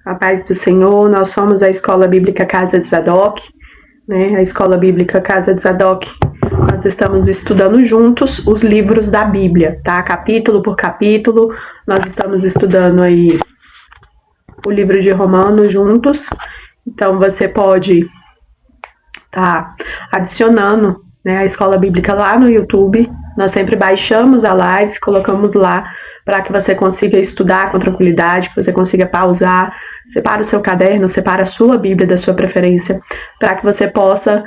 A paz do Senhor, nós somos a Escola Bíblica Casa de Zadok, né? A Escola Bíblica Casa de Zadok, nós estamos estudando juntos os livros da Bíblia, tá? Capítulo por capítulo, nós estamos estudando aí o livro de Romanos juntos, então você pode estar adicionando, né, a Escola Bíblica lá no YouTube, nós sempre baixamos a live, colocamos lá, para que você consiga estudar com tranquilidade, que você consiga pausar, separa o seu caderno, separa a sua Bíblia da sua preferência, para que você possa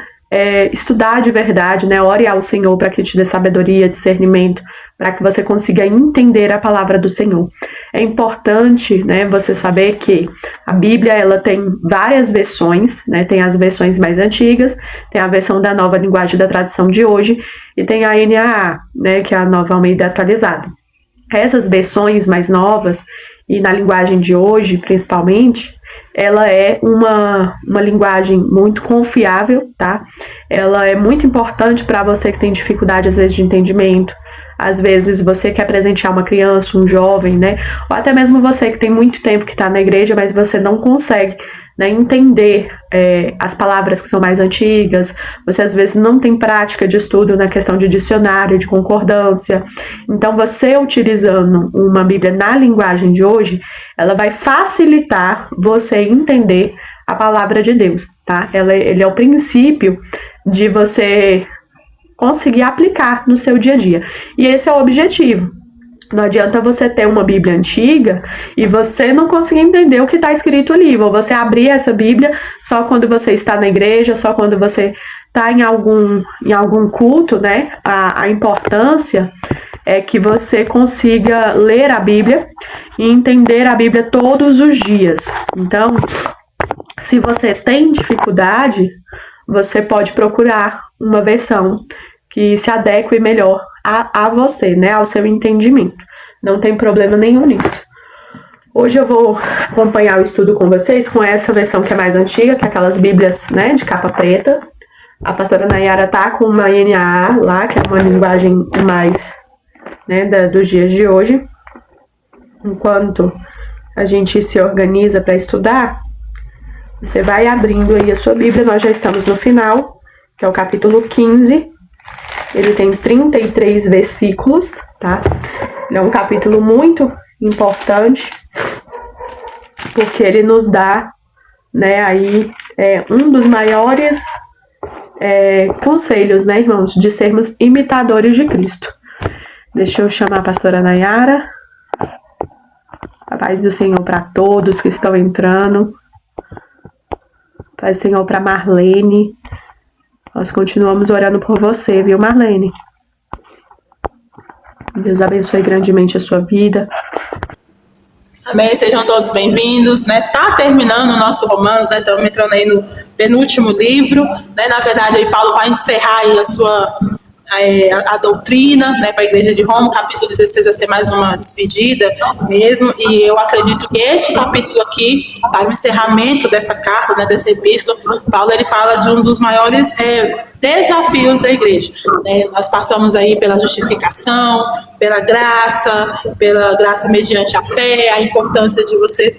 estudar de verdade, né? Ore ao Senhor para que te dê sabedoria, discernimento, para que você consiga entender a palavra do Senhor. É importante, né, você saber que a Bíblia ela tem várias versões, né? Tem as versões mais antigas, tem a versão da Nova Linguagem da Tradução de hoje e tem a NAA, né, que é a Nova Almeida Atualizada. Essas versões mais novas, e na linguagem de hoje, principalmente, ela é uma linguagem muito confiável, tá? Ela é muito importante para você que tem dificuldade, às vezes, de entendimento. Às vezes, você quer presentear uma criança, um jovem, né? Ou até mesmo você que tem muito tempo que está na igreja, mas você não consegue, né, entender as palavras que são mais antigas, você às vezes não tem prática de estudo na questão de dicionário, de concordância. Então, você utilizando uma Bíblia na linguagem de hoje, ela vai facilitar você entender a palavra de Deus, tá? Ele é o princípio de você conseguir aplicar no seu dia a dia. E esse é o objetivo. Não adianta você ter uma Bíblia antiga e você não conseguir entender o que está escrito ali. Ou você abrir essa Bíblia só quando você está na igreja, só quando você está em algum culto, né? A importância é que você consiga ler a Bíblia e entender a Bíblia todos os dias. Então, se você tem dificuldade, você pode procurar uma versão que se adeque melhor a você, né, ao seu entendimento. Não tem problema nenhum nisso. Hoje eu vou acompanhar o estudo com vocês com essa versão que é mais antiga, que é aquelas bíblias, né, de capa preta. A pastora Nayara tá com uma NAA lá, que é uma linguagem mais, né, dos dias de hoje. Enquanto a gente se organiza para estudar, você vai abrindo aí a sua Bíblia. Nós já estamos no final, que é o capítulo 15. Ele tem 33 versículos, tá? Ele é um capítulo muito importante, porque ele nos dá, né, aí, um dos maiores conselhos, né, irmãos, de sermos imitadores de Cristo. Deixa eu chamar a pastora Nayara. A paz do Senhor para todos que estão entrando. A paz do Senhor para Marlene. Nós continuamos orando por você, viu, Marlene? Deus abençoe grandemente a sua vida. Amém, sejam todos bem-vindos, né? Tá terminando o nosso Romanos, né? Estamos entrando aí no penúltimo livro, né? Na verdade, aí Paulo vai encerrar aí a doutrina, né, para a Igreja de Roma. O capítulo 16 vai ser mais uma despedida mesmo, e eu acredito que este capítulo aqui, para o encerramento dessa carta, né, dessa epístola, Paulo ele fala de um dos maiores desafios da igreja, né? Nós passamos aí pela justificação, pela graça mediante a fé, a importância de você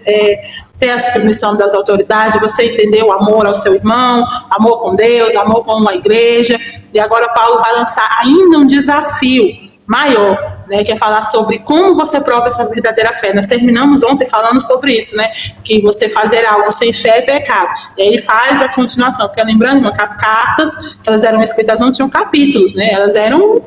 ter a submissão das autoridades, você entender o amor ao seu irmão, amor com Deus, amor com a igreja. E agora Paulo vai lançar ainda um desafio maior, né, que é falar sobre como você prova essa verdadeira fé. Nós terminamos ontem falando sobre isso, né, que você fazer algo sem fé é pecado. E aí ele faz a continuação, porque lembrando, irmão, que as cartas, que elas eram escritas, não tinham capítulos, né, elas eram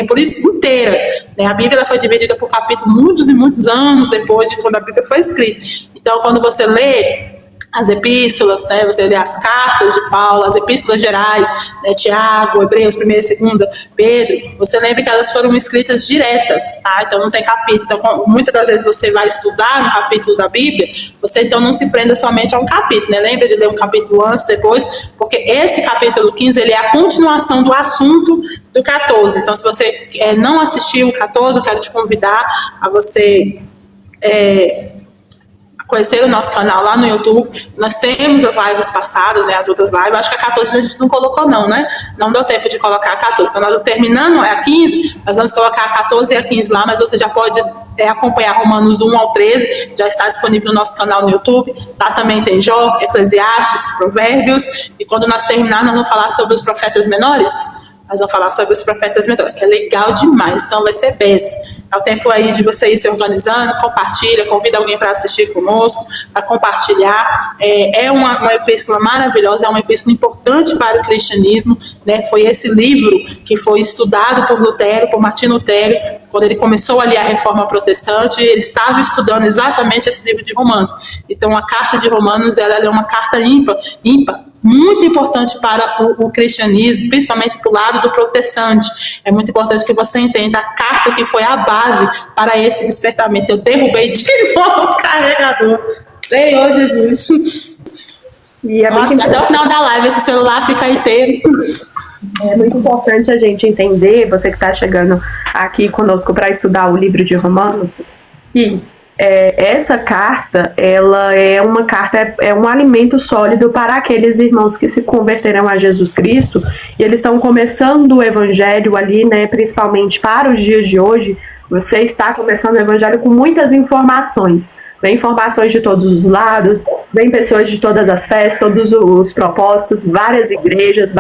por isso inteira, né? A Bíblia ela foi dividida por capítulos muitos e muitos anos depois de quando a Bíblia foi escrita. Então, quando você lê as epístolas, né, você lê as cartas de Paulo, as epístolas gerais, né, Tiago, Hebreus, 1ª, 2ª, Pedro, você lembra que elas foram escritas diretas, tá? Então não tem capítulo. Então, muitas das vezes você vai estudar um capítulo da Bíblia, você então não se prenda somente a um capítulo, né? Lembra de ler um capítulo antes, depois, porque esse capítulo 15, ele é a continuação do assunto do 14. Então, se você não assistiu o 14, eu quero te convidar a você conhecer o nosso canal lá no YouTube. Nós temos as lives passadas, né, as outras lives. Acho que a 14 a gente não colocou não, né? Não deu tempo de colocar a 14. Então, nós terminando a 15, nós vamos colocar a 14 e a 15 lá, mas você já pode acompanhar Romanos do 1 ao 13, já está disponível no nosso canal no YouTube. Lá também tem Jó, Eclesiastes, Provérbios, e quando nós terminarmos, nós vamos falar sobre os profetas menores. Nós vamos falar sobre os profetas menores, que é legal demais, então vai ser best. É o tempo aí de você ir se organizando, compartilha, convida alguém para assistir conosco, para compartilhar. É uma epístola maravilhosa, é uma epístola importante para o cristianismo, né? Foi esse livro que foi estudado por Lutero, por Martinho Lutero, quando ele começou ali a Reforma Protestante, ele estava estudando exatamente esse livro de Romanos. Então, a carta de Romanos, ela é uma carta ímpar, muito importante para o cristianismo, principalmente para o lado do protestante. É muito importante que você entenda a carta que foi a base para esse despertamento. Eu derrubei de novo o carregador. Senhor Jesus. E Nossa, até o final da live esse celular fica inteiro. É muito importante a gente entender, você que está chegando aqui conosco para estudar o livro de Romanos, que essa carta, ela é uma carta, é um alimento sólido para aqueles irmãos que se converterão a Jesus Cristo, e eles estão começando o evangelho ali, né, principalmente para os dias de hoje. Você está começando o evangelho com muitas informações. Vem informações de todos os lados, vem pessoas de todas as fés, todos os propósitos, várias igrejas,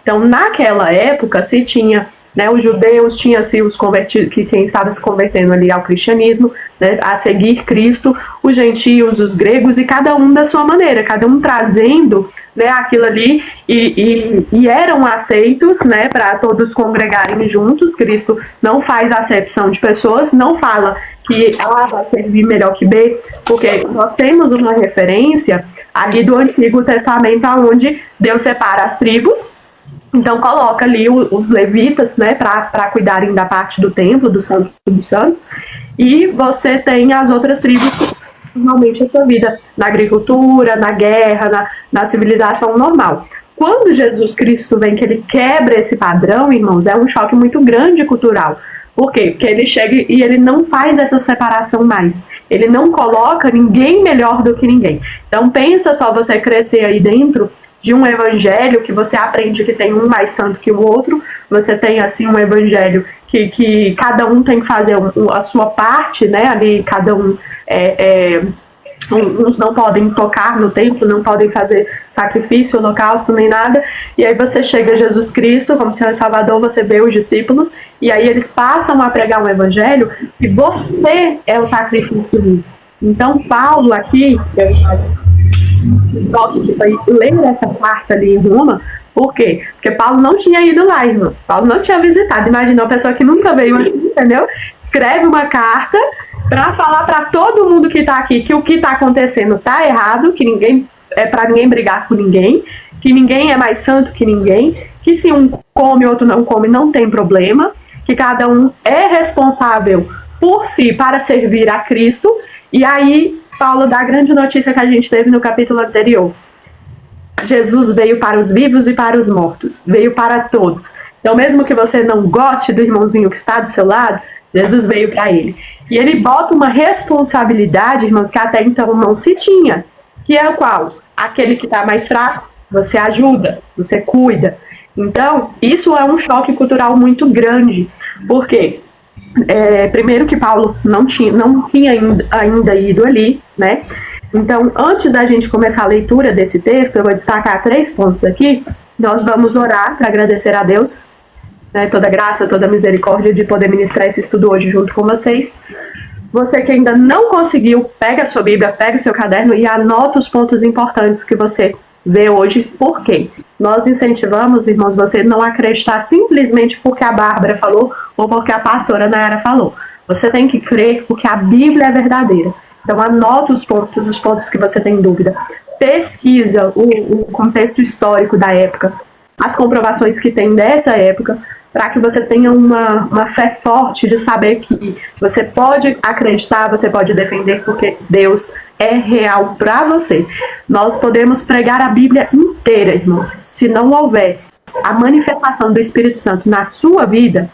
Então, naquela época, se tinha, né, os judeus, tinha-se os convertidos, que quem estava se convertendo ali ao cristianismo, né, a seguir Cristo, os gentios, os gregos, e cada um da sua maneira, cada um trazendo, né, aquilo ali, e eram aceitos, né, para todos congregarem juntos. Cristo não faz acepção de pessoas, não fala que A vai servir melhor que B, porque nós temos uma referência ali do Antigo Testamento, onde Deus separa as tribos. Então coloca ali os levitas, né, para cuidarem da parte do templo, do Santo dos Santos, e você tem as outras tribos que normalmente a sua vida na agricultura, na guerra, na civilização normal. Quando Jesus Cristo vem, que ele quebra esse padrão, irmãos, é um choque muito grande cultural. Por quê? Porque ele chega e ele não faz essa separação mais. Ele não coloca ninguém melhor do que ninguém. Então pensa só você crescer aí dentro de um evangelho que você aprende que tem um mais santo que o outro. Você tem assim um evangelho que cada um tem que fazer a sua parte, né? Ali cada um uns não podem tocar no templo, não podem fazer sacrifício, holocausto, nem nada. E aí você chega a Jesus Cristo, como Senhor e Salvador, você vê os discípulos, e aí eles passam a pregar um evangelho, e você é o sacrifício disso. Então Paulo aqui, que foi ler essa carta ali em Roma. Por quê? Porque Paulo não tinha ido lá, irmão. Paulo não tinha visitado. Imagina uma pessoa que nunca veio aqui, entendeu? Escreve uma carta para falar para todo mundo que está aqui que o que está acontecendo está errado, que ninguém é para ninguém brigar com ninguém, que ninguém é mais santo que ninguém, que se um come, outro não come, não tem problema, que cada um é responsável por si para servir a Cristo. E aí Paulo dá a grande notícia que a gente teve no capítulo anterior. Jesus veio para os vivos e para os mortos. Veio para todos. Então, mesmo que você não goste do irmãozinho que está do seu lado, Jesus veio para ele. E ele bota uma responsabilidade, irmãos, que até então não se tinha. Que é o qual? Aquele que está mais fraco, você ajuda, você cuida. Então, isso é um choque cultural muito grande. Por quê? Primeiro que Paulo não tinha ainda ido ali, né? Então, antes da gente começar a leitura desse texto, eu vou destacar 3 pontos aqui. Nós vamos orar para agradecer a Deus, né, toda graça, toda misericórdia de poder ministrar esse estudo hoje junto com vocês. Você que ainda não conseguiu, pega a sua Bíblia, pega o seu caderno e anota os pontos importantes que você vê hoje. Por quê? Nós incentivamos, irmãos, você não acreditar simplesmente porque a Bárbara falou ou porque a pastora Nayara falou. Você tem que crer porque a Bíblia é verdadeira. Então anota os pontos que você tem dúvida. Pesquisa o contexto histórico da época, as comprovações que tem dessa época, para que você tenha uma fé forte de saber que você pode acreditar, você pode defender, porque Deus é real para você. Nós podemos pregar a Bíblia inteira, irmãos. Se não houver a manifestação do Espírito Santo na sua vida,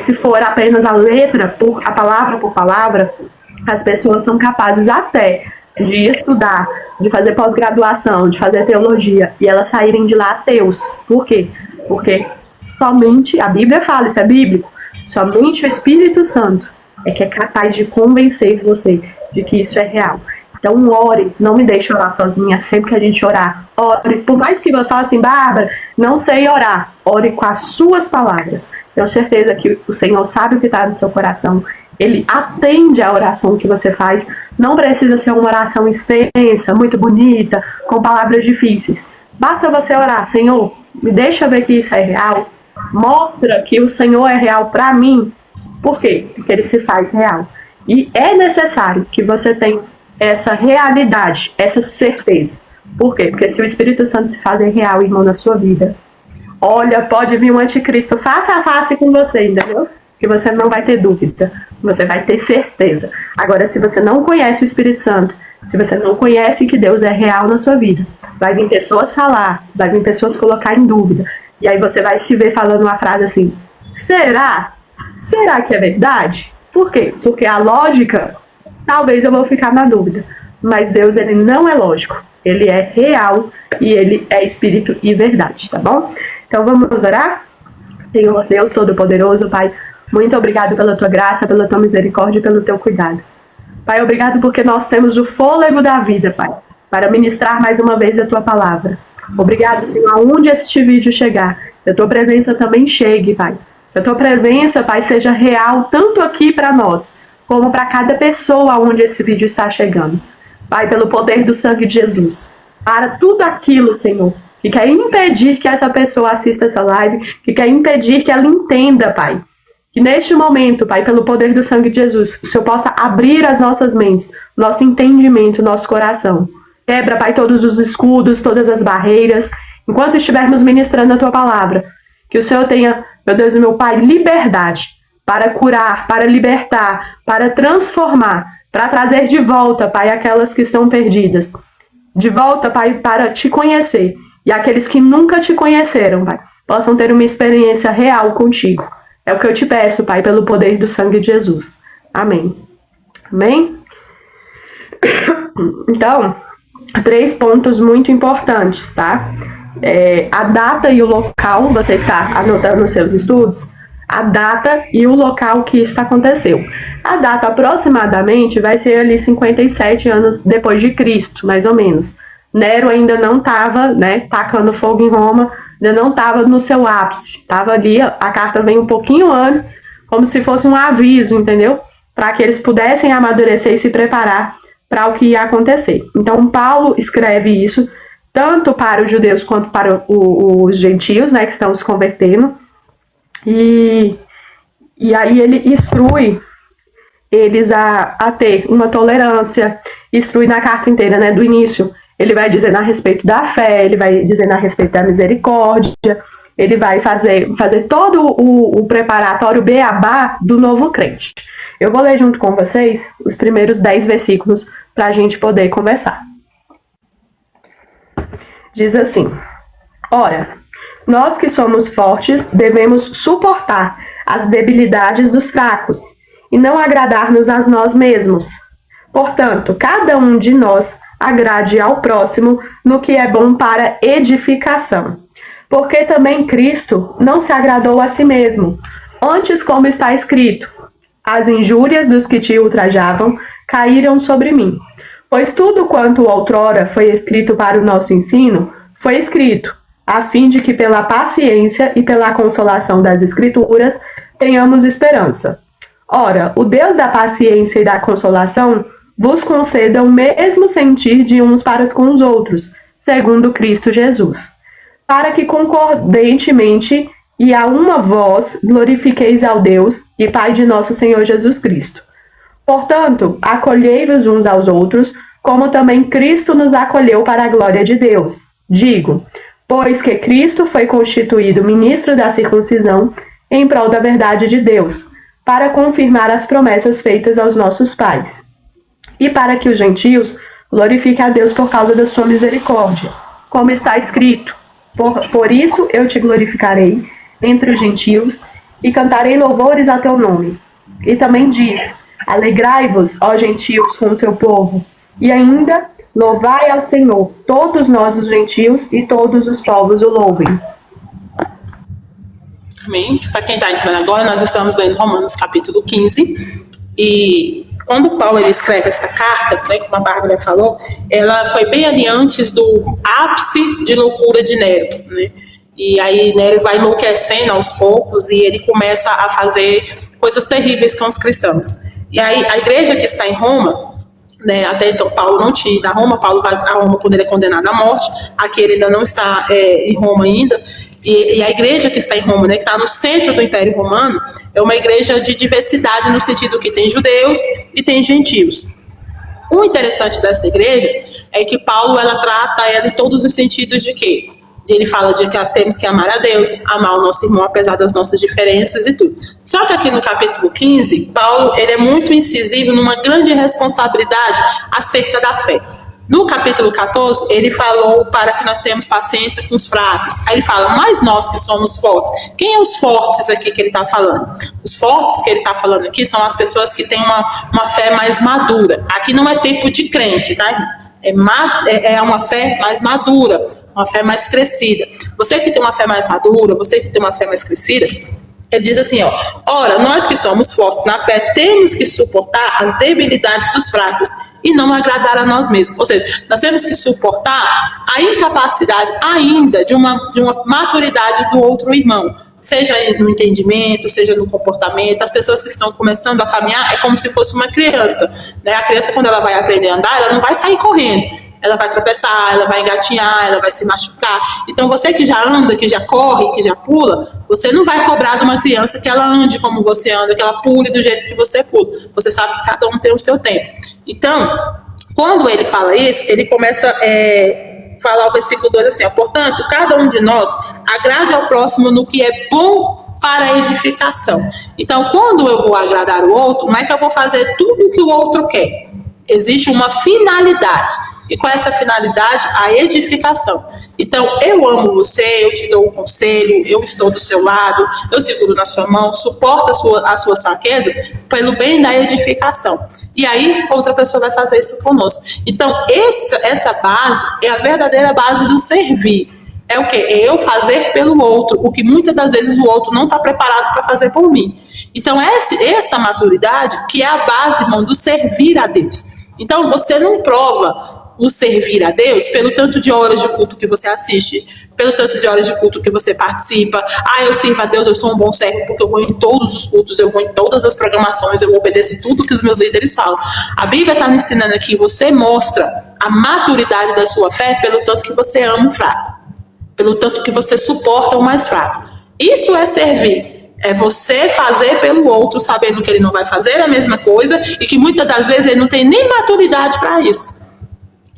se for apenas a letra, a palavra por palavra, as pessoas são capazes até de estudar, de fazer pós-graduação, de fazer teologia, e elas saírem de lá ateus. Por quê? Porque somente, a Bíblia fala, isso é bíblico, somente o Espírito Santo é que é capaz de convencer você de que isso é real. Então ore, não me deixe orar sozinha, sempre que a gente orar, ore. Por mais que você fale assim, Bárbara, não sei orar, ore com as suas palavras. Tenho certeza que o Senhor sabe o que está no seu coração. Ele atende a oração que você faz. Não precisa ser uma oração extensa, muito bonita, com palavras difíceis. Basta você orar, Senhor, me deixa ver que isso é real. Mostra que o Senhor é real para mim. Por quê? Porque ele se faz real. E é necessário que você tenha essa realidade, essa certeza. Por quê? Porque se o Espírito Santo se faz real, irmão, na sua vida, olha, pode vir um anticristo face a face com você, entendeu? Que você não vai ter dúvida, você vai ter certeza. Agora, se você não conhece o Espírito Santo, se você não conhece que Deus é real na sua vida, vai vir pessoas falar, vai vir pessoas colocar em dúvida, e aí você vai se ver falando uma frase assim, será? Será que é verdade? Por quê? Porque a lógica, talvez eu vou ficar na dúvida, mas Deus, ele não é lógico, ele é real e ele é Espírito e verdade, tá bom? Então vamos orar? Senhor Deus Todo-Poderoso, Pai, muito obrigado pela tua graça, pela tua misericórdia e pelo teu cuidado. Pai, obrigado porque nós temos o fôlego da vida, Pai, para ministrar mais uma vez a tua palavra. Obrigado, Senhor, aonde este vídeo chegar, que a tua presença também chegue, Pai. Que a tua presença, Pai, seja real tanto aqui para nós, como para cada pessoa aonde esse vídeo está chegando. Pai, pelo poder do sangue de Jesus, para tudo aquilo, Senhor, que quer impedir que essa pessoa assista essa live, que quer impedir que ela entenda, Pai. Que neste momento, Pai, pelo poder do sangue de Jesus, o Senhor possa abrir as nossas mentes, nosso entendimento, nosso coração. Quebra, Pai, todos os escudos, todas as barreiras, enquanto estivermos ministrando a tua palavra. Que o Senhor tenha, meu Deus e meu Pai, liberdade para curar, para libertar, para transformar, para trazer de volta, Pai, aquelas que estão perdidas. De volta, Pai, para te conhecer. E aqueles que nunca te conheceram, Pai, possam ter uma experiência real contigo. É o que eu te peço, Pai, pelo poder do sangue de Jesus. Amém. Amém? Então, 3 pontos muito importantes, tá? A data e o local, você está anotando nos seus estudos, a data e o local que isso aconteceu. A data aproximadamente vai ser ali 57 anos depois de Cristo, mais ou menos. Nero ainda não estava, né, tacando fogo em Roma, ainda não estava no seu ápice. Estava ali, a carta vem um pouquinho antes, como se fosse um aviso, entendeu? Para que eles pudessem amadurecer e se preparar para o que ia acontecer. Então, Paulo escreve isso tanto para os judeus quanto para os gentios, né, que estão se convertendo. E aí ele instrui eles a ter uma tolerância, instrui na carta inteira, né, do início. Ele vai dizendo a respeito da fé, ele vai dizendo a respeito da misericórdia, ele vai fazer todo o preparatório beabá do novo crente. Eu vou ler junto com vocês os primeiros 10 versículos para a gente poder conversar. Diz assim: ora, nós que somos fortes devemos suportar as debilidades dos fracos e não agradar-nos a nós mesmos. Portanto, cada um de nós agrade ao próximo no que é bom para edificação. Porque também Cristo não se agradou a si mesmo. Antes, como está escrito, as injúrias dos que te ultrajavam caíram sobre mim. Pois tudo quanto outrora foi escrito para o nosso ensino, foi escrito, a fim de que pela paciência e pela consolação das Escrituras tenhamos esperança. Ora, o Deus da paciência e da consolação vos conceda o mesmo sentir de uns para com os outros, segundo Cristo Jesus, para que concordentemente e a uma voz glorifiqueis ao Deus e Pai de nosso Senhor Jesus Cristo. Portanto, acolhei-vos uns aos outros, como também Cristo nos acolheu para a glória de Deus. Digo, pois que Cristo foi constituído ministro da circuncisão em prol da verdade de Deus, para confirmar as promessas feitas aos nossos pais, e para que os gentios glorifiquem a Deus por causa da sua misericórdia, como está escrito, por isso eu te glorificarei entre os gentios, e cantarei louvores a teu nome. E também diz, alegrai-vos, ó gentios, com o seu povo, E ainda, louvai ao Senhor, todos nós os gentios e todos os povos o louvem. Amém? Para quem está entrando agora, nós estamos lendo Romanos capítulo 15, e quando Paulo ele escreve esta carta, né, como a Bárbara falou, ela foi bem ali antes do ápice de loucura de Nero, né? E aí Nero vai enlouquecendo aos poucos e ele começa a fazer coisas terríveis com os cristãos. E aí a igreja que está em Roma, né, até então Paulo não tinha ido a Roma, Paulo vai a Roma quando ele é condenado à morte, aqui ele ainda não está em Roma ainda. E a igreja que está em Roma, né, que está no centro do Império Romano, é uma igreja de diversidade no sentido que tem judeus e tem gentios. O interessante dessa igreja é que Paulo ela trata ela em todos os sentidos de quê? Ele fala de que temos que amar a Deus, amar o nosso irmão apesar das nossas diferenças e tudo. Só que aqui no capítulo 15, Paulo ele é muito incisivo numa grande responsabilidade acerca da fé. No capítulo 14, ele falou para que nós tenhamos paciência com os fracos. Aí ele fala, mas nós que somos fortes. Quem é os fortes aqui que ele está falando? Os fortes que ele está falando aqui são as pessoas que têm uma fé mais madura. Aqui não é tempo de crente, tá? É uma fé mais madura, uma fé mais crescida. Você que tem uma fé mais madura, você que tem uma fé mais crescida, ele diz assim, ó, ora, nós que somos fortes na fé, temos que suportar as debilidades dos fracos e não agradar a nós mesmos. Ou seja, nós temos que suportar a incapacidade ainda de uma maturidade do outro irmão, seja no entendimento, seja no comportamento. As pessoas que estão começando a caminhar é como se fosse uma criança, né? A criança, quando ela vai aprender a andar, ela não vai sair correndo. Ela vai tropeçar, ela vai engatinhar, ela vai se machucar. Então, você que já anda, que já corre, que já pula, você não vai cobrar de uma criança que ela ande como você anda, que ela pule do jeito que você pula. Você sabe que cada um tem o seu tempo. Então, quando ele fala isso, ele começa a falar o versículo 2 assim, ó, portanto, cada um de nós agrade ao próximo no que é bom para a edificação. Então, quando eu vou agradar o outro, não é que eu vou fazer tudo o que o outro quer. Existe uma finalidade. E com essa finalidade, a edificação. Então, eu amo você, eu te dou um conselho, eu estou do seu lado, eu seguro na sua mão, suporto as suas fraquezas pelo bem da edificação. E aí, outra pessoa vai fazer isso conosco. Então, essa base é a verdadeira base do servir. É o quê? É eu fazer pelo outro, o que muitas das vezes o outro não está preparado para fazer por mim. Então, essa maturidade que é a base, irmão, do servir a Deus. Então, você não prova o servir a Deus pelo tanto de horas de culto que você assiste, pelo tanto de horas de culto que você participa. Eu sirvo a Deus, eu sou um bom servo porque eu vou em todos os cultos, eu vou em todas as programações, eu obedeço tudo que os meus líderes falam. A Bíblia está me ensinando aqui, você mostra a maturidade da sua fé pelo tanto que você ama o fraco, pelo tanto que você suporta o mais fraco. Isso é servir. É você fazer pelo outro, sabendo que ele não vai fazer a mesma coisa e que muitas das vezes ele não tem nem maturidade para isso.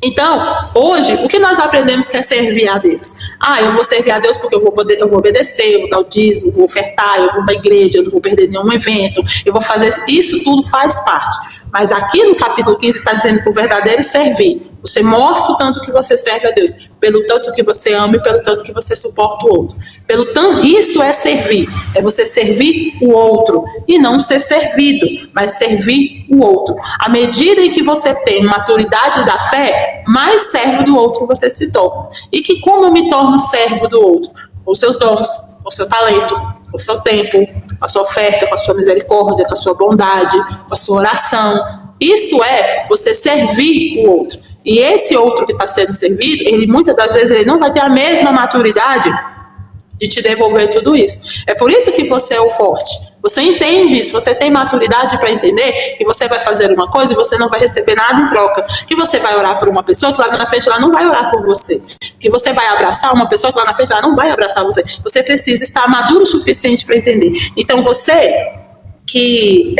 Então, hoje, o que nós aprendemos que é servir a Deus? Eu vou servir a Deus porque eu vou obedecer, eu vou dar o dízimo, eu vou ofertar, eu vou para a igreja, eu não vou perder nenhum evento, eu vou fazer isso, tudo faz parte. Mas aqui no capítulo 15 está dizendo que o verdadeiro servir, você mostra o tanto que você serve a Deus, pelo tanto que você ama e pelo tanto que você suporta o outro. Isso é servir, é você servir o outro e não ser servido, mas servir o outro. À medida em que você tem maturidade da fé, mais servo do outro você se torna. E que como eu me torno servo do outro? Com os seus dons, com o seu talento, com o seu tempo, com a sua oferta, com a sua misericórdia, com a sua bondade, com a sua oração. Isso é você servir o outro. E esse outro que está sendo servido, ele muitas das vezes ele não vai ter a mesma maturidade de te devolver tudo isso. É por isso que você é o forte. Você entende isso, você tem maturidade para entender que você vai fazer uma coisa e você não vai receber nada em troca. Que você vai orar por uma pessoa que lá na frente ela não vai orar por você. Que você vai abraçar uma pessoa que lá na frente ela não vai abraçar você. Você precisa estar maduro o suficiente para entender. Então você que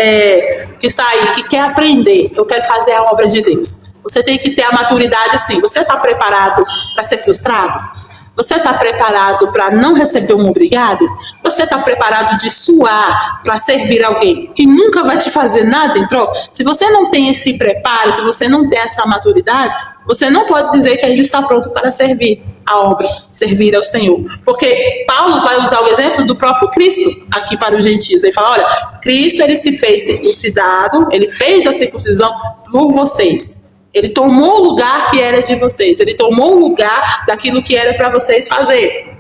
está aí, que quer aprender, eu quero fazer a obra de Deus. Você tem que ter a maturidade assim. Você está preparado para ser frustrado? Você está preparado para não receber um obrigado? Você está preparado de suar para servir alguém que nunca vai te fazer nada em troca? Se você não tem esse preparo, se você não tem essa maturidade, você não pode dizer que ainda está pronto para servir a obra, servir ao Senhor. Porque Paulo vai usar o exemplo do próprio Cristo aqui para os gentios. Ele fala, olha, Cristo ele se fez circuncidado, ele fez a circuncisão por vocês. Ele tomou o lugar que era de vocês. Ele tomou o lugar daquilo que era para vocês fazer.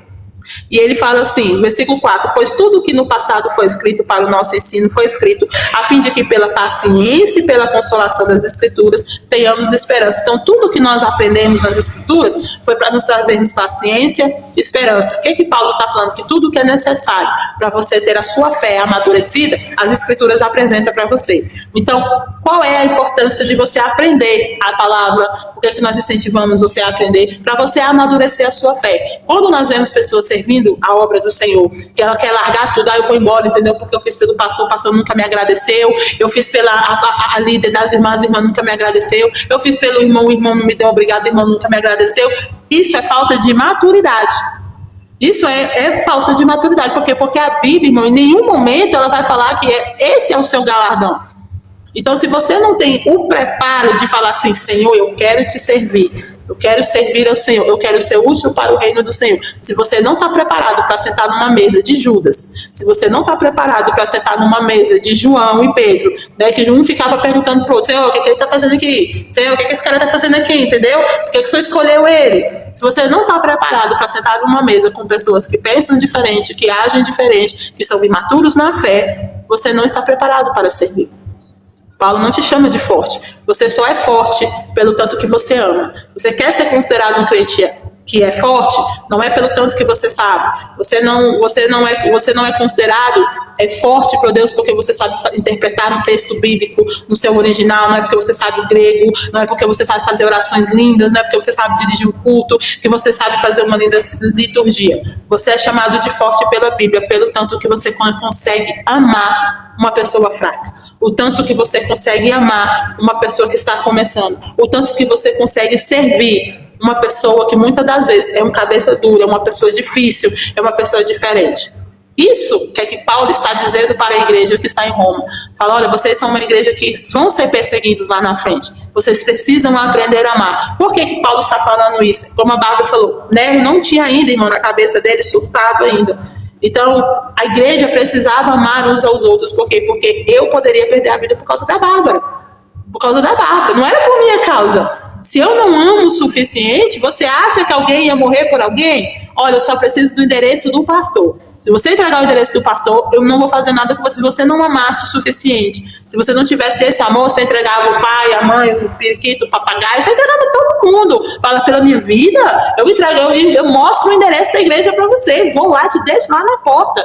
E ele fala assim, versículo 4, pois tudo que no passado foi escrito para o nosso ensino foi escrito a fim de que pela paciência e pela consolação das escrituras tenhamos esperança. Então tudo que nós aprendemos nas escrituras foi para nos trazermos paciência e esperança. O que Paulo está falando? Que tudo que é necessário para você ter a sua fé amadurecida, as escrituras apresentam para você. Então, qual é a importância de você aprender a palavra? O que nós incentivamos você a aprender? Para você amadurecer a sua fé. Quando nós vemos pessoas servindo a obra do Senhor, que ela quer largar tudo, eu vou embora, entendeu? Porque eu fiz pelo pastor, o pastor nunca me agradeceu, eu fiz pela a líder das irmãs, a irmã nunca me agradeceu, eu fiz pelo irmão, o irmão não me deu obrigado, o irmão nunca me agradeceu. Isso é falta de maturidade. Isso é falta de maturidade. Por quê? Porque a Bíblia, irmão, em nenhum momento ela vai falar que esse é o seu galardão. Então, se você não tem o preparo de falar assim, Senhor, eu quero te servir, eu quero servir ao Senhor, eu quero ser útil para o reino do Senhor. Se você não está preparado para sentar numa mesa de Judas, se você não está preparado para sentar numa mesa de João e Pedro, né, que um ficava perguntando para o outro, Senhor, o que ele está fazendo aqui? Senhor, o que esse cara está fazendo aqui? Entendeu? Por que o Senhor escolheu ele? Se você não está preparado para sentar numa mesa com pessoas que pensam diferente, que agem diferente, que são imaturos na fé, você não está preparado para servir. Paulo não te chama de forte. Você só é forte pelo tanto que você ama. Você quer ser considerado um crente que é forte, não é pelo tanto que você sabe. Você não é considerado forte para Deus porque você sabe interpretar um texto bíblico no seu original, não é porque você sabe o grego, não é porque você sabe fazer orações lindas, não é porque você sabe dirigir um culto, que você sabe fazer uma linda liturgia. Você é chamado de forte pela Bíblia, pelo tanto que você consegue amar uma pessoa fraca. O tanto que você consegue amar uma pessoa que está começando. O tanto que você consegue servir uma pessoa que muitas das vezes é um cabeça dura, é uma pessoa difícil, é uma pessoa diferente. Isso que Paulo está dizendo para a igreja que está em Roma. Fala, olha, vocês são uma igreja que vão ser perseguidos lá na frente. Vocês precisam aprender a amar. Por que Paulo está falando isso? Como a Bárbara falou, Nero não tinha ainda, irmão, na cabeça dele, surtado ainda. Então, a igreja precisava amar uns aos outros. Por quê? Porque eu poderia perder a vida por causa da Bárbara. Por causa da Bárbara. Não era por minha causa. Se eu não amo o suficiente, você acha que alguém ia morrer por alguém? Olha, eu só preciso do endereço do pastor. Se você entregar o endereço do pastor, eu não vou fazer nada com você se você não amasse o suficiente. Se você não tivesse esse amor, você entregava o pai, a mãe, o periquito, o papagaio, você entregava todo mundo. Fala, pela minha vida, eu mostro o endereço da igreja para você, vou lá, te deixo lá na porta.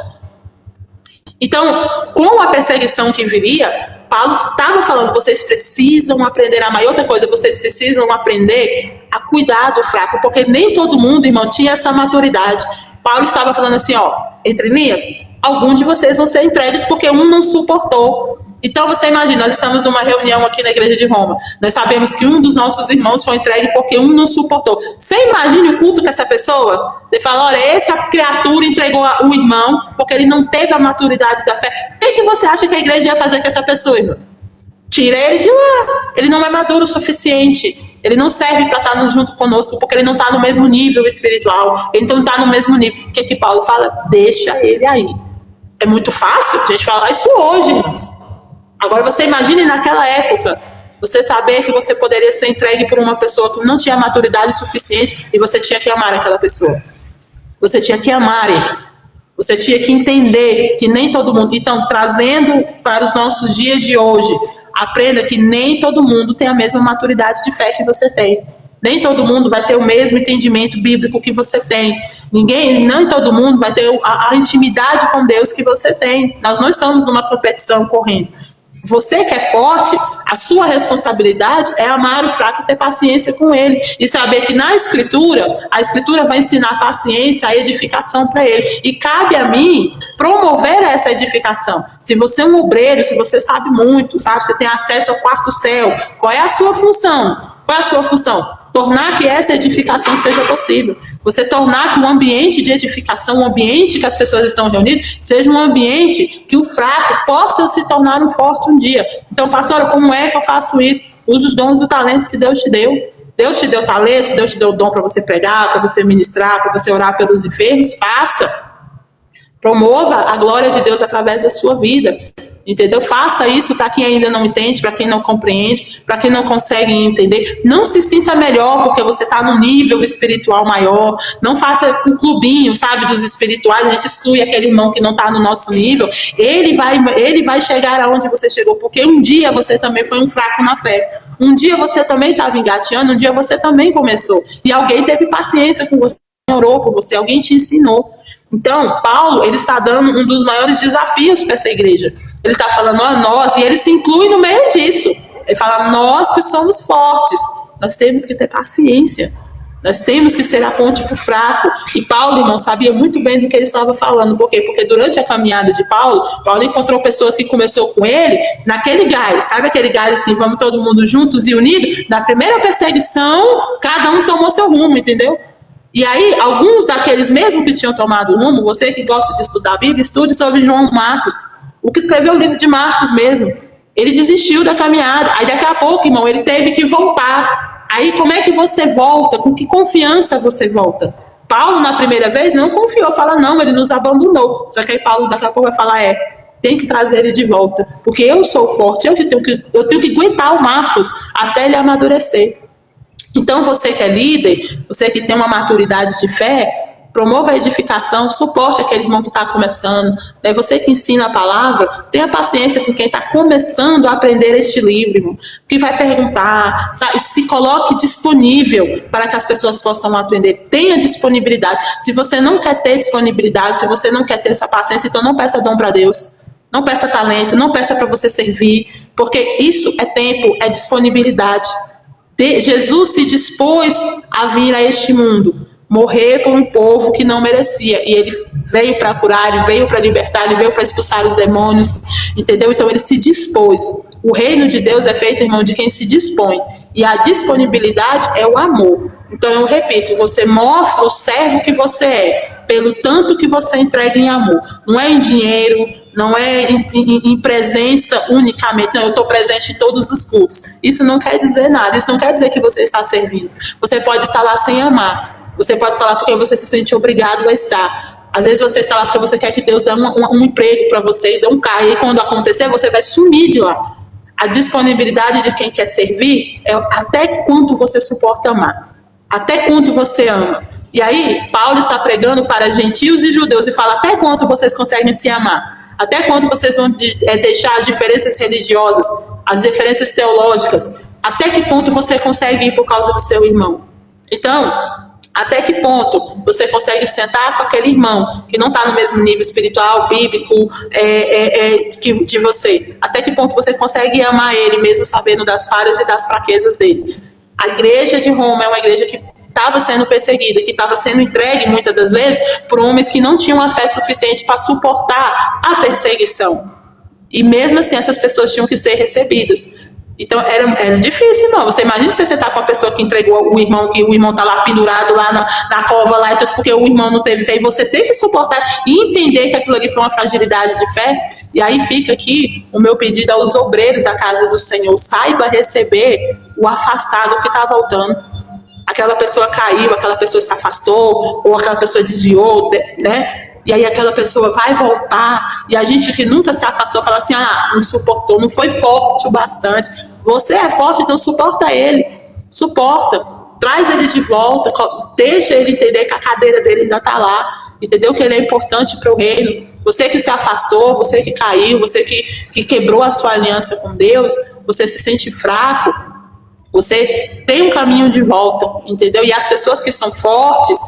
Então, com a perseguição que viria, Paulo estava falando, vocês precisam aprender a amar. E outra coisa, vocês precisam aprender a cuidar do fraco, porque nem todo mundo, irmão, tinha essa maturidade. Paulo estava falando assim, entre linhas, alguns de vocês vão ser entregues porque um não suportou. Então você imagina, nós estamos numa reunião aqui na igreja de Roma, nós sabemos que um dos nossos irmãos foi entregue porque um não suportou. Você imagine o culto que essa pessoa, você fala, olha, essa criatura entregou o irmão porque ele não teve a maturidade da fé. O que você acha que a igreja ia fazer com essa pessoa, irmão? Tira ele de lá, ele não é maduro o suficiente. Ele não serve para estar junto conosco, porque ele não está no mesmo nível espiritual. Ele não está no mesmo nível. O que Paulo fala? Deixa ele aí. É muito fácil a gente falar isso hoje, irmãos. Agora você imagine naquela época, você saber que você poderia ser entregue por uma pessoa que não tinha maturidade suficiente e você tinha que amar aquela pessoa. Você tinha que amar ele. Você tinha que entender que nem todo mundo... Então, trazendo para os nossos dias de hoje... Aprenda que nem todo mundo tem a mesma maturidade de fé que você tem. Nem todo mundo vai ter o mesmo entendimento bíblico que você tem. Nem todo mundo vai ter a intimidade com Deus que você tem. Nós não estamos numa competição correndo. Você que é forte, a sua responsabilidade é amar o fraco e ter paciência com ele. E saber que na Escritura, a Escritura vai ensinar a paciência, a edificação para ele. E cabe a mim promover essa edificação. Se você é um obreiro, se você sabe muito, sabe, você tem acesso ao quarto céu, qual é a sua função? Qual é a sua função? Tornar que essa edificação seja possível. Você tornar que o ambiente de edificação, o ambiente que as pessoas estão reunidas, seja um ambiente que o fraco possa se tornar um forte um dia. Então, pastora, como é que eu faço isso? Use os dons e talentos que Deus te deu. Deus te deu talentos, Deus te deu o dom para você pregar, para você ministrar, para você orar pelos enfermos. Faça. Promova a glória de Deus através da sua vida. Entendeu? Faça isso para quem ainda não entende, para quem não compreende, para quem não consegue entender. Não se sinta melhor porque você está num nível espiritual maior. Não faça um clubinho, sabe, dos espirituais. A gente exclui aquele irmão que não está no nosso nível. Ele vai chegar aonde você chegou, porque um dia você também foi um fraco na fé. Um dia você também estava engateando, um dia você também começou. E alguém teve paciência com você, orou por você, alguém te ensinou. Então, Paulo, ele está dando um dos maiores desafios para essa igreja. Ele está falando a nós, e ele se inclui no meio disso. Ele fala, nós que somos fortes, nós temos que ter paciência. Nós temos que ser a ponte para o fraco. E Paulo, irmão, sabia muito bem do que ele estava falando. Por quê? Porque durante a caminhada de Paulo encontrou pessoas que começou com ele naquele gás. Sabe aquele gás assim, vamos todo mundo juntos e unidos? Na primeira perseguição, cada um tomou seu rumo, entendeu? E aí, alguns daqueles mesmo que tinham tomado o rumo, você que gosta de estudar a Bíblia, estude sobre João Marcos, o que escreveu o livro de Marcos mesmo. Ele desistiu da caminhada. Aí daqui a pouco, irmão, ele teve que voltar. Aí como é que você volta? Com que confiança você volta? Paulo, na primeira vez, não confiou. Fala, não, ele nos abandonou. Só que aí Paulo daqui a pouco vai falar, tem que trazer ele de volta. Porque eu sou forte, eu tenho que aguentar o Marcos até ele amadurecer. Então, você que é líder, você que tem uma maturidade de fé, promova a edificação, suporte aquele irmão que está começando. Né? Você que ensina a palavra, tenha paciência com quem está começando a aprender este livro, irmão, que vai perguntar, se coloque disponível para que as pessoas possam aprender. Tenha disponibilidade. Se você não quer ter disponibilidade, se você não quer ter essa paciência, então não peça dom para Deus. Não peça talento, não peça para você servir, porque isso é tempo, é disponibilidade. Jesus se dispôs a vir a este mundo, morrer por um povo que não merecia, e ele veio para curar, ele veio para libertar, ele veio para expulsar os demônios, entendeu? Então ele se dispôs. O reino de Deus é feito, irmão, de quem se dispõe, e a disponibilidade é o amor. Então eu repito, você mostra o servo que você é, pelo tanto que você entrega em amor, não é em dinheiro, não é em presença unicamente, não, eu estou presente em todos os cultos. Isso não quer dizer nada, isso não quer dizer que você está servindo. Você pode estar lá sem amar, você pode estar lá porque você se sente obrigado a estar. Às vezes você está lá porque você quer que Deus dê um emprego para você, dê um carro, e quando acontecer você vai sumir de lá. A disponibilidade de quem quer servir é até quanto você suporta amar, até quanto você ama. E aí, Paulo está pregando para gentios e judeus e fala, até quanto vocês conseguem se amar? Até quando vocês vão deixar as diferenças religiosas, as diferenças teológicas? Até que ponto você consegue ir por causa do seu irmão? Então, até que ponto você consegue sentar com aquele irmão que não está no mesmo nível espiritual, bíblico, de você? Até que ponto você consegue amar ele, mesmo sabendo das falhas e das fraquezas dele? A igreja de Roma é uma igreja que estava sendo perseguida, que estava sendo entregue muitas das vezes por homens que não tinham a fé suficiente para suportar a perseguição. E mesmo assim essas pessoas tinham que ser recebidas. Então era difícil, não. Você imagina você sentar com uma pessoa que entregou o irmão, que o irmão está lá pendurado lá na cova lá, e tudo porque o irmão não teve fé, e você tem que suportar e entender que aquilo ali foi uma fragilidade de fé. E aí fica aqui o meu pedido aos obreiros da casa do Senhor: saiba receber o afastado que está voltando. Aquela pessoa caiu, aquela pessoa se afastou, ou aquela pessoa desviou, né? E aí aquela pessoa vai voltar, e a gente que nunca se afastou fala assim, não suportou, não foi forte o bastante. Você é forte, então suporta ele, suporta, traz ele de volta, deixa ele entender que a cadeira dele ainda está lá, entendeu? Que ele é importante para o reino. Você que se afastou, você que caiu, você que quebrou a sua aliança com Deus, você se sente fraco, você tem um caminho de volta, entendeu? E as pessoas que são fortes,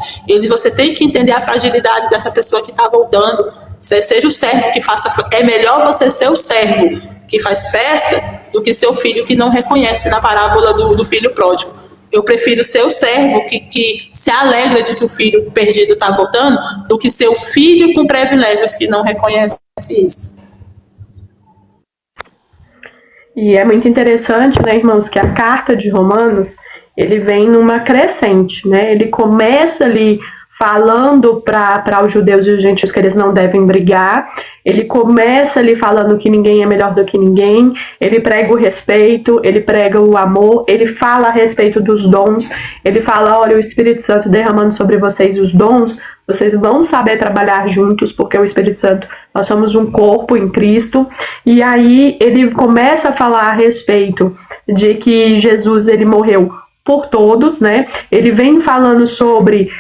você tem que entender a fragilidade dessa pessoa que está voltando. Seja o servo que faça. É melhor você ser o servo que faz festa do que ser o filho que não reconhece, na parábola do filho pródigo. Eu prefiro ser o servo que se alegra de que o filho perdido está voltando, do que ser o filho com privilégios que não reconhece isso. E é muito interessante, né, irmãos, que a carta de Romanos, ele vem numa crescente, né? Ele começa ali falando para os judeus e os gentios que eles não devem brigar, ele começa ali falando que ninguém é melhor do que ninguém, ele prega o respeito, ele prega o amor, ele fala a respeito dos dons, ele fala, olha, o Espírito Santo derramando sobre vocês os dons, vocês vão saber trabalhar juntos, porque o Espírito Santo, nós somos um corpo em Cristo. E aí ele começa a falar a respeito de que Jesus, ele morreu por todos, né? Ele vem falando sobre...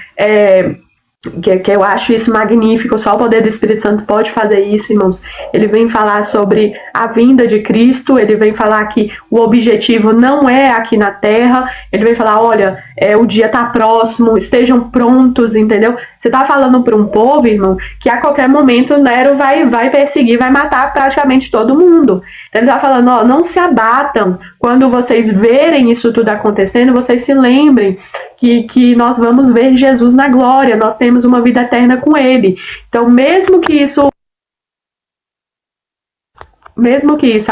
que eu acho isso magnífico, só o poder do Espírito Santo pode fazer isso, irmãos. Ele vem falar sobre a vinda de Cristo, ele vem falar que o objetivo não é aqui na terra, ele vem falar, olha, o dia está próximo, estejam prontos, entendeu? Você está falando para um povo, irmão, que a qualquer momento Nero vai perseguir, vai matar praticamente todo mundo. Ele está falando, ó, não se abatam, quando vocês verem isso tudo acontecendo, vocês se lembrem que nós vamos ver Jesus na glória, nós temos uma vida eterna com Ele. Então, mesmo que isso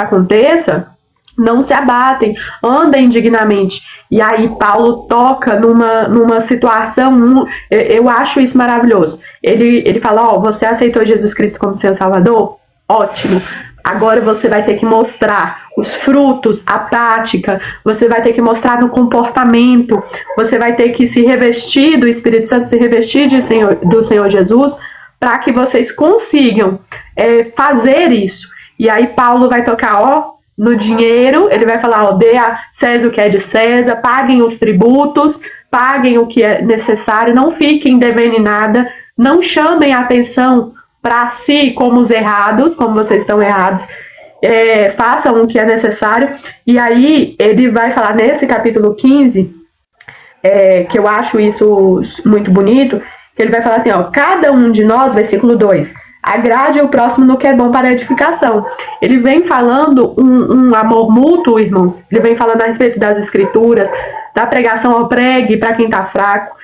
aconteça, não se abatem, andem dignamente. E aí Paulo toca numa situação, eu acho isso maravilhoso. Ele fala, ó, você aceitou Jesus Cristo como seu Salvador? Ótimo. Agora você vai ter que mostrar os frutos, a prática, você vai ter que mostrar no comportamento, você vai ter que se revestir do Espírito Santo, se revestir do Senhor Jesus, para que vocês consigam fazer isso. E aí Paulo vai tocar, ó, no dinheiro, ele vai falar, ó, dê a César o que é de César, paguem os tributos, paguem o que é necessário, não fiquem devendo em nada, não chamem a atenção para si como os errados, como vocês estão errados, façam o que é necessário. E aí ele vai falar nesse capítulo 15, que eu acho isso muito bonito, que ele vai falar assim, ó, cada um de nós, versículo 2, agrade o próximo no que é bom para a edificação. Ele vem falando um amor mútuo, irmãos. Ele vem falando a respeito das escrituras, da pregação ao pregue para quem está fraco.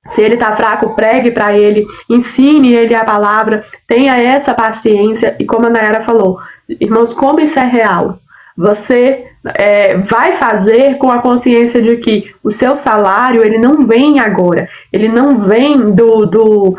Se ele está fraco, pregue para ele, ensine ele a palavra, tenha essa paciência. E como a Nayara falou, irmãos, como isso é real? Você vai fazer com a consciência de que o seu salário, ele não vem agora, ele não vem do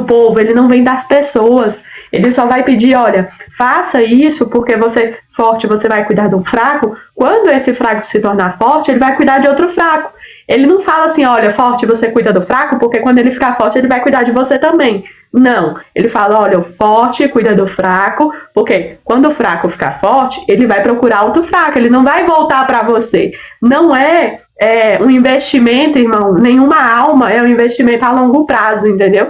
povo, ele não vem das pessoas. Ele só vai pedir, olha, faça isso porque você forte, você vai cuidar de um fraco. Quando esse fraco se tornar forte, ele vai cuidar de outro fraco. Ele não fala assim, olha, forte, você cuida do fraco, porque quando ele ficar forte, ele vai cuidar de você também. Não, ele fala, olha, o forte cuida do fraco, porque quando o fraco ficar forte, ele vai procurar outro fraco, ele não vai voltar para você. Não é um investimento, irmão, nenhuma alma é um investimento a longo prazo, entendeu?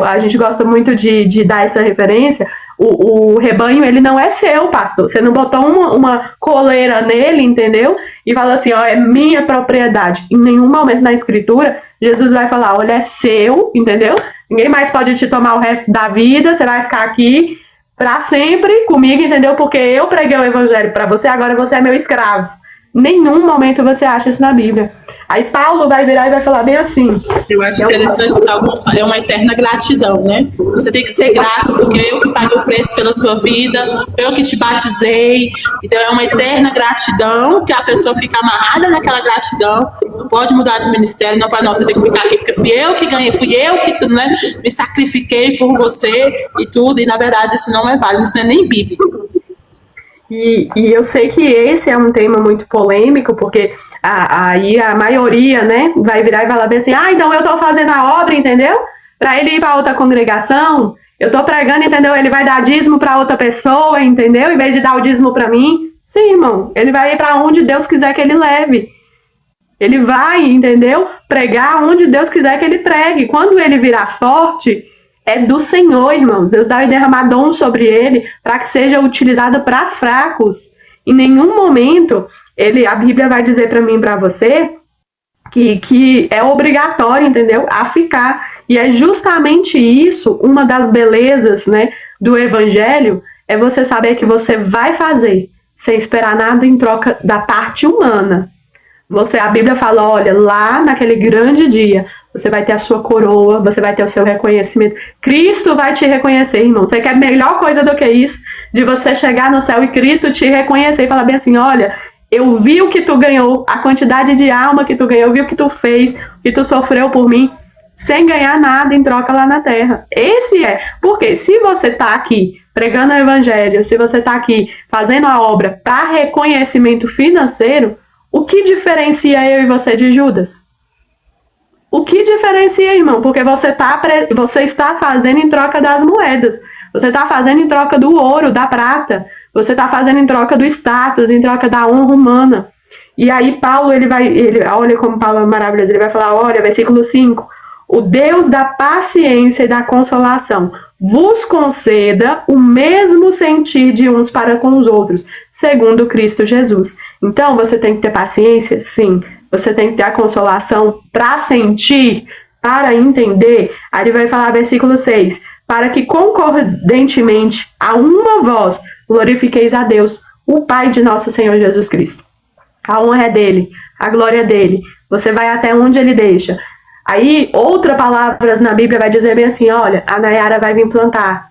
A gente gosta muito de dar essa referência. O rebanho, ele não é seu, pastor. Você não botou uma coleira nele, entendeu? E fala assim, ó, é minha propriedade. Em nenhum momento na escritura, Jesus vai falar, olha, é seu, entendeu? Ninguém mais pode te tomar o resto da vida, você vai ficar aqui pra sempre comigo, entendeu? Porque eu preguei o evangelho pra você, agora você é meu escravo. Nenhum momento você acha isso na Bíblia. Aí Paulo vai virar e vai falar bem assim. Eu acho interessante que alguns falam, é uma eterna gratidão, né? Você tem que ser grato, porque eu que paguei o preço pela sua vida, eu que te batizei. Então é uma eterna gratidão, que a pessoa fica amarrada naquela gratidão, não pode mudar de ministério, não para nós, você tem que ficar aqui, porque fui eu que ganhei, fui eu que, né, me sacrifiquei por você e tudo, e na verdade isso não é válido, isso não é nem bíblico. E eu sei que esse é um tema muito polêmico, porque aí a maioria, né, vai virar e falar bem assim, então eu tô fazendo a obra, entendeu? Para ele ir para outra congregação, eu tô pregando, entendeu? Ele vai dar dízimo para outra pessoa, entendeu? Em vez de dar o dízimo para mim. Sim, irmão, ele vai ir para onde Deus quiser que ele leve. Ele vai, entendeu? Pregar onde Deus quiser que ele pregue. Quando ele virar forte, é do Senhor, irmãos. Deus vai derramar dom sobre ele para que seja utilizado para fracos. Em nenhum momento, a Bíblia vai dizer para mim e para você que é obrigatório, entendeu? A ficar. E é justamente isso, uma das belezas, né, do Evangelho, é você saber que você vai fazer sem esperar nada em troca da parte humana. A Bíblia fala, olha, lá naquele grande dia, você vai ter a sua coroa, você vai ter o seu reconhecimento. Cristo vai te reconhecer, irmão. Você quer melhor coisa do que isso? De você chegar no céu e Cristo te reconhecer e falar bem assim, olha, eu vi o que tu ganhou, a quantidade de alma que tu ganhou, eu vi o que tu fez, o que tu sofreu por mim, sem ganhar nada em troca lá na terra. Porque se você está aqui pregando o evangelho, se você está aqui fazendo a obra para reconhecimento financeiro, o que diferencia eu e você de Judas? O que diferencia, irmão? Porque você está fazendo em troca das moedas. Você está fazendo em troca do ouro, da prata. Você está fazendo em troca do status, em troca da honra humana. E aí Paulo, olha como Paulo é maravilhoso, ele vai falar, olha, versículo 5, o Deus da paciência e da consolação vos conceda o mesmo sentir de uns para com os outros, segundo Cristo Jesus. Então, você tem que ter paciência? Sim. Você tem que ter a consolação para sentir, para entender. Aí ele vai falar, versículo 6, para que concordentemente a uma voz glorifiqueis a Deus, o Pai de nosso Senhor Jesus Cristo. A honra é dele, a glória é dele. Você vai até onde ele deixa. Aí, outras palavras na Bíblia vai dizer bem assim, olha, a Nayara vai vir plantar,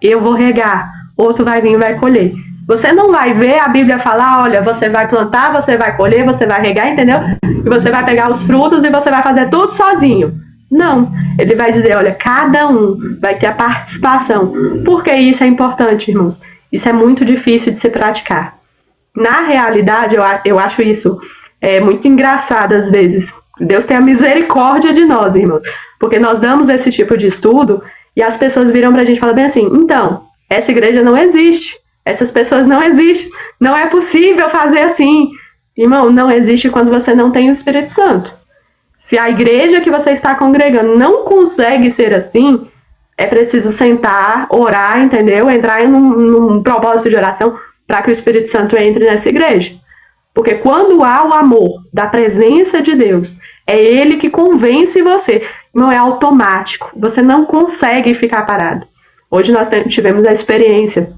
eu vou regar, outro vai vir e vai colher. Você não vai ver a Bíblia falar, olha, você vai plantar, você vai colher, você vai regar, entendeu? E você vai pegar os frutos e você vai fazer tudo sozinho. Não, ele vai dizer, olha, cada um vai ter a participação. Por que isso é importante, irmãos? Isso é muito difícil de se praticar. Na realidade, eu acho isso muito engraçado às vezes. Deus tem a misericórdia de nós, irmãos. Porque nós damos esse tipo de estudo e as pessoas viram pra gente e falam bem assim, então, essa igreja não existe. Essas pessoas não existem. Não é possível fazer assim. Irmão, não existe quando você não tem o Espírito Santo. Se a igreja que você está congregando não consegue ser assim, é preciso sentar, orar, entendeu? Entrar num propósito de oração para que o Espírito Santo entre nessa igreja. Porque quando há o amor da presença de Deus, é ele que convence você. Não é automático. Você não consegue ficar parado. Hoje nós tivemos a experiência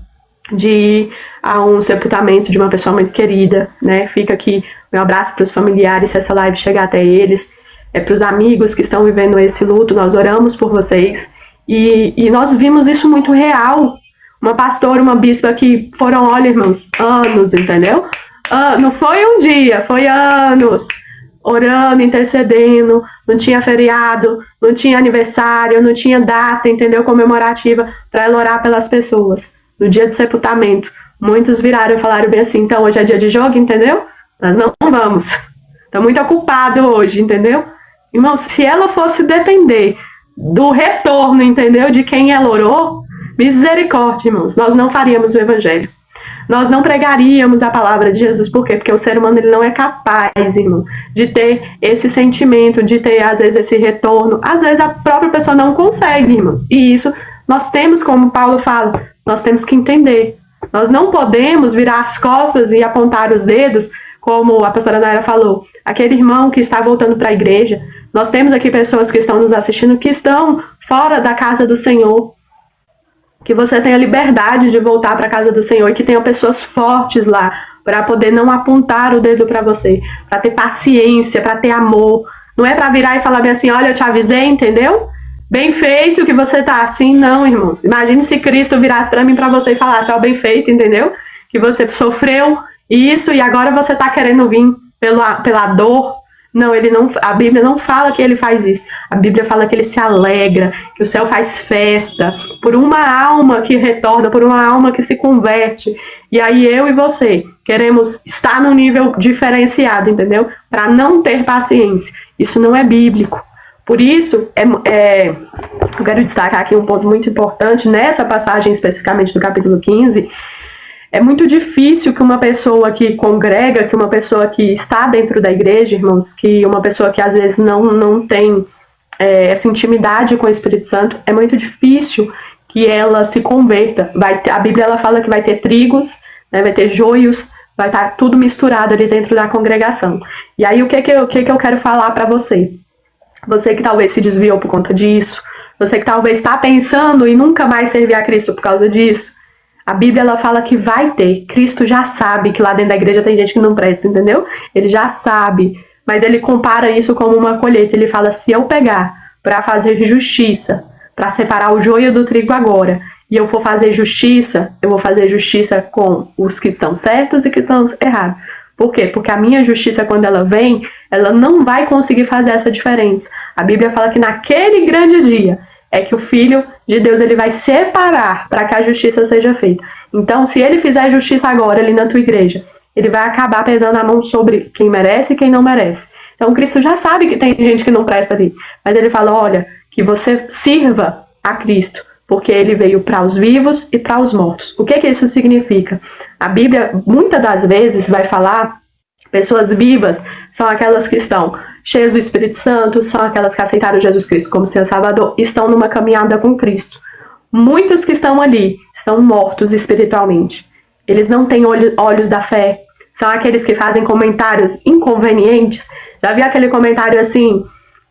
de ir a um sepultamento de uma pessoa muito querida, né? Fica aqui meu abraço para os familiares, se essa live chegar até eles, para os amigos que estão vivendo esse luto, nós oramos por vocês. E nós vimos isso muito real. Uma pastora, uma bispa que foram, olha, irmãos, anos, entendeu? Não foi um dia, foi anos, orando, intercedendo, não tinha feriado, não tinha aniversário, não tinha data, entendeu, comemorativa, para ela orar pelas pessoas. No dia de sepultamento, muitos viraram e falaram bem assim, então hoje é dia de jogo, entendeu? Nós não vamos. Está muito ocupado hoje, entendeu? Irmão, se ela fosse depender do retorno, entendeu, de quem ela orou, misericórdia, irmãos, nós não faríamos o evangelho. Nós não pregaríamos a palavra de Jesus. Por quê? Porque o ser humano ele não é capaz, irmão, de ter esse sentimento, de ter, às vezes, esse retorno. Às vezes, a própria pessoa não consegue, irmãos. E isso, nós temos, como Paulo fala, nós temos que entender. Nós não podemos virar as costas e apontar os dedos, como a pastora Nayara falou. Aquele irmão que está voltando para a igreja. Nós temos aqui pessoas que estão nos assistindo, que estão fora da casa do Senhor. Que você tenha liberdade de voltar para a casa do Senhor e que tenha pessoas fortes lá para poder não apontar o dedo para você, para ter paciência, para ter amor. Não é para virar e falar bem assim, olha, eu te avisei, entendeu? Bem feito que você tá assim, não, irmãos. Imagine se Cristo virasse para mim, para você e falasse, ó, bem feito, entendeu? Que você sofreu isso e agora você tá querendo vir pela dor. Não, a Bíblia não fala que ele faz isso. A Bíblia fala que ele se alegra, que o céu faz festa por uma alma que retorna, por uma alma que se converte. E aí eu e você queremos estar num nível diferenciado, entendeu? Para não ter paciência. Isso não é bíblico. Por isso, eu quero destacar aqui um ponto muito importante nessa passagem especificamente do capítulo 15. É muito difícil que uma pessoa que congrega, que uma pessoa que está dentro da igreja, irmãos, que uma pessoa que às vezes não tem essa intimidade com o Espírito Santo, é muito difícil que ela se converta. A Bíblia ela fala que vai ter trigos, né, vai ter joios, vai estar tudo misturado ali dentro da congregação. E aí o que eu quero falar para você? Você que talvez se desviou por conta disso, você que talvez está pensando em nunca mais servir a Cristo por causa disso, a Bíblia ela fala que vai ter. Cristo já sabe que lá dentro da igreja tem gente que não presta, entendeu? Ele já sabe. Mas ele compara isso como uma colheita. Ele fala, se eu pegar para fazer justiça, para separar o joio do trigo agora, e eu for fazer justiça, eu vou fazer justiça com os que estão certos e que estão errados. Por quê? Porque a minha justiça, quando ela vem, ela não vai conseguir fazer essa diferença. A Bíblia fala que naquele grande dia, é que o Filho de Deus ele vai separar para que a justiça seja feita. Então, se ele fizer justiça agora ali na tua igreja, ele vai acabar pesando a mão sobre quem merece e quem não merece. Então Cristo já sabe que tem gente que não presta ali, mas ele fala, olha, que você sirva a Cristo, porque ele veio para os vivos e para os mortos. O que isso significa? A Bíblia, muitas das vezes, vai falar, pessoas vivas são aquelas que estão cheias do Espírito Santo, são aquelas que aceitaram Jesus Cristo como seu Salvador, estão numa caminhada com Cristo. Muitos que estão ali estão mortos espiritualmente. Eles não têm olhos da fé. São aqueles que fazem comentários inconvenientes. Já viu aquele comentário assim,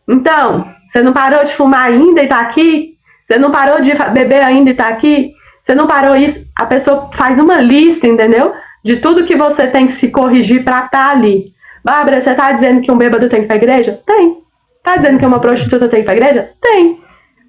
então, você não parou de fumar ainda e tá aqui? Você não parou de beber ainda e tá aqui? Você não parou isso? A pessoa faz uma lista, entendeu? De tudo que você tem que se corrigir pra estar ali. Bárbara, você tá dizendo que um bêbado tem que ir pra igreja? Tem. Tá dizendo que uma prostituta tem que ir pra igreja? Tem.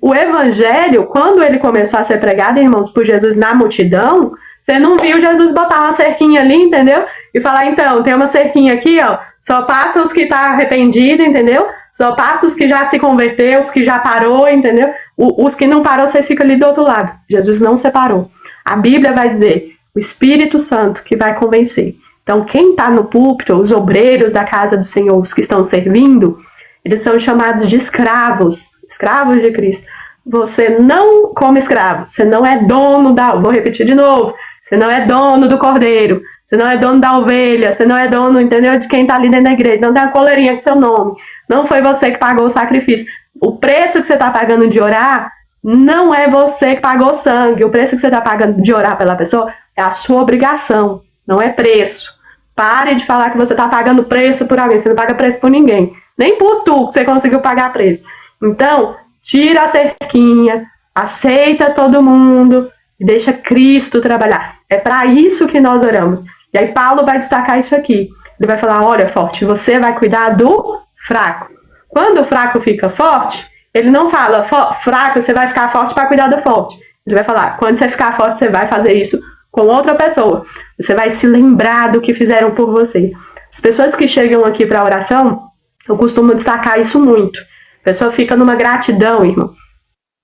O evangelho, quando ele começou a ser pregado, irmãos, por Jesus na multidão, você não viu Jesus botar uma cerquinha ali, entendeu? E falar, então, tem uma cerquinha aqui, ó, só passa os que tá arrependido, entendeu? Só passa os que já se converteu, os que já parou, entendeu? Os que não parou, vocês ficam ali do outro lado. Jesus não separou. A Bíblia vai dizer, o Espírito Santo que vai convencer. Então, quem está no púlpito, os obreiros da casa do Senhor, os que estão servindo, eles são chamados de escravos, escravos de Cristo. Você não, como escravo, você não é dono da... Vou repetir de novo. Você não é dono do cordeiro, você não é dono da ovelha, você não é dono, entendeu, de quem está ali dentro da igreja. Não tem uma coleirinha com seu nome. Não foi você que pagou o sacrifício. O preço que você está pagando de orar, não é você que pagou sangue. O preço que você está pagando de orar pela pessoa é a sua obrigação, não é preço. Pare de falar que você está pagando preço por alguém. Você não paga preço por ninguém. Nem por tu que você conseguiu pagar preço. Então, tira a cerquinha, aceita todo mundo e deixa Cristo trabalhar. É para isso que nós oramos. E aí Paulo vai destacar isso aqui. Ele vai falar, olha, forte, você vai cuidar do fraco. Quando o fraco fica forte, ele não fala, fraco, você vai ficar forte para cuidar do forte. Ele vai falar, quando você ficar forte, você vai fazer isso com outra pessoa. Você vai se lembrar do que fizeram por você. As pessoas que chegam aqui para oração, eu costumo destacar isso muito. A pessoa fica numa gratidão, irmão.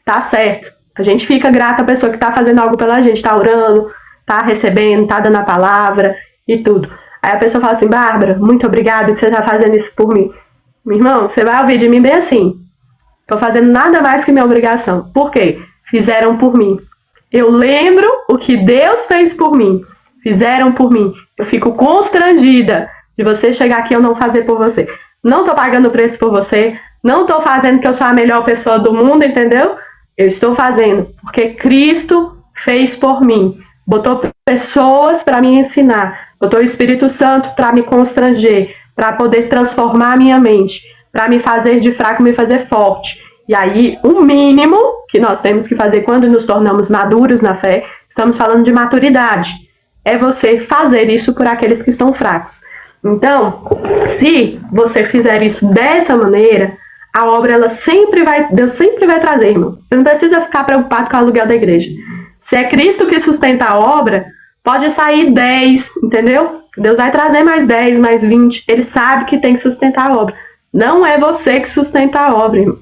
Tá certo. A gente fica grata à pessoa que tá fazendo algo pela gente, tá orando, tá recebendo, tá dando a palavra e tudo. Aí a pessoa fala assim, Bárbara, muito obrigada que você tá fazendo isso por mim. Meu irmão, você vai ouvir de mim bem assim. Tô fazendo nada mais que minha obrigação. Por quê? Fizeram por mim. Eu lembro o que Deus fez por mim. Fizeram por mim. Eu fico constrangida de você chegar aqui e eu não fazer por você. Não tô pagando preço por você. Não tô fazendo que eu sou a melhor pessoa do mundo, entendeu? Eu estou fazendo porque Cristo fez por mim. Botou pessoas para me ensinar. Botou o Espírito Santo para me constranger. Para poder transformar a minha mente. Para me fazer de fraco, me fazer forte. E aí, o mínimo que nós temos que fazer quando nos tornamos maduros na fé, estamos falando de maturidade. É você fazer isso por aqueles que estão fracos. Então, se você fizer isso dessa maneira, a obra, Deus sempre vai trazer, irmão. Você não precisa ficar preocupado com o aluguel da igreja. Se é Cristo que sustenta a obra, pode sair 10, entendeu? Deus vai trazer mais 10, mais 20. Ele sabe que tem que sustentar a obra. Não é você que sustenta a obra, irmão.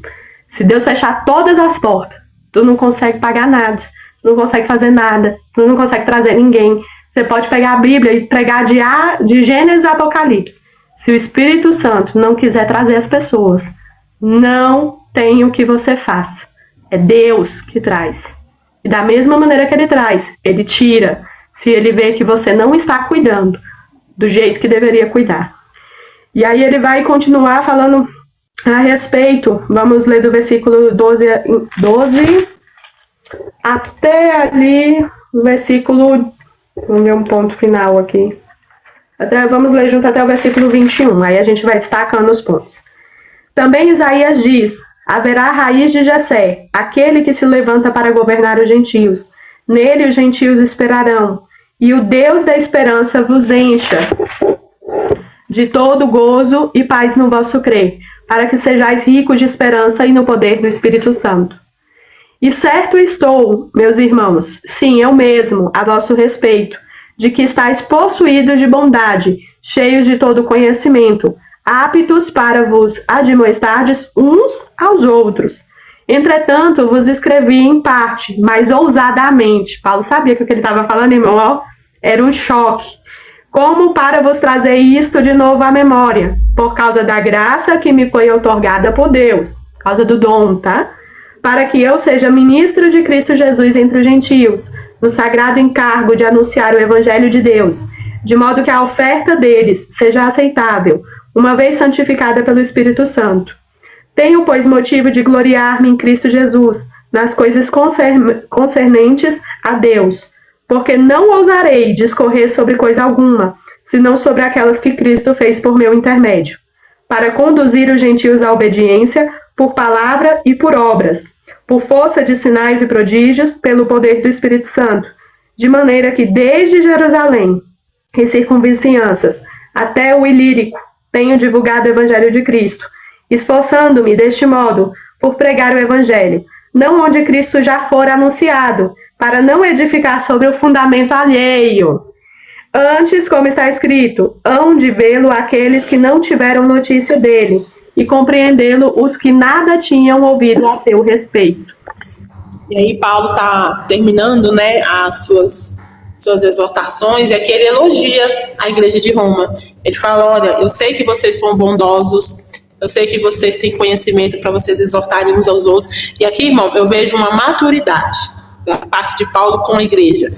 Se Deus fechar todas as portas, tu não consegue pagar nada, tu não consegue fazer nada, tu não consegue trazer ninguém. Você pode pegar a Bíblia e pregar de Gênesis a Apocalipse. Se o Espírito Santo não quiser trazer as pessoas, não tem o que você faça. É Deus que traz. E da mesma maneira que ele traz, ele tira. Se ele vê que você não está cuidando do jeito que deveria cuidar. E aí ele vai continuar falando a respeito. Vamos ler do versículo 12 até ali, o versículo... Vamos ver um ponto final aqui. Vamos ler junto até o versículo 21. Aí a gente vai destacando os pontos. Também Isaías diz, haverá a raiz de Jessé, aquele que se levanta para governar os gentios. Nele os gentios esperarão. E o Deus da esperança vos encha de todo gozo e paz no vosso crer, para que sejais ricos de esperança e no poder do Espírito Santo. E certo estou, meus irmãos, sim, eu mesmo, a vosso respeito, de que estáis possuídos de bondade, cheios de todo conhecimento, aptos para vos admoestardes uns aos outros. Entretanto, vos escrevi em parte, mas ousadamente. Paulo sabia que o que ele estava falando, irmão, era um choque. como para vos trazer isto de novo à memória, por causa da graça que me foi outorgada por Deus, por causa do dom, tá? Para que eu seja ministro de Cristo Jesus entre os gentios, no sagrado encargo de anunciar o evangelho de Deus, de modo que a oferta deles seja aceitável, uma vez santificada pelo Espírito Santo. Tenho, pois, motivo de gloriar-me em Cristo Jesus, nas coisas concernentes a Deus, porque não ousarei discorrer sobre coisa alguma, senão sobre aquelas que Cristo fez por meu intermédio, para conduzir os gentios à obediência por palavra e por obras, por força de sinais e prodígios, pelo poder do Espírito Santo, de maneira que desde Jerusalém e circunvizinhanças até o Ilírico tenho divulgado o Evangelho de Cristo, esforçando-me deste modo por pregar o Evangelho, não onde Cristo já for anunciado, para não edificar sobre o fundamento alheio. Antes, como está escrito, hão de vê-lo aqueles que não tiveram notícia dele, e compreendê-lo os que nada tinham ouvido a seu respeito. E aí Paulo está terminando, né, as suas exortações, e aqui ele elogia a igreja de Roma. Ele fala, olha, eu sei que vocês são bondosos, eu sei que vocês têm conhecimento para vocês exortarem uns aos outros. E aqui, irmão, eu vejo uma maturidade da parte de Paulo com a igreja.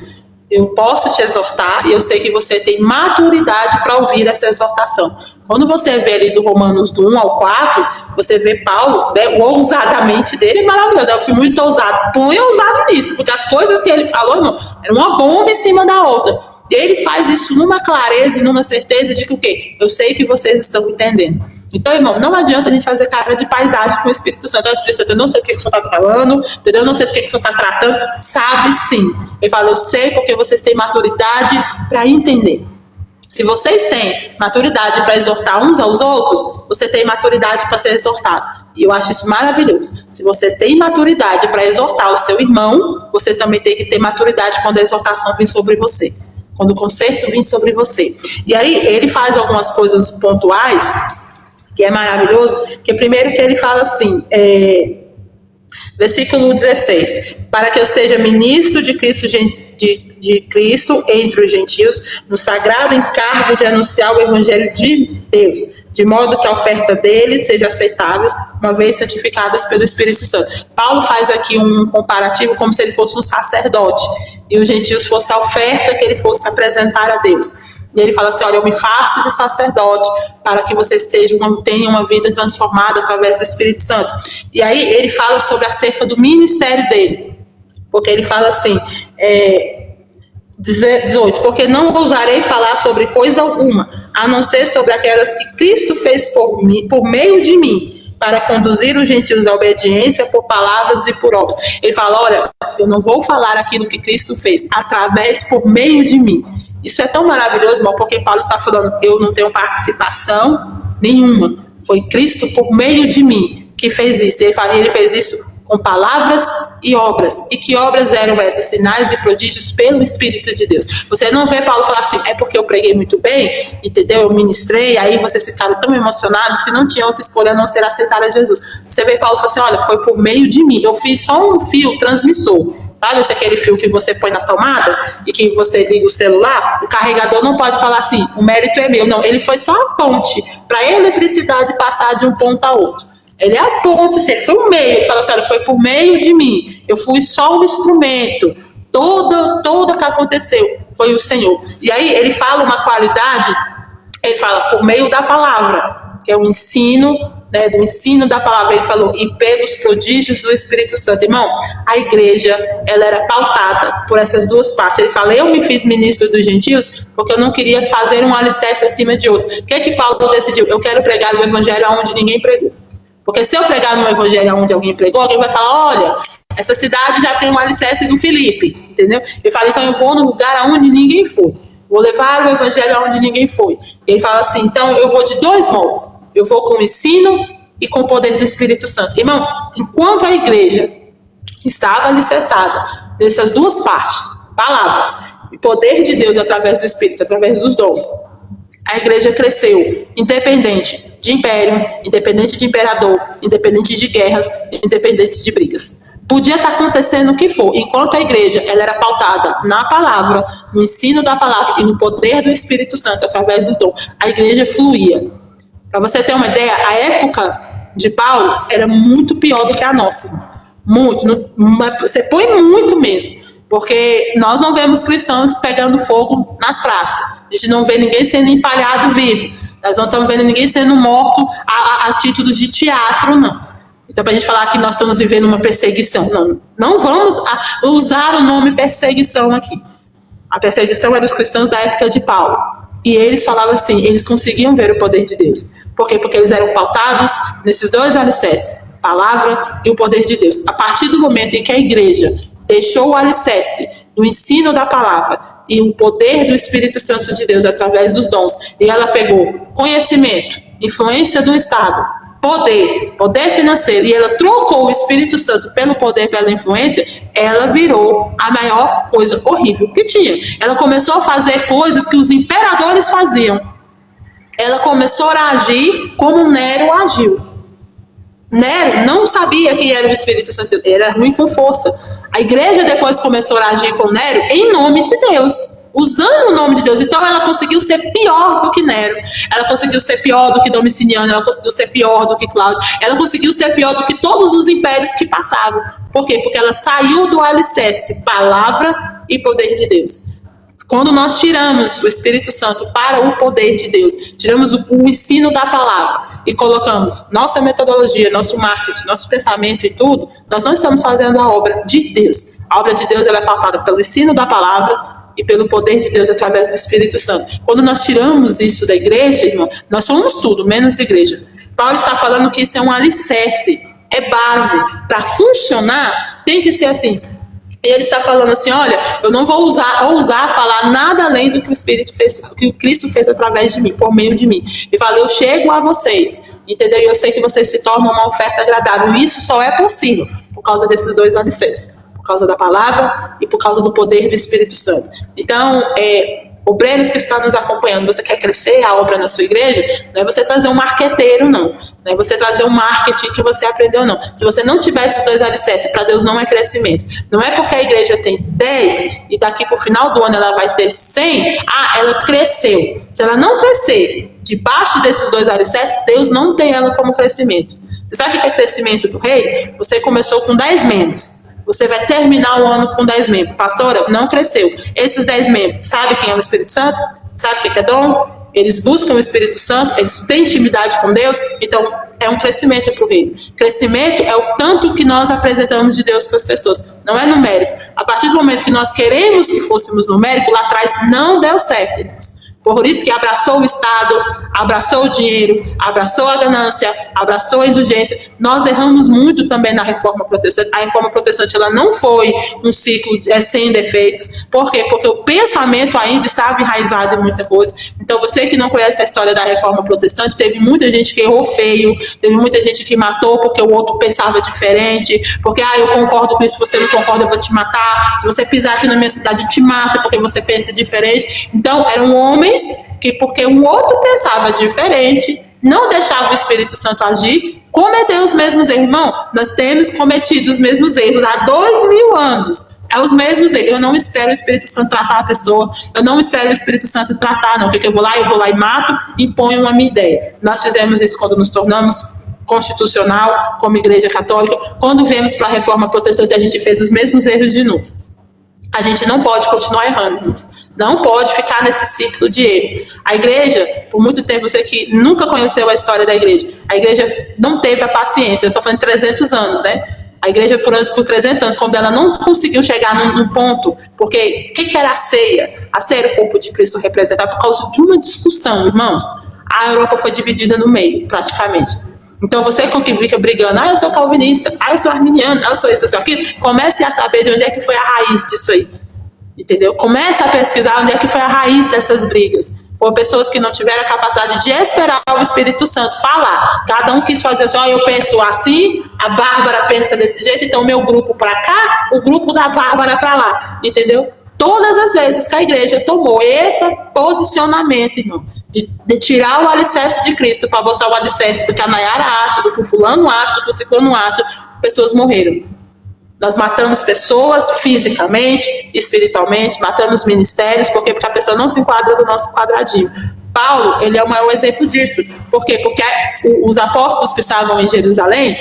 Eu posso te exortar e eu sei que você tem maturidade para ouvir essa exortação. Quando você vê ali do Romanos do 1 ao 4, você vê Paulo, né, o ousadamente dele é maravilhoso. Eu fui muito ousado. Põe ousado nisso, porque as coisas que ele falou, irmão, era uma bomba em cima da outra. E ele faz isso numa clareza e numa certeza de que o quê? Eu sei que vocês estão entendendo. Então, irmão, não adianta a gente fazer cara de paisagem com o Espírito Santo. O Espírito Santo, eu não sei o que o senhor está falando, entendeu? Eu não sei o que o senhor está tratando. Sabe sim. Ele fala, eu sei porque vocês têm maturidade para entender. Se vocês têm maturidade para exortar uns aos outros, você tem maturidade para ser exortado. E eu acho isso maravilhoso. Se você tem maturidade para exortar o seu irmão, você também tem que ter maturidade quando a exortação vem sobre você. Quando o conserto vem sobre você. E aí ele faz algumas coisas pontuais, que é maravilhoso, que primeiro que ele fala assim, versículo 16, para que eu seja ministro de Cristo, de Cristo entre os gentios, no sagrado encargo de anunciar o evangelho de Deus, de modo que a oferta deles seja aceitável, uma vez santificadas pelo Espírito Santo. Paulo faz aqui um comparativo como se ele fosse um sacerdote, e os gentios fosse a oferta que ele fosse apresentar a Deus. E ele fala assim, olha, eu me faço de sacerdote para que vocês tenham uma vida transformada através do Espírito Santo. E aí ele fala sobre acerca do ministério dele, porque ele fala assim, 18, porque não ousarei falar sobre coisa alguma, a não ser sobre aquelas que Cristo fez por meio de mim, para conduzir os gentios à obediência por palavras e por obras. Ele fala, olha, eu não vou falar aquilo que Cristo fez, por meio de mim. Isso é tão maravilhoso, irmão, porque Paulo está falando, eu não tenho participação nenhuma. Foi Cristo por meio de mim que fez isso. Ele fala, ele fez isso com palavras e obras. E que obras eram essas? Sinais e prodígios pelo Espírito de Deus. Você não vê Paulo falar assim, é porque eu preguei muito bem, entendeu? Eu ministrei, aí vocês ficaram tão emocionados que não tinha outra escolha a não ser aceitar a Jesus. Você vê Paulo falar assim, olha, foi por meio de mim. Eu fiz só um fio transmissor. Sabe esse aquele fio que você põe na tomada e que você liga o celular? O carregador não pode falar assim, o mérito é meu. Não, ele foi só a ponte para a eletricidade passar de um ponto a outro. Ele é a ponte, assim, ele foi o meio. Ele fala assim, olha, foi por meio de mim. Eu fui só o instrumento. Tudo que aconteceu foi o Senhor. E aí ele fala uma qualidade, ele fala por meio da palavra, que é o ensino, né, do ensino da palavra. Ele falou, e pelos prodígios do Espírito Santo. Irmão, a igreja, ela era pautada por essas duas partes. Ele fala, eu me fiz ministro dos gentios porque eu não queria fazer um alicerce acima de outro. O que é que Paulo decidiu? Eu quero pregar o evangelho onde ninguém pregou. Porque se eu pregar no evangelho onde alguém pregou, alguém vai falar, olha, essa cidade já tem um alicerce do Filipe, entendeu? Ele fala, então eu vou no lugar onde ninguém foi. Vou levar o evangelho onde ninguém foi. Ele fala assim, então eu vou de dois modos. Eu vou com o ensino e com o poder do Espírito Santo. Irmão, enquanto a igreja estava alicerçada dessas duas partes, palavra e poder de Deus através do Espírito, através dos dons, a igreja cresceu, independente de império, independente de imperador, independente de guerras, independente de brigas. Podia estar acontecendo o que for, enquanto a igreja ela era pautada na palavra, no ensino da palavra e no poder do Espírito Santo através dos dons, a igreja fluía. Para você ter uma ideia, a época de Paulo era muito pior do que a nossa. Muito, você põe muito mesmo, porque nós não vemos cristãos pegando fogo nas praças, a gente não vê ninguém sendo empalhado vivo, nós não estamos vendo ninguém sendo morto a título de teatro, não. Então, para a gente falar que nós estamos vivendo uma perseguição, não vamos usar o nome perseguição aqui. A perseguição era os cristãos da época de Paulo. E eles falavam assim, eles conseguiam ver o poder de Deus. Por quê? Porque eles eram pautados nesses dois alicerces, a palavra e o poder de Deus. A partir do momento em que a igreja deixou o alicerce do ensino da palavra e o poder do Espírito Santo de Deus através dos dons, e ela pegou conhecimento, influência do Estado, poder financeiro, e ela trocou o Espírito Santo pelo poder, pela influência, ela virou a maior coisa horrível que tinha. Ela começou a fazer coisas que os imperadores faziam. Ela começou a agir como Nero agiu. Nero não sabia quem era o Espírito Santo, ele era ruim com força. A igreja depois começou a agir com Nero em nome de Deus, usando o nome de Deus. Então ela conseguiu ser pior do que Nero, ela conseguiu ser pior do que Domiciano, ela conseguiu ser pior do que Cláudio, ela conseguiu ser pior do que todos os impérios que passavam. Por quê? Porque ela saiu do alicerce, palavra e poder de Deus. Quando nós tiramos o Espírito Santo para o poder de Deus, tiramos o ensino da palavra e colocamos nossa metodologia, nosso marketing, nosso pensamento e tudo, nós não estamos fazendo a obra de Deus. A obra de Deus ela é pautada pelo ensino da palavra e pelo poder de Deus através do Espírito Santo. Quando nós tiramos isso da igreja, irmão, nós somos tudo, menos igreja. Paulo está falando que isso é um alicerce, é base. Para funcionar, tem que ser assim. E ele está falando assim, olha, eu não vou ousar falar nada além do que o Espírito fez, que o Cristo fez através de mim, por meio de mim. E fala, eu chego a vocês, entendeu? E eu sei que vocês se tornam uma oferta agradável. E isso só é possível por causa desses dois alicerces. Por causa da palavra e por causa do poder do Espírito Santo. Então, obreiros que estão nos acompanhando, você quer crescer a obra na sua igreja, não é você trazer um marqueteiro, não é você trazer um marketing que você aprendeu, não. Se você não tiver esses dois alicerces, para Deus não é crescimento. Não é porque a igreja tem 10 e daqui para o final do ano ela vai ter 100, ela cresceu. Se ela não crescer debaixo desses dois alicerces, Deus não tem ela como crescimento. Você sabe o que é crescimento do reino? Você começou com 10 membros. Você vai terminar o ano com 10 membros. Pastora, não cresceu. Esses 10 membros, sabe quem é o Espírito Santo? Sabe o que é dom? Eles buscam o Espírito Santo, eles têm intimidade com Deus, então é um crescimento para o reino. Crescimento é o tanto que nós apresentamos de Deus para as pessoas, não é numérico. A partir do momento que nós queremos que fôssemos numérico, lá atrás não deu certo, irmãos. Por isso que abraçou o Estado, abraçou o dinheiro, abraçou a ganância, abraçou a indulgência. Nós erramos muito também na Reforma Protestante. A Reforma Protestante ela não foi um ciclo sem defeitos. Por quê? Porque o pensamento ainda estava enraizado em muita coisa. Então, você que não conhece a história da Reforma Protestante, teve muita gente que errou feio, teve muita gente que matou porque o outro pensava diferente, porque, eu concordo com isso, você não concorda, eu vou te matar. Se você pisar aqui na minha cidade, eu te mato porque você pensa diferente. Então, eram homens que, porque o outro pensava diferente, não deixava o Espírito Santo agir, cometeu os mesmos erros. Irmão, nós temos cometido os mesmos erros há 2000 anos. É os mesmos erros. Eu não espero o Espírito Santo tratar a pessoa, eu não espero o Espírito Santo tratar, não. Porque eu vou lá e mato, imponho a minha ideia. Nós fizemos isso quando nos tornamos constitucional, como igreja católica. Quando viemos para a Reforma Protestante, a gente fez os mesmos erros de novo. A gente não pode continuar errando, irmãos. Não pode ficar nesse ciclo de erro. A igreja, por muito tempo, você que nunca conheceu a história da igreja, a igreja não teve a paciência. Eu estou falando de 300 anos, né? A igreja, por 300 anos, quando ela não conseguiu chegar num ponto, porque o que era a ceia? A ceia era o corpo de Cristo representado por causa de uma discussão, irmãos. A Europa foi dividida no meio, praticamente. Então, você que fica brigando, eu sou calvinista, eu sou arminiano, eu sou isso, eu sou aquilo, comece a saber de onde é que foi a raiz disso aí. Entendeu? Comece a pesquisar onde é que foi a raiz dessas brigas. Foram pessoas que não tiveram a capacidade de esperar o Espírito Santo falar. Cada um quis fazer assim, eu penso assim, a Bárbara pensa desse jeito, então o meu grupo para cá, o grupo da Bárbara para lá. Entendeu? Todas as vezes que a igreja tomou esse posicionamento, irmão, de tirar o alicerce de Cristo para mostrar o alicerce do que a Nayara acha, do que o fulano acha, do que o ciclano acha, pessoas morreram. Nós matamos pessoas fisicamente, espiritualmente, matamos ministérios, porque a pessoa não se enquadra no nosso quadradinho. Paulo, ele é o maior exemplo disso. Por quê? Porque os apóstolos que estavam em Jerusalém,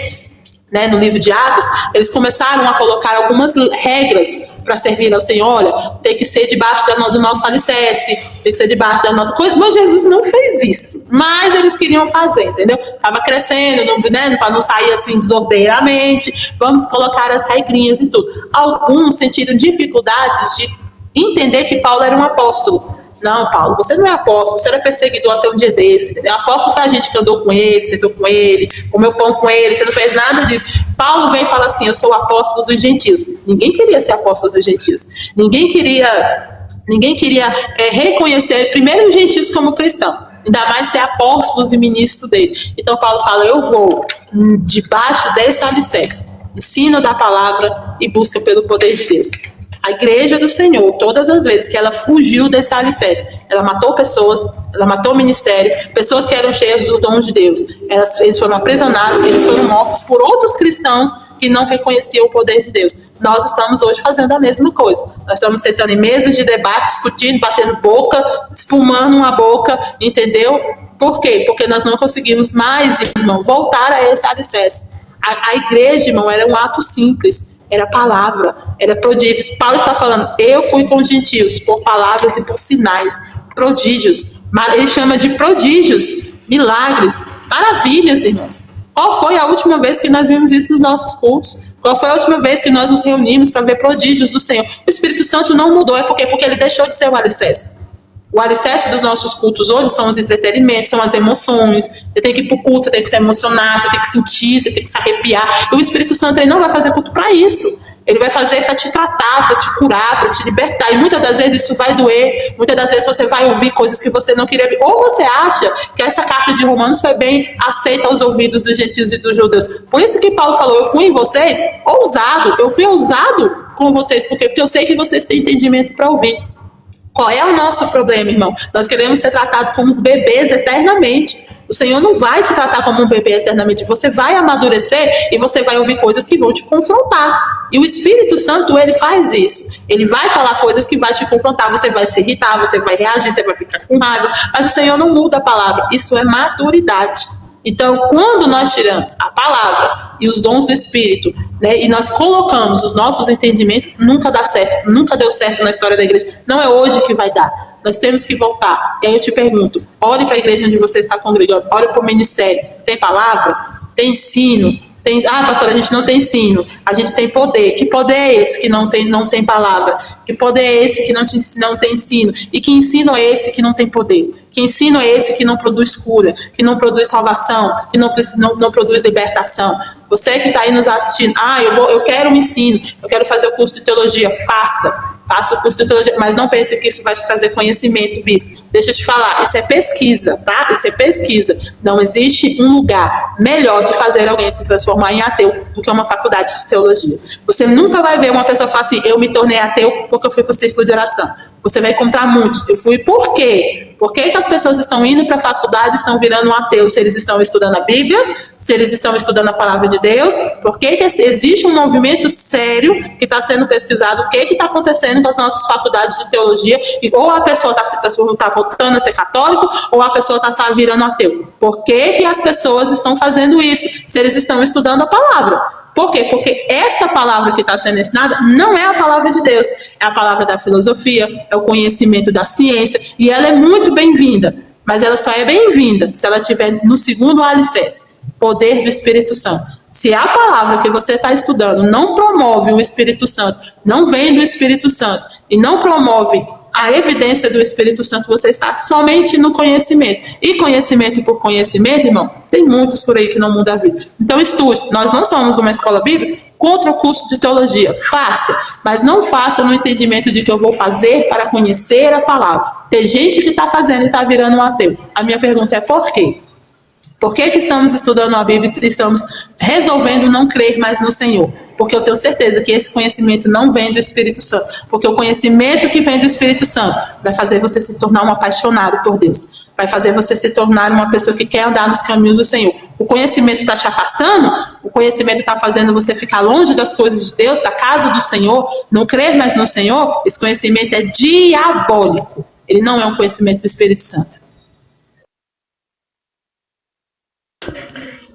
né, no livro de Atos, eles começaram a colocar algumas regras para servir ao Senhor. Olha, tem que ser debaixo do nosso alicerce, tem que ser debaixo da nossa coisa. Mas Jesus não fez isso. Mas eles queriam fazer, entendeu? Estava crescendo, né, para não sair assim desordeiramente. Vamos colocar as regrinhas e tudo. Alguns sentiram dificuldades de entender que Paulo era um apóstolo. Não, Paulo, você não é apóstolo, você era perseguidor até um dia desse. Entendeu? Apóstolo foi a gente que andou com ele, sentou com ele, comeu pão com ele, você não fez nada disso. Paulo vem e fala assim, eu sou o apóstolo dos gentios. Ninguém queria ser apóstolo dos gentios. Ninguém queria reconhecer primeiro os gentios como cristão. Ainda mais ser apóstolos e ministro dele. Então Paulo fala, eu vou debaixo desse alicerce, ensino da palavra e busca pelo poder de Deus. A igreja do Senhor, todas as vezes que ela fugiu desse alicerce, ela matou pessoas, ela matou o ministério, pessoas que eram cheias dos dons de Deus. Eles foram aprisionados, eles foram mortos por outros cristãos que não reconheciam o poder de Deus. Nós estamos hoje fazendo a mesma coisa. Nós estamos sentando em mesas de debate, discutindo, batendo boca, espumando uma boca, entendeu? Por quê? Porque nós não conseguimos mais, irmão, voltar a esse alicerce. A igreja, irmão, era um ato simples. Era palavra, era prodígios. Paulo está falando, eu fui com os gentios por palavras e por sinais, prodígios. Ele chama de prodígios, milagres, maravilhas, irmãos. Qual foi a última vez que nós vimos isso nos nossos cultos? Qual foi a última vez que nós nos reunimos para ver prodígios do Senhor? O Espírito Santo não mudou, é porque ele deixou de ser o alicerce. O alicerce dos nossos cultos hoje são os entretenimentos, são as emoções. Você tem que ir para o culto, você tem que se emocionar, você tem que sentir, você tem que se arrepiar. E o Espírito Santo ele não vai fazer culto para isso. Ele vai fazer para te tratar, para te curar, para te libertar. E muitas das vezes isso vai doer. Muitas das vezes você vai ouvir coisas que você não queria ouvir. Ou você acha que essa carta de Romanos foi bem aceita aos ouvidos dos gentios e dos judeus. Por isso que Paulo falou, eu fui em vocês ousado. Eu fui ousado com vocês. Porque eu sei que vocês têm entendimento para ouvir. Qual é o nosso problema, irmão? Nós queremos ser tratados como os bebês eternamente. O Senhor não vai te tratar como um bebê eternamente. Você vai amadurecer e você vai ouvir coisas que vão te confrontar. E o Espírito Santo, ele faz isso. Ele vai falar coisas que vai te confrontar. Você vai se irritar, você vai reagir, você vai ficar com raiva. Mas o Senhor não muda a palavra. Isso é maturidade. Então, quando nós tiramos a palavra e os dons do Espírito, né, e nós colocamos os nossos entendimentos, nunca dá certo, nunca deu certo na história da igreja. Não é hoje que vai dar. Nós temos que voltar. E aí eu te pergunto, olhe para a igreja onde você está congregando, olhe para o ministério. Tem palavra? Tem ensino? Pastor, a gente não tem ensino, a gente tem poder. Que poder é esse que não tem palavra? Que poder é esse que não tem ensino? E que ensino é esse que não tem poder? Que ensino é esse que não produz cura, que não produz salvação, que não produz libertação? Você que está aí nos assistindo, eu quero um ensino, eu quero fazer o curso de teologia, faça o curso de teologia, mas não pense que isso vai te trazer conhecimento bíblico. Deixa eu te falar, isso é pesquisa, tá? Isso é pesquisa. Não existe um lugar melhor de fazer alguém se transformar em ateu do que uma faculdade de teologia. Você nunca vai ver uma pessoa falar assim, eu me tornei ateu porque eu fui para o círculo de oração. Você vai encontrar muitos. Eu fui por quê? Por que as pessoas estão indo para a faculdade e estão virando um ateu? Se eles estão estudando a Bíblia, se eles estão estudando a palavra de Deus, por que existe um movimento sério que está sendo pesquisado? O que está acontecendo com as nossas faculdades de teologia? Ou a pessoa está se transformando, está voltando a ser católico, ou a pessoa está virando ateu. Por que as pessoas estão fazendo isso? Se eles estão estudando a palavra. Por quê? Porque essa palavra que está sendo ensinada não é a palavra de Deus, é a palavra da filosofia, é o conhecimento da ciência, e ela é muito bem-vinda, mas ela só é bem-vinda se ela estiver no segundo alicerce, poder do Espírito Santo. Se a palavra que você está estudando não promove o Espírito Santo, não vem do Espírito Santo, e não promove a evidência do Espírito Santo, você está somente no conhecimento. E conhecimento por conhecimento, irmão, tem muitos por aí que não mudam a vida. Então estude. Nós não somos uma escola bíblica contra o curso de teologia. Faça, mas não faça no entendimento de que eu vou fazer para conhecer a palavra. Tem gente que está fazendo e está virando um ateu. A minha pergunta é por quê? Por que estamos estudando a Bíblia e estamos resolvendo não crer mais no Senhor? Porque eu tenho certeza que esse conhecimento não vem do Espírito Santo. Porque o conhecimento que vem do Espírito Santo vai fazer você se tornar um apaixonado por Deus. vai fazer você se tornar uma pessoa que quer andar nos caminhos do Senhor. O conhecimento está te afastando, o conhecimento está fazendo você ficar longe das coisas de Deus, da casa do Senhor, não crer mais no Senhor. Esse conhecimento é diabólico, ele não é um conhecimento do Espírito Santo.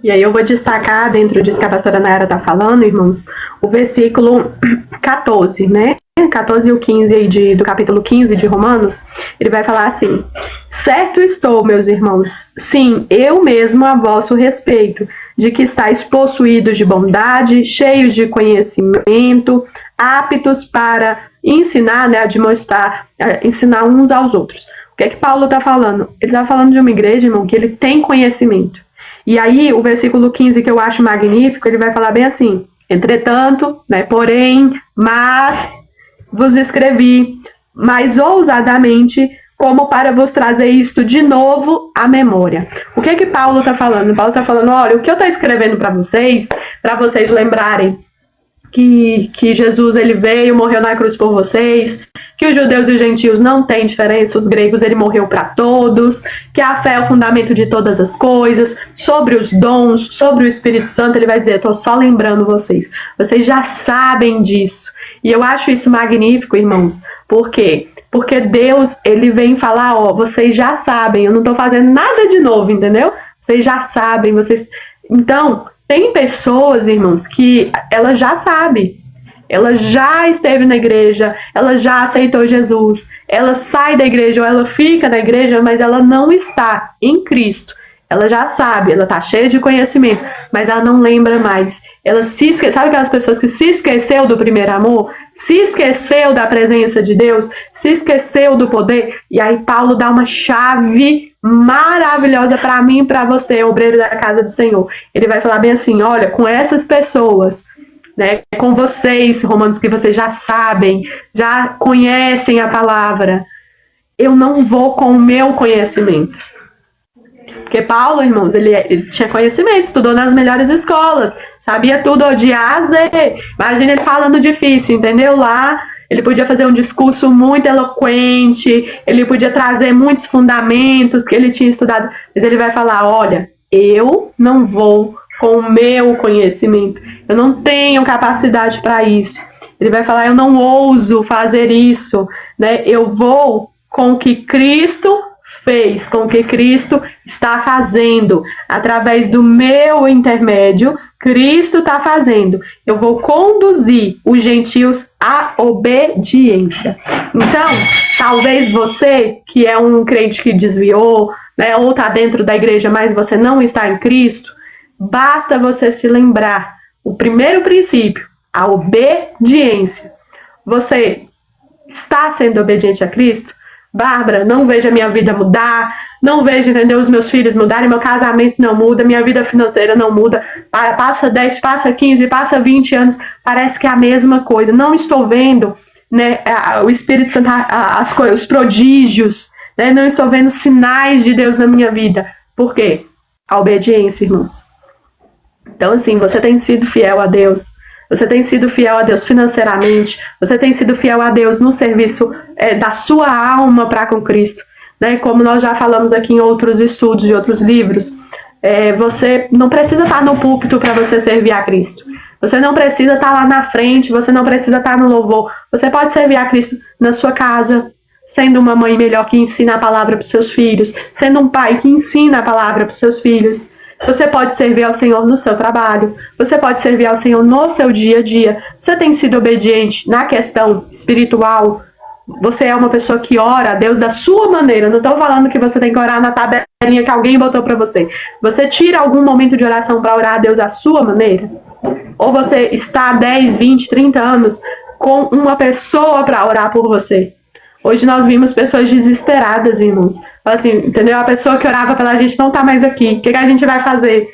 E aí eu vou destacar, dentro disso que a pastora Nayara está falando, irmãos, o versículo 14, né? 14 e o 15 aí do capítulo 15 de Romanos, ele vai falar assim: certo estou, meus irmãos, sim, eu mesmo a vosso respeito, de que estáis possuídos de bondade, cheios de conhecimento, aptos para ensinar, né, admoestar, ensinar uns aos outros. O que é que Paulo está falando? Ele está falando de uma igreja, irmão, que ele tem conhecimento. E aí, o versículo 15, que eu acho magnífico, ele vai falar bem assim: entretanto, né, porém, mas vos escrevi mais ousadamente, como para vos trazer isto de novo à memória. O que é que Paulo está falando? Paulo está falando: olha, o que eu estou escrevendo para vocês lembrarem que Jesus ele veio, morreu na cruz por vocês, que os judeus e os gentios não têm diferença, os gregos ele morreu para todos, que a fé é o fundamento de todas as coisas, sobre os dons, sobre o Espírito Santo, ele vai dizer: estou só lembrando vocês já sabem disso. E eu acho isso magnífico, irmãos. Por quê? Porque Deus, ele vem falar: ó, vocês já sabem, eu não estou fazendo nada de novo, entendeu? Vocês já sabem, Então, tem pessoas, irmãos, que ela já sabe, ela já esteve na igreja, ela já aceitou Jesus, ela sai da igreja ou ela fica na igreja, mas ela não está em Cristo. Ela já sabe, ela está cheia de conhecimento, mas ela não lembra mais. Ela se esquece, sabe aquelas pessoas que se esqueceu do primeiro amor? Se esqueceu da presença de Deus? Se esqueceu do poder? E aí Paulo dá uma chave maravilhosa para mim e para você, obreiro da casa do Senhor. Ele vai falar bem assim: olha, com essas pessoas, né, com vocês, Romanos, que vocês já sabem, já conhecem a palavra, eu não vou com o meu conhecimento. Porque Paulo, irmãos, ele tinha conhecimento, estudou nas melhores escolas, sabia tudo de A a Z. Imagina ele falando difícil, entendeu? Lá ele podia fazer um discurso muito eloquente, ele podia trazer muitos fundamentos que ele tinha estudado, mas ele vai falar: olha, eu não vou com o meu conhecimento, eu não tenho capacidade para isso. Ele vai falar: eu não ouso fazer isso, né? Eu vou com o que Cristo fez, com o que Cristo está fazendo, através do meu intermédio, Cristo está fazendo. Eu vou conduzir os gentios à obediência. Então, talvez você, que é um crente que desviou, né, ou está dentro da igreja, mas você não está em Cristo, basta você se lembrar o primeiro princípio, a obediência. Você está sendo obediente a Cristo? Bárbara, não vejo a minha vida mudar, não vejo, entendeu, os meus filhos mudarem, meu casamento não muda, minha vida financeira não muda, passa 10, passa 15, passa 20 anos, parece que é a mesma coisa, não estou vendo, né, o Espírito Santo, as coisas, os prodígios, né, não estou vendo sinais de Deus na minha vida. Por quê? A obediência, irmãos. Então, assim, você tem sido fiel a Deus, você tem sido fiel a Deus financeiramente, você tem sido fiel a Deus no serviço da sua alma para com Cristo, né? Como nós já falamos aqui em outros estudos de outros livros, você não precisa estar no púlpito para você servir a Cristo. Você não precisa estar lá na frente, você não precisa estar no louvor. Você pode servir a Cristo na sua casa, sendo uma mãe melhor que ensina a palavra para os seus filhos, sendo um pai que ensina a palavra para os seus filhos. Você pode servir ao Senhor no seu trabalho, você pode servir ao Senhor no seu dia a dia. Você tem sido obediente na questão espiritual? Você é uma pessoa que ora a Deus da sua maneira. Não estou falando que você tem que orar na tabelinha que alguém botou para você. Você tira algum momento de oração para orar a Deus da sua maneira? Ou você está há 10, 20, 30 anos com uma pessoa para orar por você? Hoje nós vimos pessoas desesperadas, irmãos. Assim, entendeu? A pessoa que orava pela gente não está mais aqui. O que a gente vai fazer?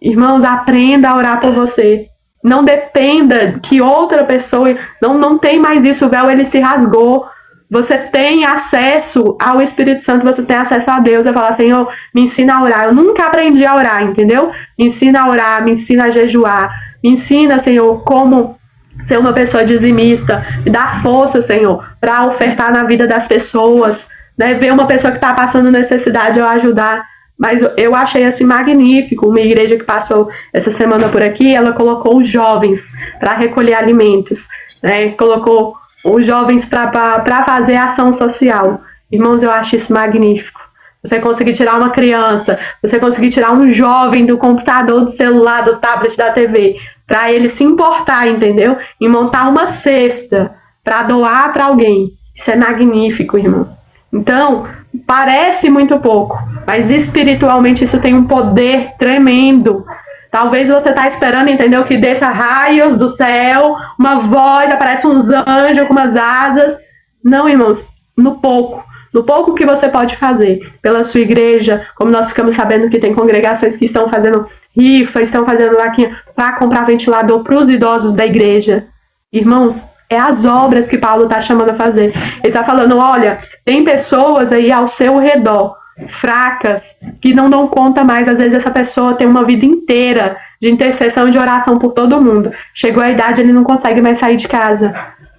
Irmãos, aprenda a orar por você. Não dependa que outra pessoa... Não tem mais isso. O véu, ele se rasgou. Você tem acesso ao Espírito Santo. Você tem acesso a Deus. Eu falo, Senhor, me ensina a orar. Eu nunca aprendi a orar, entendeu? Me ensina a orar, me ensina a jejuar. Me ensina, Senhor, como ser uma pessoa dizimista. Me dá força, Senhor, para ofertar na vida das pessoas, né, ver uma pessoa que está passando necessidade, eu ajudar. Mas eu achei assim magnífico. Uma igreja que passou essa semana por aqui, ela colocou os jovens para recolher alimentos, né? Colocou os jovens para fazer ação social. Irmãos, eu acho isso magnífico. Você conseguir tirar uma criança, você conseguir tirar um jovem do computador, do celular, do tablet, da TV, para ele se importar, entendeu? E montar uma cesta para doar para alguém. Isso é magnífico, irmão. Então, parece muito pouco, mas espiritualmente isso tem um poder tremendo. Talvez você está esperando, entendeu, que desça raios do céu, uma voz, aparece uns anjos com umas asas. Não, irmãos, no pouco que você pode fazer pela sua igreja, como nós ficamos sabendo que tem congregações que estão fazendo rifa, estão fazendo vaquinha para comprar ventilador para os idosos da igreja. Irmãos, é as obras que Paulo está chamando a fazer. Ele está falando, olha, tem pessoas aí ao seu redor, fracas, que não dão conta mais. Às vezes essa pessoa tem uma vida inteira de intercessão e de oração por todo mundo. Chegou a idade, ele não consegue mais sair de casa.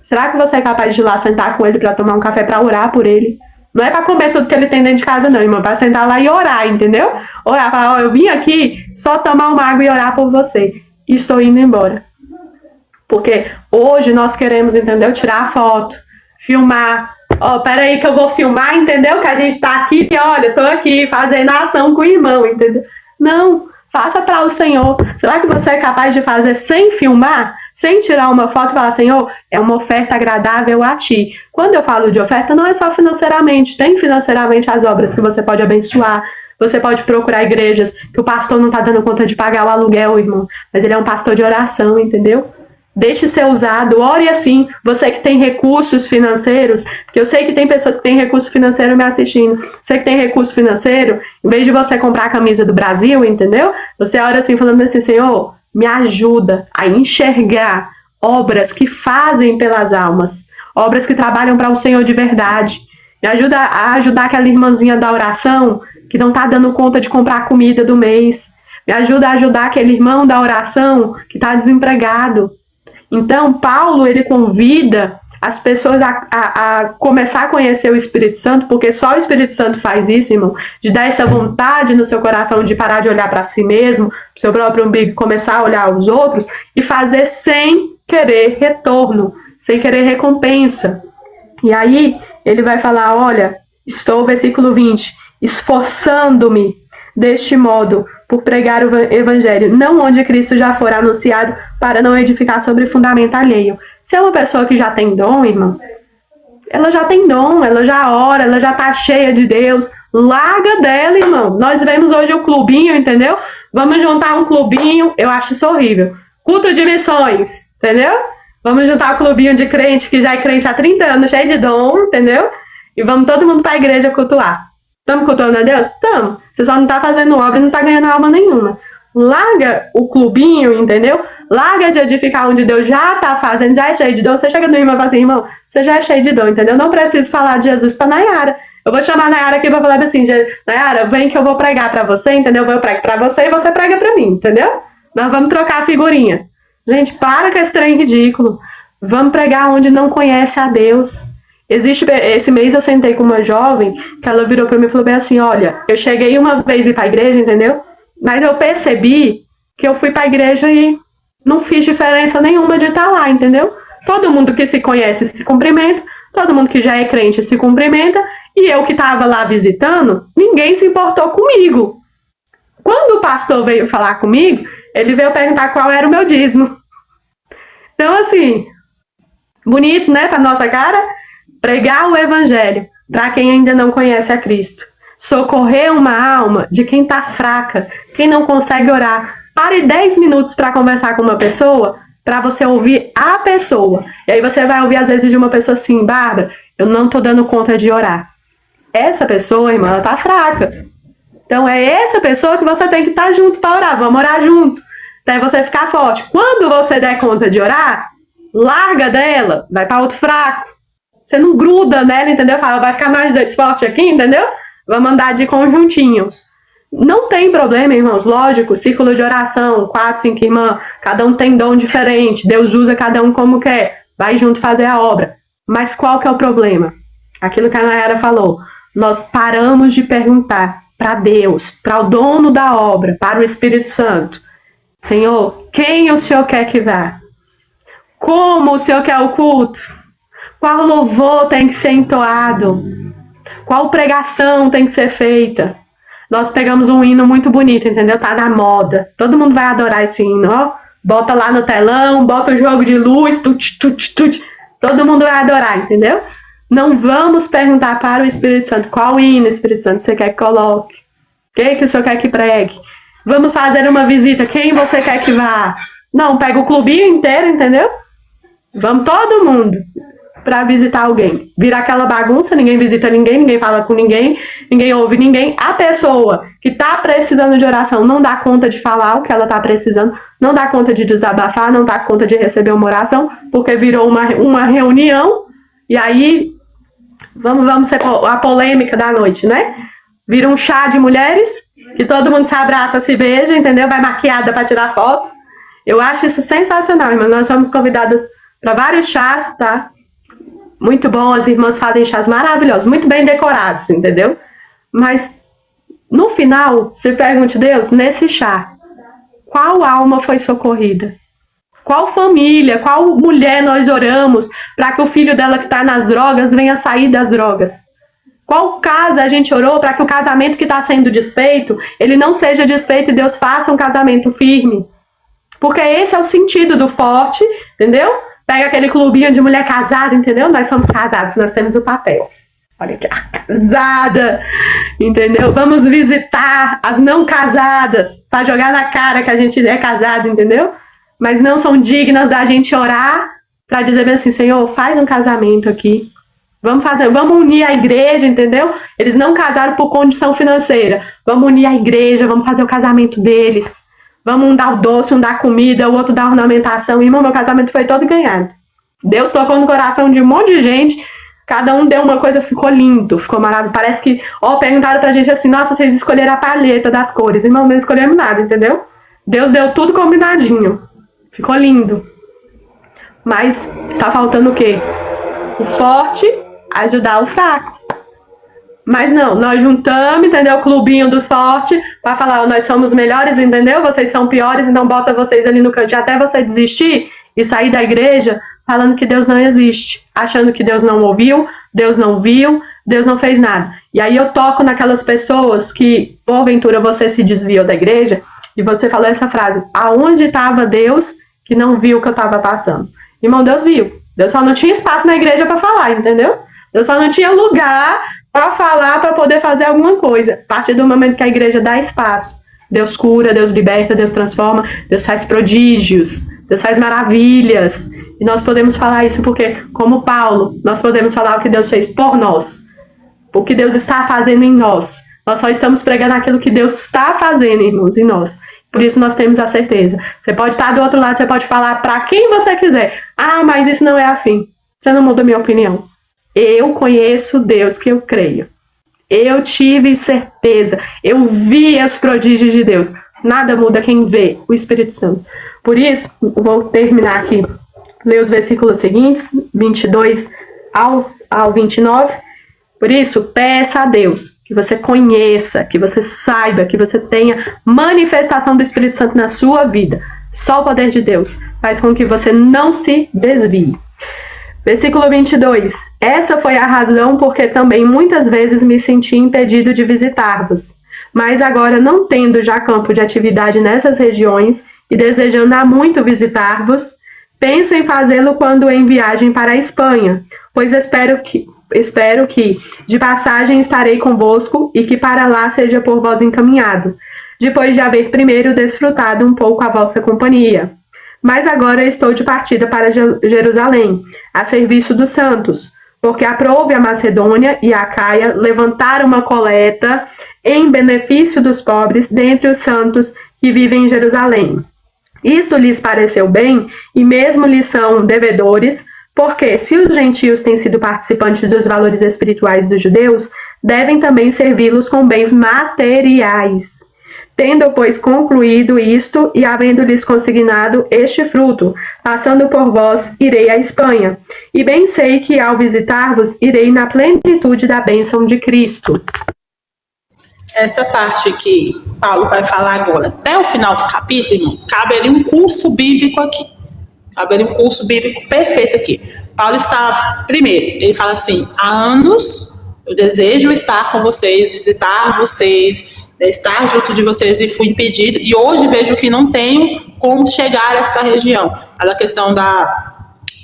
Será que você é capaz de ir lá sentar com ele para tomar um café, para orar por ele? Não é para comer tudo que ele tem dentro de casa, não, irmão. Para sentar lá e orar, entendeu? Orar, falar, ó, eu vim aqui só tomar uma água e orar por você. E estou indo embora. Porque hoje nós queremos, entendeu? Tirar foto, filmar. Ó, peraí que eu vou filmar, entendeu? Que a gente tá aqui e olha, tô aqui fazendo ação com o irmão, entendeu? Não, faça para o Senhor. Será que você é capaz de fazer sem filmar? Sem tirar uma foto e falar, Senhor, é uma oferta agradável a ti. Quando eu falo de oferta, não é só financeiramente. Tem financeiramente as obras que você pode abençoar. Você pode procurar igrejas que o pastor não está dando conta de pagar o aluguel, irmão. Mas ele é um pastor de oração, entendeu? Deixe ser usado, ore assim. Você que tem recursos financeiros, porque eu sei que tem pessoas que têm recurso financeiro me assistindo. Você que tem recurso financeiro, em vez de você comprar a camisa do Brasil, entendeu? Você ora assim, falando assim, Senhor, me ajuda a enxergar obras que fazem pelas almas, obras que trabalham para o Senhor de verdade. Me ajuda a ajudar aquela irmãzinha da oração que não está dando conta de comprar a comida do mês. Me ajuda a ajudar aquele irmão da oração que está desempregado. Então, Paulo, ele convida as pessoas a começar a conhecer o Espírito Santo, porque só o Espírito Santo faz isso, irmão, de dar essa vontade no seu coração de parar de olhar para si mesmo, pro seu próprio umbigo, começar a olhar os outros e fazer sem querer retorno, sem querer recompensa. E aí, ele vai falar, olha, estou, versículo 20, esforçando-me deste modo por pregar o evangelho, não onde Cristo já for anunciado, para não edificar sobre fundamento alheio. Se é uma pessoa que já tem dom, irmão, ela já tem dom, ela já ora, ela já tá cheia de Deus, larga dela, irmão. Nós vemos hoje o clubinho, entendeu? Vamos juntar um clubinho, eu acho isso horrível. Culto de missões, entendeu? Vamos juntar um clubinho de crente que já é crente há 30 anos, cheio de dom, entendeu? E vamos todo mundo para a igreja cultuar. Estamos cultuando a Deus? Estamos. Você só não está fazendo obra e não está ganhando alma nenhuma. Larga o clubinho, entendeu? Larga de edificar onde Deus já está fazendo, já é cheio de dom. Você chega no irmão e fala assim, irmão, você já é cheio de dom, entendeu? Não preciso falar de Jesus para Nayara. Eu vou chamar a Nayara aqui para falar assim, Nayara, vem que eu vou pregar para você, entendeu? Eu prego para você e você prega para mim, entendeu? Nós vamos trocar a figurinha. Gente, para com esse trem ridículo. Vamos pregar onde não conhece a Deus. Esse mês eu sentei com uma jovem que ela virou para mim e falou bem assim, olha, eu cheguei uma vez ir para a igreja, entendeu? Mas eu percebi que eu fui para a igreja e não fiz diferença nenhuma de estar lá, entendeu? Todo mundo que se conhece se cumprimenta, todo mundo que já é crente se cumprimenta, e eu que estava lá visitando, ninguém se importou comigo. Quando o pastor veio falar comigo, ele veio perguntar qual era o meu dízimo. Então, assim, bonito, né, para nossa cara? Pregar o evangelho para quem ainda não conhece a Cristo. Socorrer uma alma de quem está fraca, quem não consegue orar. Pare 10 minutos para conversar com uma pessoa, para você ouvir a pessoa. E aí você vai ouvir às vezes de uma pessoa assim, Bárbara, eu não estou dando conta de orar. Essa pessoa, irmã, ela está fraca. Então é essa pessoa que você tem que estar junto para orar. Vamos orar junto. Até você ficar forte. Quando você der conta de orar, larga dela, vai para outro fraco. Você não gruda nela, entendeu? Fala, vai ficar mais forte aqui, entendeu? Vamos andar de conjuntinho. Não tem problema, irmãos. Lógico, círculo de oração, 4, 5 irmãs. Cada um tem dom diferente. Deus usa cada um como quer. Vai junto fazer a obra. Mas qual que é o problema? Aquilo que a Nayara falou. nós paramos de perguntar para Deus, para o dono da obra, para o Espírito Santo: Senhor, quem o Senhor quer que vá? Como o Senhor quer o culto? Qual louvor tem que ser entoado? Qual pregação tem que ser feita? Nós pegamos um hino muito bonito, entendeu? Tá na moda. Todo mundo vai adorar esse hino, ó. Bota lá no telão, bota o jogo de luz, tut, tut, tut. Todo mundo vai adorar, entendeu? Não vamos perguntar para o Espírito Santo: qual hino, Espírito Santo, você quer que coloque? Quem que o Senhor quer que pregue? Vamos fazer uma visita, quem você quer que vá? Não, pega o clubinho inteiro, entendeu? Vamos todo mundo para visitar alguém. Vira aquela bagunça, ninguém visita ninguém, ninguém fala com ninguém, ninguém ouve ninguém. A pessoa que está precisando de oração não dá conta de falar o que ela está precisando, não dá conta de desabafar, não dá conta de receber uma oração, porque virou uma reunião, e aí vamos ser a polêmica da noite, né? Vira um chá de mulheres, que todo mundo se abraça, se beija, entendeu? Vai maquiada para tirar foto. Eu acho isso sensacional, irmã. Nós fomos convidadas para vários chás, tá? Muito bom, as irmãs fazem chás maravilhosos, muito bem decorados, entendeu? Mas, no final, se pergunte: Deus, nesse chá, qual alma foi socorrida? Qual família, qual mulher nós oramos para que o filho dela que está nas drogas venha sair das drogas? Qual casa a gente orou para que o casamento que está sendo desfeito, ele não seja desfeito e Deus faça um casamento firme? Porque esse é o sentido do forte, entendeu? Pega aquele clubinho de mulher casada, entendeu? Nós somos casados, nós temos o papel. Olha aqui, casada, entendeu? Vamos visitar as não casadas para jogar na cara que a gente é casado, entendeu? Mas não são dignas da gente orar para dizer assim: Senhor, faz um casamento aqui. Vamos unir a igreja, entendeu? Eles não casaram por condição financeira. Vamos unir a igreja, vamos fazer o casamento deles. Vamos um dar o doce, um dar comida, o outro dar ornamentação. Irmão, meu casamento foi todo ganhado. Deus tocou no coração de um monte de gente. Cada um deu uma coisa, ficou lindo, ficou maravilhoso. Parece que, perguntaram pra gente assim: nossa, vocês escolheram a paleta das cores. Irmão, não escolhemos nada, entendeu? Deus deu tudo combinadinho. Ficou lindo. Mas tá faltando o quê? O forte ajudar o fraco. Mas não, nós juntamos, entendeu? O clubinho dos fortes para falar: nós somos melhores, entendeu? Vocês são piores, então bota vocês ali no canto até você desistir e sair da igreja falando que Deus não existe, achando que Deus não ouviu, Deus não viu, Deus não fez nada. E aí eu toco naquelas pessoas que, porventura, você se desviou da igreja e você falou essa frase: aonde estava Deus que não viu o que eu estava passando? Irmão, Deus viu. Deus só não tinha espaço na igreja para falar, entendeu? Deus só não tinha lugar para falar, para poder fazer alguma coisa. A partir do momento que a igreja dá espaço, Deus cura, Deus liberta, Deus transforma, Deus faz prodígios, Deus faz maravilhas. E nós podemos falar isso porque, como Paulo, nós podemos falar o que Deus fez por nós, o que Deus está fazendo em nós. Nós só estamos pregando aquilo que Deus está fazendo, irmãos, em nós. Por isso nós temos a certeza. Você pode estar do outro lado, você pode falar para quem você quiser: ah, mas isso não é assim. Você não muda a minha opinião. Eu conheço Deus que eu creio. Eu tive certeza. Eu vi os prodígios de Deus. Nada muda quem vê, o Espírito Santo. Por isso, vou terminar aqui, ler os versículos seguintes, 22 ao 29. Por isso, peça a Deus que você conheça, que você saiba, que você tenha manifestação do Espírito Santo na sua vida. Só o poder de Deus faz com que você não se desvie. Versículo 22. Essa foi a razão porque também muitas vezes me senti impedido de visitar-vos. Mas agora, não tendo já campo de atividade nessas regiões e desejando há muito visitar-vos, penso em fazê-lo quando em viagem para a Espanha, pois espero que de passagem estarei convosco e que para lá seja por vós encaminhado, depois de haver primeiro desfrutado um pouco a vossa companhia. Mas agora estou de partida para Jerusalém, a serviço dos santos, porque aprouve a Macedônia e a Acaia levantar uma coleta em benefício dos pobres dentre os santos que vivem em Jerusalém. Isto lhes pareceu bem, e mesmo lhes são devedores, porque se os gentios têm sido participantes dos valores espirituais dos judeus, devem também servi-los com bens materiais. Tendo, pois, concluído isto, e havendo-lhes consignado este fruto, passando por vós, irei à Espanha. E bem sei que, ao visitar-vos, irei na plenitude da bênção de Cristo. Essa parte que Paulo vai falar agora, até o final do capítulo, irmão, cabe ali um curso bíblico aqui. Cabe ali um curso bíblico perfeito aqui. Paulo está, primeiro, ele fala assim, há anos eu desejo estar com vocês, visitar vocês, estar junto de vocês e fui impedido, e hoje vejo que não tenho como chegar a essa região. A questão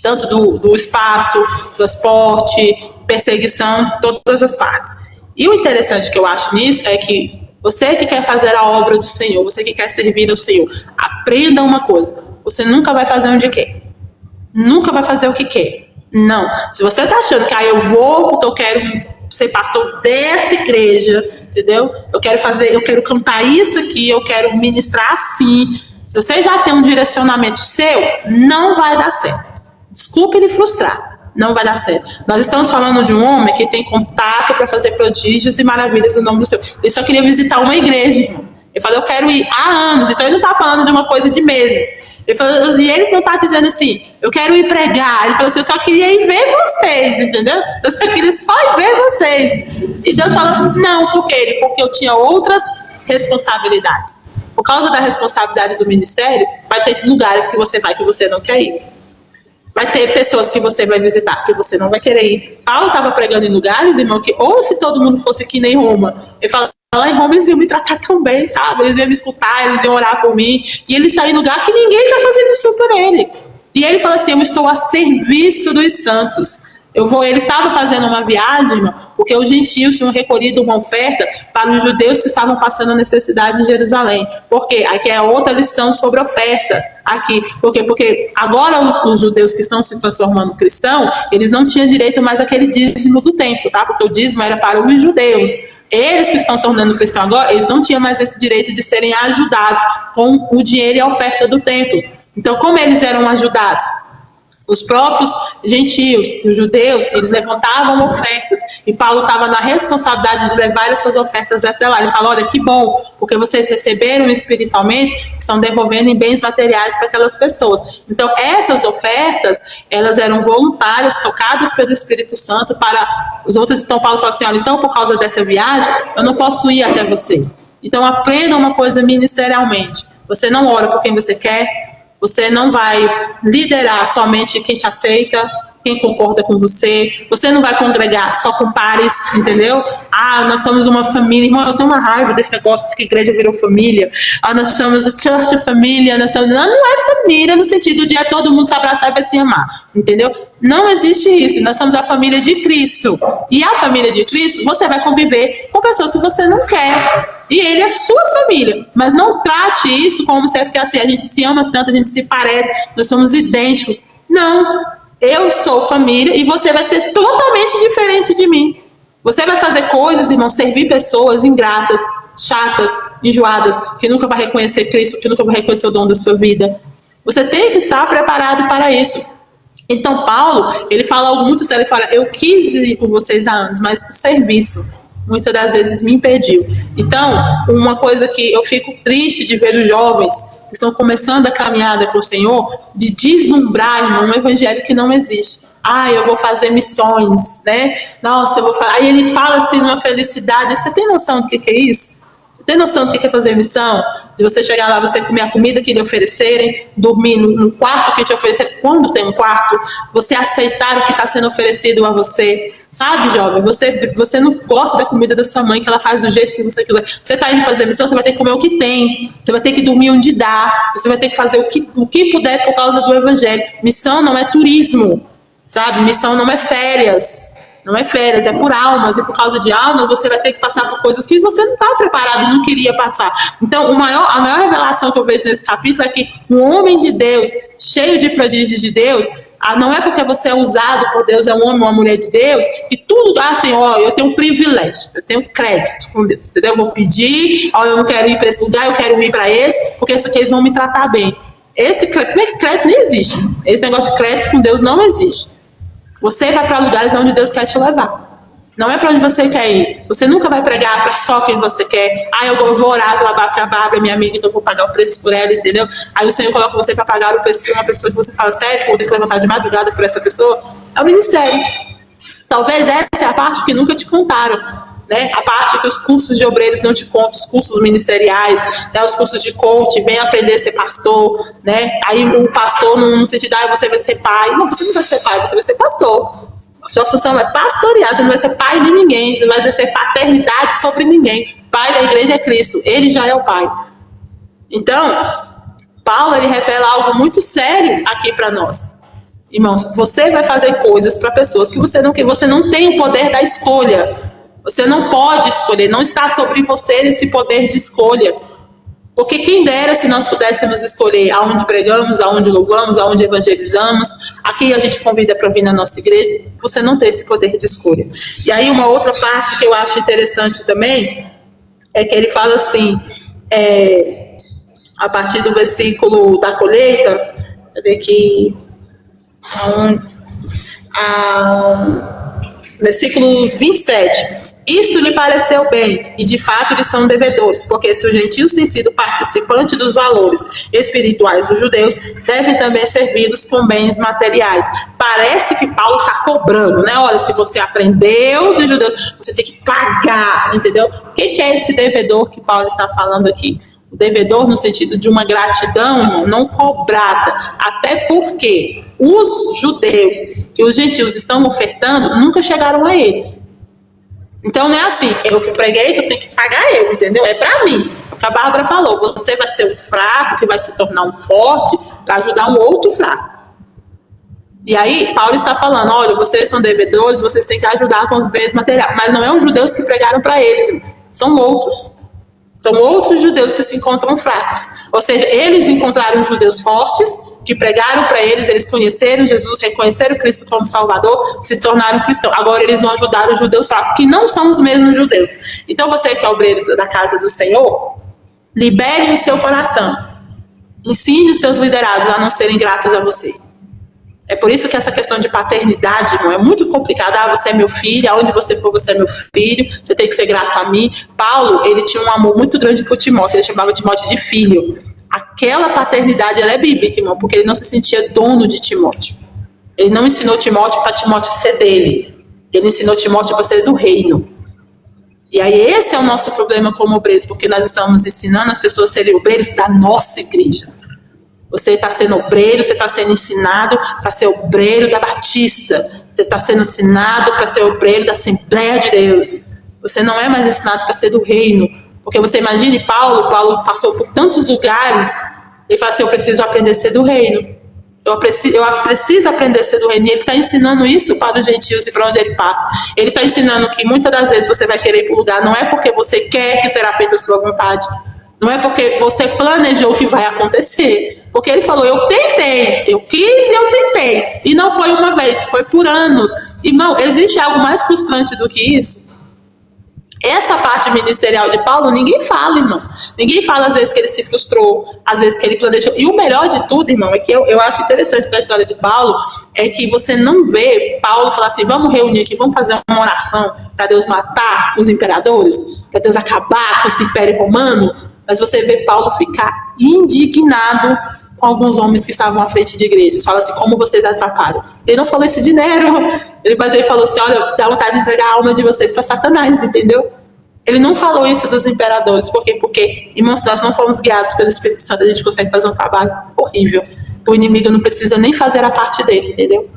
tanto do espaço, transporte, perseguição, todas as partes. E o interessante que eu acho nisso é que você que quer fazer a obra do Senhor, você que quer servir ao Senhor, aprenda uma coisa, você nunca vai fazer onde quer. Nunca vai fazer o que quer. Não. Se você está achando que eu vou porque eu quero ser pastor dessa igreja, entendeu? Eu quero cantar isso aqui, eu quero ministrar assim. Se você já tem um direcionamento seu, não vai dar certo. Desculpe lhe frustrar. Não vai dar certo. Nós estamos falando de um homem que tem contato para fazer prodígios e maravilhas no nome do Senhor. Ele só queria visitar uma igreja, irmãos. Ele falou, eu quero ir há anos. Então ele não está falando de uma coisa de meses. E ele não está dizendo assim, eu quero ir pregar. Ele falou assim, eu só queria ir ver vocês, entendeu? Eu só queria só ir ver vocês. E Deus falou, não, por quê? Porque eu tinha outras responsabilidades. Por causa da responsabilidade do ministério, vai ter lugares que você vai que você não quer ir. Vai ter pessoas que você vai visitar que você não vai querer ir. Paulo estava pregando em lugares, irmão, que ou se todo mundo fosse que nem Roma, ele fala, lá em Roma eles iam me tratar tão bem, sabe? Eles iam me escutar, eles iam orar por mim. E ele está em lugar que ninguém está fazendo isso por ele. E ele fala assim, eu estou a serviço dos santos. Ele estava fazendo uma viagem, irmão, porque os gentios tinham recolhido uma oferta para os judeus que estavam passando a necessidade em Jerusalém. Por quê? Aqui é outra lição sobre oferta. Aqui. Por quê? Porque agora os judeus que estão se transformando em cristão, eles não tinham direito mais àquele dízimo do templo, tá? Porque o dízimo era para os judeus. Eles que estão tornando cristão agora, eles não tinham mais esse direito de serem ajudados com o dinheiro e a oferta do templo. Então, como eles eram ajudados? Os próprios gentios, os judeus, eles levantavam ofertas e Paulo estava na responsabilidade de levar essas ofertas até lá. Ele fala, olha, que bom, porque vocês receberam espiritualmente, estão devolvendo em bens materiais para aquelas pessoas. Então, essas ofertas, elas eram voluntárias, tocadas pelo Espírito Santo para os outros. Então, Paulo fala assim, olha, então, por causa dessa viagem, eu não posso ir até vocês. Então, aprenda uma coisa ministerialmente. Você não ora por quem você quer, você não vai liderar somente quem te aceita, quem concorda com você. Você não vai congregar só com pares, entendeu? Nós somos uma família. Irmão, eu tenho uma raiva desse negócio de que a igreja virou família. Nós somos a church família. Não é família no sentido de todo mundo se abraçar e vai se amar, entendeu? Não existe isso. Nós somos a família de Cristo. E a família de Cristo, você vai conviver com pessoas que você não quer. E ele é sua família. Mas não trate isso como se é porque assim, a gente se ama tanto, a gente se parece, nós somos idênticos. Não. Eu sou família e você vai ser totalmente diferente de mim. Você vai fazer coisas, irmão, servir pessoas ingratas, chatas, enjoadas, que nunca vai reconhecer Cristo, que nunca vai reconhecer o dom da sua vida. Você tem que estar preparado para isso. Então, Paulo, ele fala algo muito sério, ele fala, eu quis ir com vocês há anos, mas o serviço, muitas das vezes, me impediu. Então, uma coisa que eu fico triste de ver os jovens que estão começando a caminhada com o Senhor, de deslumbrar, irmão, um evangelho que não existe. Eu vou fazer missões, né? Nossa, eu vou fazer. Aí ele fala assim, numa felicidade. Você tem noção do que é isso? Tem noção do que é fazer missão? De você chegar lá, você comer a comida que lhe oferecerem, dormir no quarto que te oferecerem, quando tem um quarto, você aceitar o que está sendo oferecido a você. Sabe, jovem, você não gosta da comida da sua mãe, que ela faz do jeito que você quiser. Você está indo fazer missão, você vai ter que comer o que tem. Você vai ter que dormir onde dá. Você vai ter que fazer o que puder por causa do evangelho. Missão não é turismo, sabe? Missão não é férias. Não é férias, é por almas. E por causa de almas, você vai ter que passar por coisas que você não está preparado e não queria passar. Então, a maior revelação que eu vejo nesse capítulo é que um homem de Deus, cheio de prodígios de Deus, não é porque você é usado por Deus, é um homem ou uma mulher de Deus, que tudo, assim, eu tenho um privilégio, eu tenho crédito com Deus, entendeu? Eu vou pedir, eu não quero ir para esse lugar, eu quero ir para esse, porque isso aqui eles vão me tratar bem. Crédito nem existe. Esse negócio de crédito com Deus não existe. Você vai para lugares onde Deus quer te levar. Não é para onde você quer ir. Você nunca vai pregar para só quem você quer. Eu vou orar pela Bárbara, minha amiga, então eu vou pagar o preço por ela, entendeu? Aí o Senhor coloca você para pagar o preço por uma pessoa que você fala, sério, vou ter que levantar de madrugada por essa pessoa. É o ministério. Talvez essa é a parte que nunca te contaram, né? A parte que os cursos de obreiros não te contam, os cursos ministeriais, né? Os cursos de coach, vem aprender a ser pastor, né? Aí o pastor, no sentido, você vai ser pai. Não, você não vai ser pai, você vai ser pastor. A sua função é pastorear, você não vai ser pai de ninguém, você não vai exercer paternidade sobre ninguém. Pai da igreja é Cristo, ele já é o pai. Então, Paulo, ele revela algo muito sério aqui para nós. Irmãos, você vai fazer coisas para pessoas que você não tem o poder da escolha. Você não pode escolher, não está sobre você esse poder de escolha. Porque quem dera se nós pudéssemos escolher aonde pregamos, aonde louvamos, aonde evangelizamos. Aqui a gente convida para vir na nossa igreja. Você não tem esse poder de escolha. E aí uma outra parte que eu acho interessante também é que ele fala assim, a partir do versículo da colheita, cadê aqui? Versículo 27. Isto lhe pareceu bem, e de fato eles são devedores, porque se os gentios têm sido participantes dos valores espirituais dos judeus, devem também servi-los com bens materiais. Parece que Paulo está cobrando, né? Olha, se você aprendeu dos judeus, você tem que pagar, entendeu? O que é esse devedor que Paulo está falando aqui? O devedor no sentido de uma gratidão, irmão, não cobrada, até porque os judeus que os gentios estão ofertando nunca chegaram a eles. Então não é assim, eu que preguei, tu tem que pagar eu, entendeu? É para mim. O que a Bárbara falou, você vai ser um fraco que vai se tornar um forte para ajudar um outro fraco. E aí Paulo está falando, olha, vocês são devedores, vocês têm que ajudar com os bens materiais. Mas não é os judeus que pregaram para eles, são outros. São outros judeus que se encontram fracos. Ou seja, eles encontraram judeus fortes, que pregaram para eles, eles conheceram Jesus, reconheceram Cristo como Salvador, se tornaram cristãos. Agora eles vão ajudar os judeus fracos, que não são os mesmos judeus. Então você que é obreiro da casa do Senhor, libere o seu coração. Ensine os seus liderados a não serem gratos a você. É por isso que essa questão de paternidade, irmão, é muito complicada. Você é meu filho, aonde você for, você é meu filho, você tem que ser grato a mim. Paulo, ele tinha um amor muito grande por Timóteo, ele chamava Timóteo de filho. Aquela paternidade, ela é bíblica, irmão, porque ele não se sentia dono de Timóteo. Ele não ensinou Timóteo para Timóteo ser dele. Ele ensinou Timóteo para ser do reino. E aí esse é o nosso problema como obreiros, porque nós estamos ensinando as pessoas a serem obreiros da nossa igreja. Você está sendo obreiro, você está sendo ensinado para ser obreiro da Batista. Você está sendo ensinado para ser obreiro da Assembleia de Deus. Você não é mais ensinado para ser do reino. Porque você imagine Paulo passou por tantos lugares, ele fala assim, eu preciso aprender a ser do reino. Eu preciso aprender a ser do reino. E ele está ensinando isso para os gentios e para onde ele passa. Ele está ensinando que muitas das vezes você vai querer ir para o lugar, não é porque você quer que será feita a sua vontade. Não é porque você planejou que vai acontecer. Porque ele falou, eu tentei, eu quis e eu tentei. E não foi uma vez, foi por anos. Irmão, existe algo mais frustrante do que isso? Essa parte ministerial de Paulo, ninguém fala, irmãos. Ninguém fala, às vezes, que ele se frustrou, às vezes, que ele planejou. E o melhor de tudo, irmão, é que eu acho interessante da história de Paulo, é que você não vê Paulo falar assim, vamos reunir aqui, vamos fazer uma oração para Deus matar os imperadores, para Deus acabar com esse império romano. Mas você vê Paulo ficar indignado com alguns homens que estavam à frente de igrejas. Fala assim, como vocês atrapalham. Ele não falou isso de Nero, mas ele falou assim, olha, dá vontade de entregar a alma de vocês para Satanás, entendeu? Ele não falou isso dos imperadores. Por quê? Porque, irmãos, nós não fomos guiados pelo Espírito Santo, a gente consegue fazer um trabalho horrível. O inimigo não precisa nem fazer a parte dele, entendeu?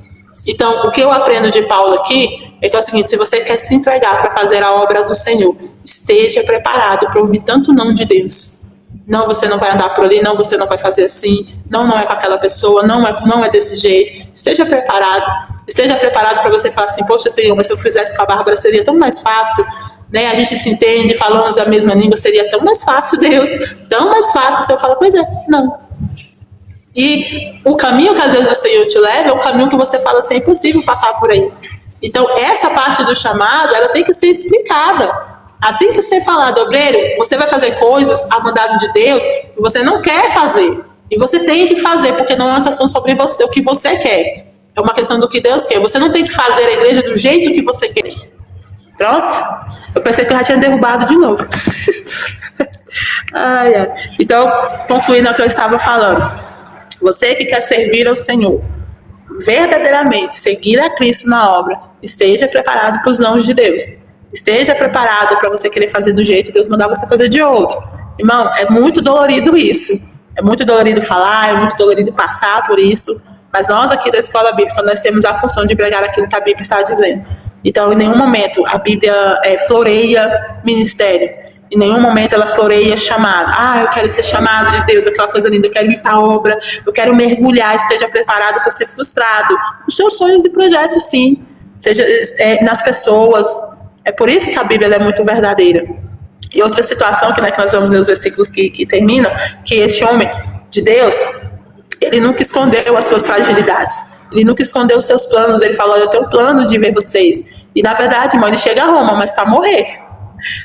Então, o que eu aprendo de Paulo aqui é que é o seguinte, se você quer se entregar para fazer a obra do Senhor, esteja preparado para ouvir tanto não de Deus. Não, você não vai andar por ali, não, você não vai fazer assim, não é com aquela pessoa, não é desse jeito. Esteja preparado para você falar assim, poxa Senhor, mas se eu fizesse com a Bárbara seria tão mais fácil, né? A gente se entende, falamos a mesma língua, seria tão mais fácil, Deus, tão mais fácil. Se eu falar, pois é, não. E o caminho que às vezes o Senhor te leva é um caminho que você fala assim, é impossível passar por aí. Então, essa parte do chamado, ela tem que ser explicada. Ela tem que ser falada, obreiro, você vai fazer coisas a mandado de Deus que você não quer fazer. E você tem que fazer, porque não é uma questão sobre você, o que você quer. É uma questão do que Deus quer. Você não tem que fazer a igreja do jeito que você quer. Pronto? Eu pensei que eu já tinha derrubado de novo. Ai, ai. Então, concluindo o que eu estava falando. Você que quer servir ao Senhor, verdadeiramente seguir a Cristo na obra, esteja preparado para os nãos de Deus. Esteja preparado para você querer fazer do jeito que Deus mandar você fazer de outro. Irmão, é muito dolorido isso. É muito dolorido falar, é muito dolorido passar por isso. Mas nós aqui da Escola Bíblica, nós temos a função de pregar aquilo que a Bíblia está dizendo. Então, em nenhum momento a Bíblia floreia ministério. Em nenhum momento ela floreia chamado. Eu quero ser chamado de Deus, aquela coisa linda. Eu quero ir para a obra, eu quero mergulhar. Esteja preparado para ser frustrado. Os seus sonhos e projetos, sim. Seja nas pessoas. É por isso que a Bíblia é muito verdadeira. E outra situação que nós vamos ler os versículos que terminam, que este homem de Deus, ele nunca escondeu as suas fragilidades. Ele nunca escondeu os seus planos. Ele falou, eu tenho um plano de ver vocês. E na verdade, irmão, ele chega a Roma, mas para morrer.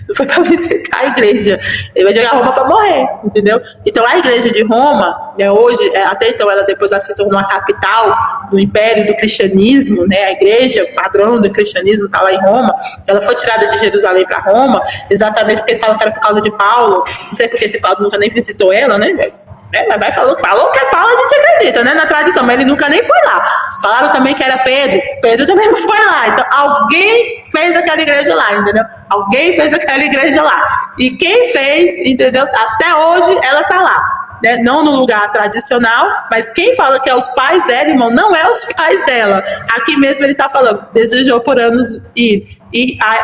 Não foi para visitar a igreja. Ele vai chegar a Roma para morrer, entendeu? Então a igreja de Roma, né, hoje, até então depois ela se tornou a capital do império do cristianismo, né? A igreja padrão do cristianismo está lá em Roma. Ela foi tirada de Jerusalém para Roma, exatamente porque eles falam que era por causa de Paulo. Não sei porque esse Paulo nunca nem visitou ela, né? Mas falou que é Paulo, a gente acredita, né? Na tradição, mas ele nunca nem foi lá. Falaram também que era Pedro. Pedro também não foi lá. Então alguém fez aquela igreja lá, entendeu? Alguém fez aquela igreja lá. E quem fez, entendeu? Até hoje ela tá lá, né? Não no lugar tradicional, mas quem fala que é os pais dela, irmão, não é os pais dela. Aqui mesmo ele tá falando, desejou por anos ir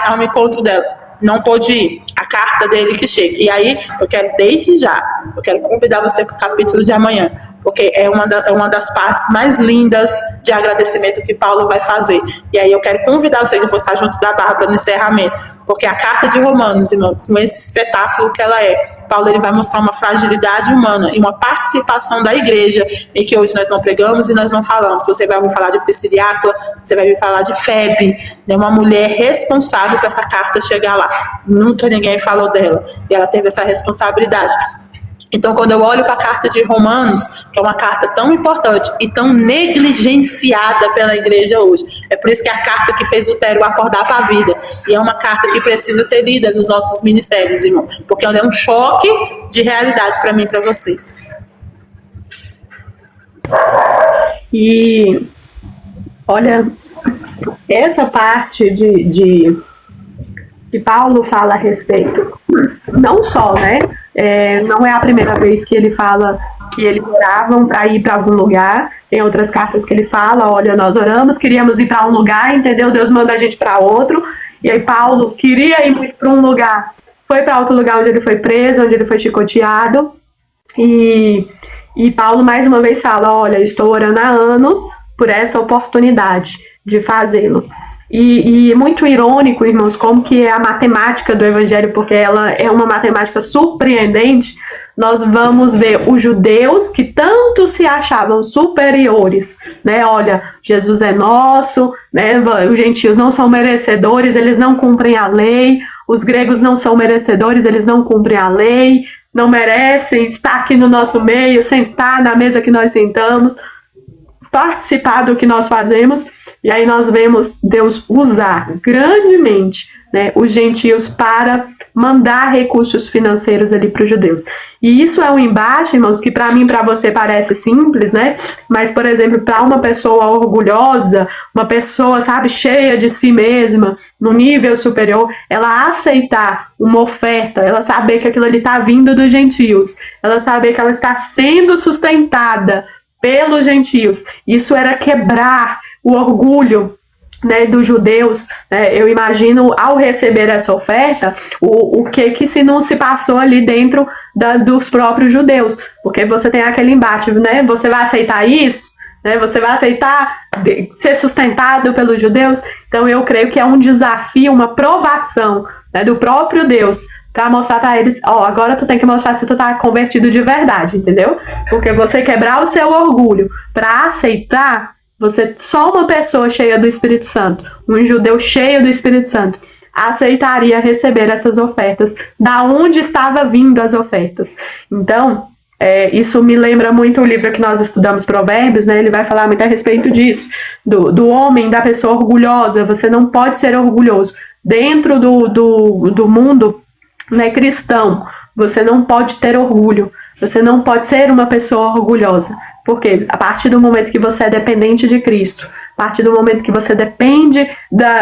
ao encontro dela. Não pôde ir, a carta dele que chega. E aí, eu quero desde já, eu quero convidar você para o capítulo de amanhã, porque é uma das partes mais lindas de agradecimento que Paulo vai fazer. E aí eu quero convidar você, que eu vou estar junto da Bárbara no encerramento, porque a carta de Romanos, irmão, com esse espetáculo que ela Paulo ele vai mostrar uma fragilidade humana e uma participação da igreja em que hoje nós não pregamos e nós não falamos. Você vai ouvir falar de Prisciliácula, você vai ouvir falar de Febe, né, uma mulher responsável para essa carta chegar lá. Nunca ninguém falou dela e ela teve essa responsabilidade. Então, quando eu olho para a carta de Romanos, que é uma carta tão importante e tão negligenciada pela igreja hoje, é por isso que é a carta que fez Lutero acordar para a vida. E é uma carta que precisa ser lida nos nossos ministérios, irmão, porque é um choque de realidade para mim e para você. E, olha, essa parte de Paulo fala a respeito, não só, né? Não é a primeira vez que ele fala que eles oravam para ir para algum lugar. Tem outras cartas que ele fala, olha, nós oramos, queríamos ir para um lugar, entendeu? Deus manda a gente para outro. E aí Paulo queria ir para um lugar, foi para outro lugar onde ele foi preso, onde ele foi chicoteado. E Paulo mais uma vez fala, olha, estou orando há anos por essa oportunidade de fazê-lo. E muito irônico, irmãos, como que é a matemática do Evangelho, porque ela é uma matemática surpreendente. Nós vamos ver os judeus que tanto se achavam superiores, né? Olha, Jesus é nosso, né? Os gentios não são merecedores, eles não cumprem a lei. Os gregos não são merecedores, eles não cumprem a lei, não merecem estar aqui no nosso meio, sentar na mesa que nós sentamos, participar do que nós fazemos. E aí nós vemos Deus usar grandemente, né, os gentios para mandar recursos financeiros ali para os judeus. E isso é um embate, irmãos, que para mim, para você parece simples, né? Mas, por exemplo, para uma pessoa orgulhosa, uma pessoa, sabe, cheia de si mesma, no nível superior, ela aceitar uma oferta, ela saber que aquilo ali está vindo dos gentios, ela saber que ela está sendo sustentada pelos gentios, isso era quebrar o orgulho, né, dos judeus, né? Eu imagino, ao receber essa oferta, o que se não se passou ali dentro dos próprios judeus, porque você tem aquele embate, né? Você vai aceitar isso? Né? Você vai aceitar ser sustentado pelos judeus? Então eu creio que é um desafio, uma provação, né, do próprio Deus, para mostrar para eles, agora tu tem que mostrar se tu tá convertido de verdade, entendeu? Porque você quebrar o seu orgulho para aceitar, só uma pessoa cheia do Espírito Santo, um judeu cheio do Espírito Santo, aceitaria receber essas ofertas, da onde estava vindo as ofertas. Então, isso me lembra muito o livro que nós estudamos, Provérbios, né? Ele vai falar muito a respeito disso, do homem, da pessoa orgulhosa. Você não pode ser orgulhoso, dentro do mundo, né, cristão, você não pode ter orgulho, você não pode ser uma pessoa orgulhosa, porque a partir do momento que você é dependente de Cristo, a partir do momento que você depende,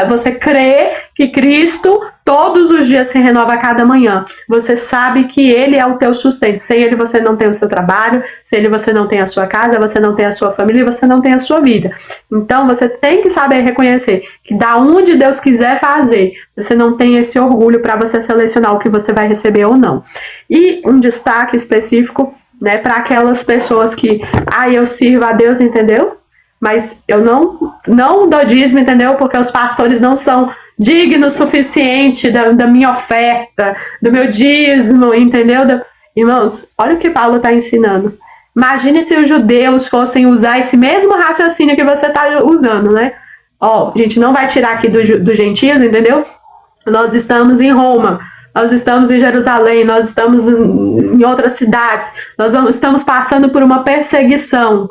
você crê que Cristo todos os dias se renova a cada manhã, você sabe que Ele é o teu sustento, sem Ele você não tem o seu trabalho, sem Ele você não tem a sua casa, você não tem a sua família, você não tem a sua vida. Então você tem que saber reconhecer que da onde Deus quiser fazer, você não tem esse orgulho para você selecionar o que você vai receber ou não. E um destaque específico, né, para aquelas pessoas que, eu sirvo a Deus, entendeu? Mas eu não dou dízimo, entendeu? Porque os pastores não são dignos o suficiente da minha oferta, do meu dízimo, entendeu? Irmãos, olha o que Paulo está ensinando. Imagine se os judeus fossem usar esse mesmo raciocínio que você está usando, né? A gente não vai tirar aqui dos gentios, entendeu? Nós estamos em Roma, nós estamos em Jerusalém, nós estamos em outras cidades, estamos passando por uma perseguição.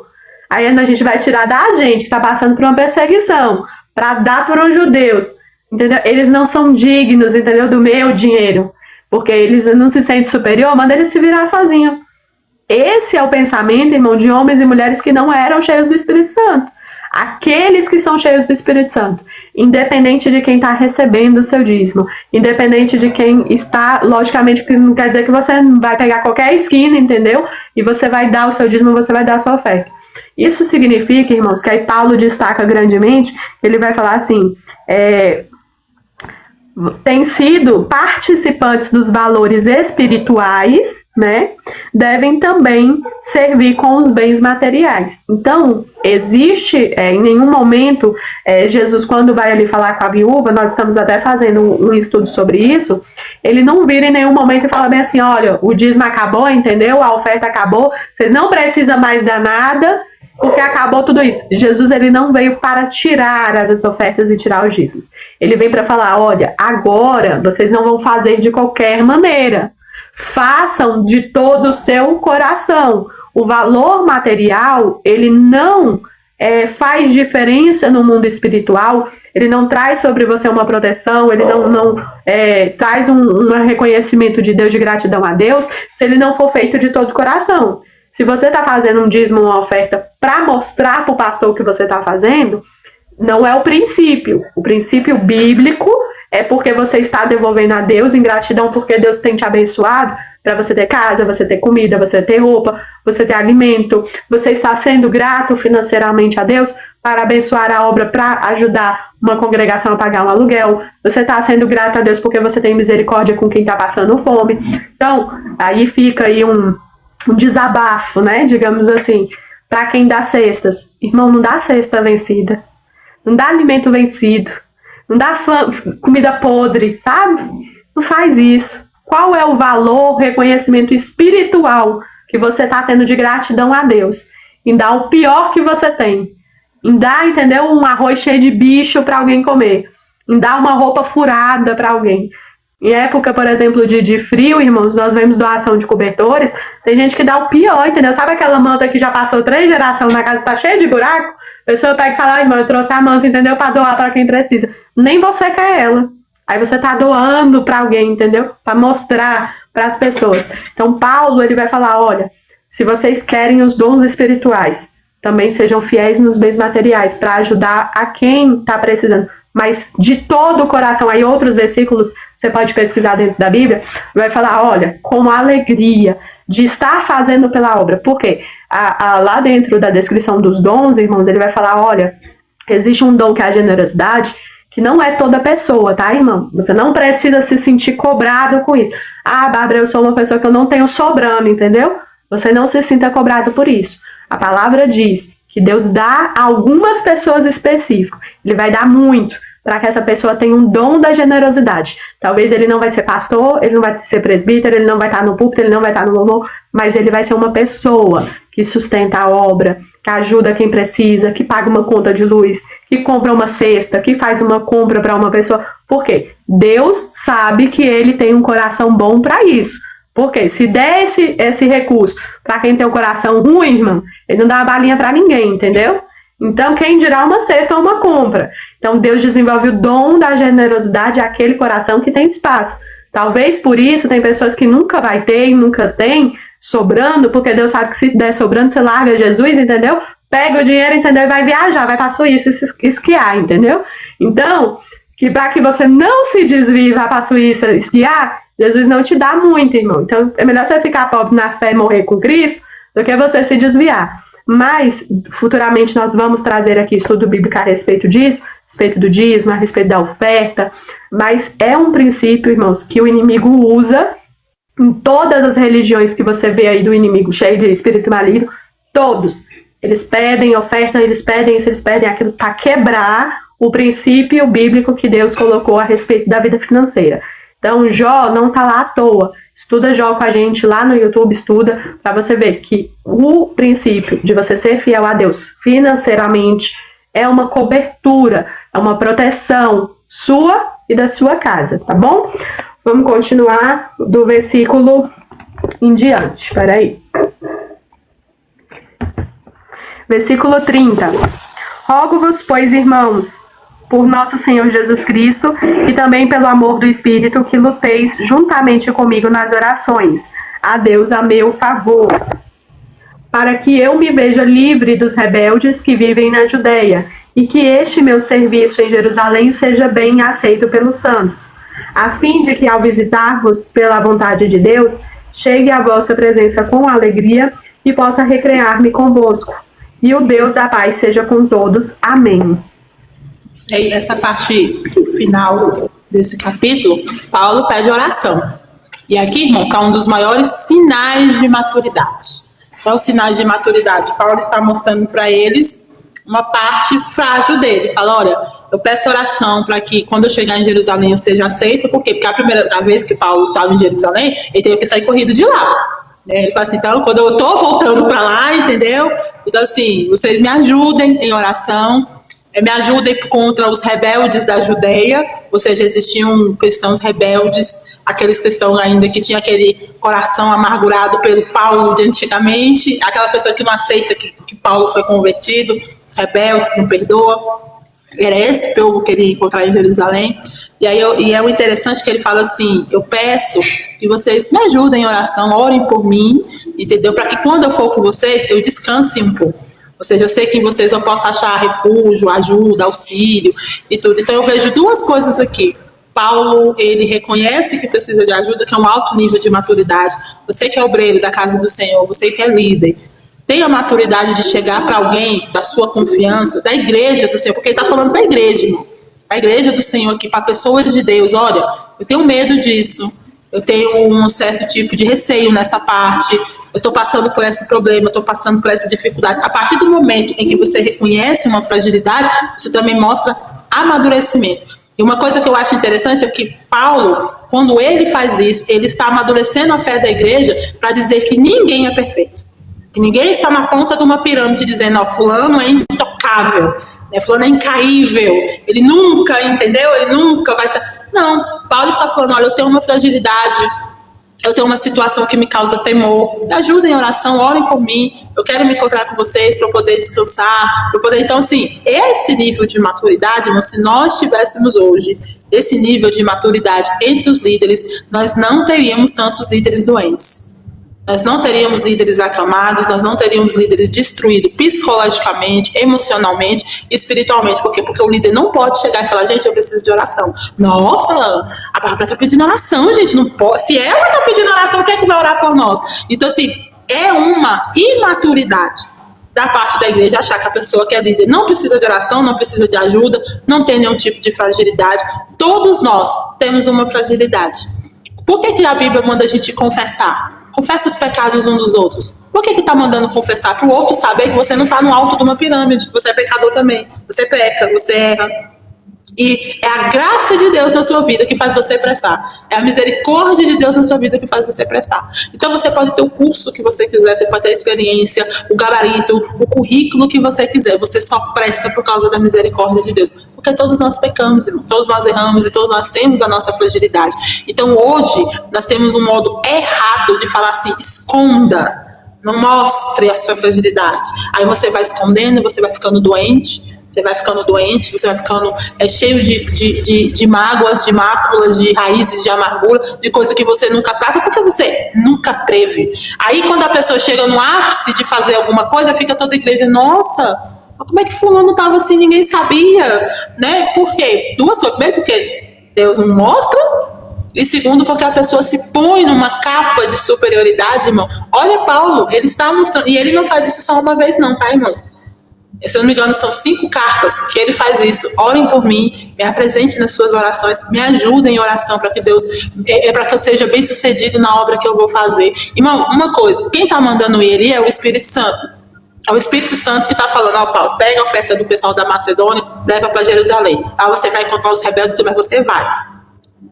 Aí a gente vai tirar da gente que está passando por uma perseguição para dar para os judeus, entendeu? Eles não são dignos, entendeu? Do meu dinheiro, porque eles não se sentem superior, manda eles se virar sozinhos. Esse é o pensamento, irmão, de homens e mulheres que não eram cheios do Espírito Santo. Aqueles que são cheios do Espírito Santo, independente de quem está recebendo o seu dízimo, independente de quem está, logicamente, que não quer dizer que você vai pegar qualquer esquina, entendeu? E você vai dar o seu dízimo, você vai dar a sua oferta. Isso significa, irmãos, que aí Paulo destaca grandemente, ele vai falar assim, tem sido participantes dos valores espirituais, né? Devem também servir com os bens materiais. Então, existe, em nenhum momento, Jesus, quando vai ali falar com a viúva, nós estamos até fazendo um estudo sobre isso, ele não vira em nenhum momento e fala bem assim, olha, o dízimo acabou, entendeu? A oferta acabou, vocês não precisam mais dar nada, porque acabou tudo isso. Jesus, ele não veio para tirar as ofertas e tirar os dízimos. Ele veio para falar, olha, agora vocês não vão fazer de qualquer maneira. Façam de todo o seu coração. O valor material, ele não faz diferença no mundo espiritual, ele não traz sobre você uma proteção, ele não traz um reconhecimento de Deus, de gratidão a Deus, se ele não for feito de todo o coração. Se você está fazendo um dízimo, uma oferta, para mostrar para o pastor o que você está fazendo, não é o princípio. O princípio bíblico é porque você está devolvendo a Deus em gratidão, porque Deus tem te abençoado para você ter casa, você ter comida, você ter roupa, você ter alimento. Você está sendo grato financeiramente a Deus para abençoar a obra, para ajudar uma congregação a pagar um aluguel. Você está sendo grato a Deus porque você tem misericórdia com quem está passando fome. Então, aí fica aí um desabafo, né, digamos assim, para quem dá cestas. Irmão, não dá cesta vencida, não dá alimento vencido, não dá comida podre, sabe? Não faz isso. Qual é o valor, reconhecimento espiritual que você está tendo de gratidão a Deus? Em dar o pior que você tem, em dar, entendeu, um arroz cheio de bicho para alguém comer, em dar uma roupa furada para alguém. Em época, por exemplo, de frio, irmãos, nós vemos doação de cobertores, tem gente que dá o pior, entendeu? Sabe aquela manta que já passou 3 gerações na casa, está cheia de buraco? A pessoa pega e fala, irmão, eu trouxe a manta, entendeu? Para doar para quem precisa. Nem você quer ela. Aí você está doando para alguém, entendeu? Para mostrar para as pessoas. Então, Paulo, ele vai falar, olha, se vocês querem os dons espirituais, também sejam fiéis nos bens materiais, para ajudar a quem está precisando. Mas de todo o coração, aí outros versículos, você pode pesquisar dentro da Bíblia, vai falar, olha, com alegria de estar fazendo pela obra. Por quê? Lá dentro da descrição dos dons, irmãos, ele vai falar, olha, existe um dom que é a generosidade, que não é toda pessoa, tá, irmão? Você não precisa se sentir cobrado com isso. Bárbara, eu sou uma pessoa que eu não tenho sobrando, entendeu? Você não se sinta cobrado por isso. A palavra diz que Deus dá a algumas pessoas específicas. Ele vai dar muito para que essa pessoa tenha um dom da generosidade. Talvez ele não vai ser pastor, ele não vai ser presbítero, ele não vai estar no púlpito, ele não vai estar no louvor, mas ele vai ser uma pessoa que sustenta a obra, que ajuda quem precisa, que paga uma conta de luz, que compra uma cesta, que faz uma compra para uma pessoa. Por quê? Deus sabe que ele tem um coração bom para isso. Porque se der esse recurso para quem tem um coração ruim, irmão, ele não dá uma balinha para ninguém, entendeu? Então, quem dirá uma cesta ou uma compra? Então, Deus desenvolve o dom da generosidade àquele coração que tem espaço. Talvez por isso tem pessoas que nunca vai ter e nunca tem sobrando, porque Deus sabe que se der sobrando, você larga Jesus, entendeu? Pega o dinheiro, entendeu? E vai viajar, vai para a Suíça esquiar, entendeu? Então, que para que você não se desvie e vá para a Suíça esquiar, Jesus não te dá muito, irmão. Então, é melhor você ficar pobre na fé e morrer com Cristo do que você se desviar. Mas, futuramente, nós vamos trazer aqui estudo bíblico a respeito disso, a respeito do dízimo, a respeito da oferta. Mas é um princípio, irmãos, que o inimigo usa em todas as religiões que você vê aí do inimigo, cheio de espírito maligno, todos. Eles pedem oferta, eles pedem isso, eles pedem aquilo para quebrar o princípio bíblico que Deus colocou a respeito da vida financeira. Então, Jó não está lá à toa. Estuda Jó com a gente lá no YouTube, estuda, para você ver que o princípio de você ser fiel a Deus financeiramente é uma cobertura, é uma proteção sua e da sua casa, tá bom? Vamos continuar do versículo em diante. Espera aí. Versículo 30. Rogo-vos, pois, irmãos, por nosso Senhor Jesus Cristo e também pelo amor do Espírito, que luteis juntamente comigo nas orações, a Deus a meu favor, para que eu me veja livre dos rebeldes que vivem na Judeia, e que este meu serviço em Jerusalém seja bem aceito pelos santos, a fim de que, ao visitar-vos pela vontade de Deus, chegue à vossa presença com alegria e possa recrear-me convosco. E o Deus da paz seja com todos. Amém. Essa parte final desse capítulo, Paulo pede oração. E aqui, irmão, está um dos maiores sinais de maturidade. Qual os sinais de maturidade? Paulo está mostrando para eles uma parte frágil dele. Fala, olha, eu peço oração para que quando eu chegar em Jerusalém eu seja aceito. Por quê? Porque a primeira vez que Paulo estava em Jerusalém, ele teve que sair corrido de lá. Ele fala assim, então, quando eu estou voltando para lá, entendeu? Então, assim, vocês me ajudem em oração, me ajudem contra os rebeldes da Judeia, ou seja, existiam cristãos rebeldes, aqueles cristãos ainda que tinham aquele coração amargurado pelo Paulo de antigamente, aquela pessoa que não aceita que Paulo foi convertido, os rebeldes que não perdoam. Era esse povo que ele ia encontrar em Jerusalém. E é o interessante que ele fala assim, eu peço que vocês me ajudem em oração, orem por mim, entendeu? Para que quando eu for com vocês, eu descanse um pouco. Ou seja, eu sei que em vocês eu posso achar refúgio, ajuda, auxílio e tudo. Então eu vejo duas coisas aqui. Paulo, ele reconhece que precisa de ajuda, que é um alto nível de maturidade. Você que é obreiro da casa do Senhor, você que é líder, tenha a maturidade de chegar para alguém da sua confiança, da igreja do Senhor, porque ele está falando para a igreja, irmão. A igreja do Senhor aqui, para pessoas de Deus, olha, eu tenho medo disso, eu tenho um certo tipo de receio nessa parte, eu estou passando por esse problema, eu estou passando por essa dificuldade. A partir do momento em que você reconhece uma fragilidade, isso também mostra amadurecimento. E uma coisa que eu acho interessante é que Paulo, quando ele faz isso, ele está amadurecendo a fé da igreja para dizer que ninguém é perfeito. Que ninguém está na ponta de uma pirâmide dizendo, ó, fulano é intocável, né? Fulano é incaível, ele nunca, entendeu? Ele nunca vai ser... Não, Paulo está falando, olha, eu tenho uma fragilidade, eu tenho uma situação que me causa temor, me ajudem em oração, orem por mim, eu quero me encontrar com vocês para poder descansar, para poder... Então, assim, esse nível de maturidade, se nós tivéssemos hoje esse nível de maturidade entre os líderes, nós não teríamos tantos líderes doentes. Nós não teríamos líderes acamados, nós não teríamos líderes destruídos psicologicamente, emocionalmente, espiritualmente. Por quê? Porque o líder não pode chegar e falar, gente, eu preciso de oração. Nossa, a Bárbara está pedindo oração, gente, não pode. Se ela está pedindo oração, quem é que vai orar por nós? Então, assim, é uma imaturidade da parte da igreja achar que a pessoa que é líder não precisa de oração, não precisa de ajuda, não tem nenhum tipo de fragilidade. Todos nós temos uma fragilidade. Por que a Bíblia manda a gente confessar? Confessa os pecados uns dos outros. Por que está mandando confessar? Para o outro saber que você não está no alto de uma pirâmide, que você é pecador também. Você peca, você erra. E é a graça de Deus na sua vida que faz você prestar. É a misericórdia de Deus na sua vida que faz você prestar. Então você pode ter o curso que você quiser, você pode ter a experiência, o gabarito, o currículo que você quiser. Você só presta por causa da misericórdia de Deus. Porque todos nós pecamos, irmão. Todos nós erramos e todos nós temos a nossa fragilidade. Então hoje nós temos um modo errado de falar assim, esconda. Não mostre a sua fragilidade. Aí você vai escondendo, você vai ficando doente, você vai ficando cheio de mágoas, de máculas, de raízes de amargura, de coisa que você nunca trata, porque você nunca teve. Aí quando a pessoa chega no ápice de fazer alguma coisa, fica toda a igreja, nossa, como é que fulano estava assim, ninguém sabia, né? Por quê? Duas coisas. Primeiro, porque Deus não mostra, e segundo, porque a pessoa se põe numa capa de superioridade, irmão. Olha Paulo, ele está mostrando, e ele não faz isso só uma vez não, tá, irmãos? Se eu não me engano, são 5 cartas que ele faz isso. Orem por mim, me apresente nas suas orações, me ajudem em oração para que Deus, para que eu seja bem sucedido na obra que eu vou fazer. Irmão, uma coisa, quem está mandando ele é o Espírito Santo. É o Espírito Santo que está falando, ó, Paulo, pega a oferta do pessoal da Macedônia, leva para Jerusalém. Aí você vai encontrar os rebeldes, mas você vai.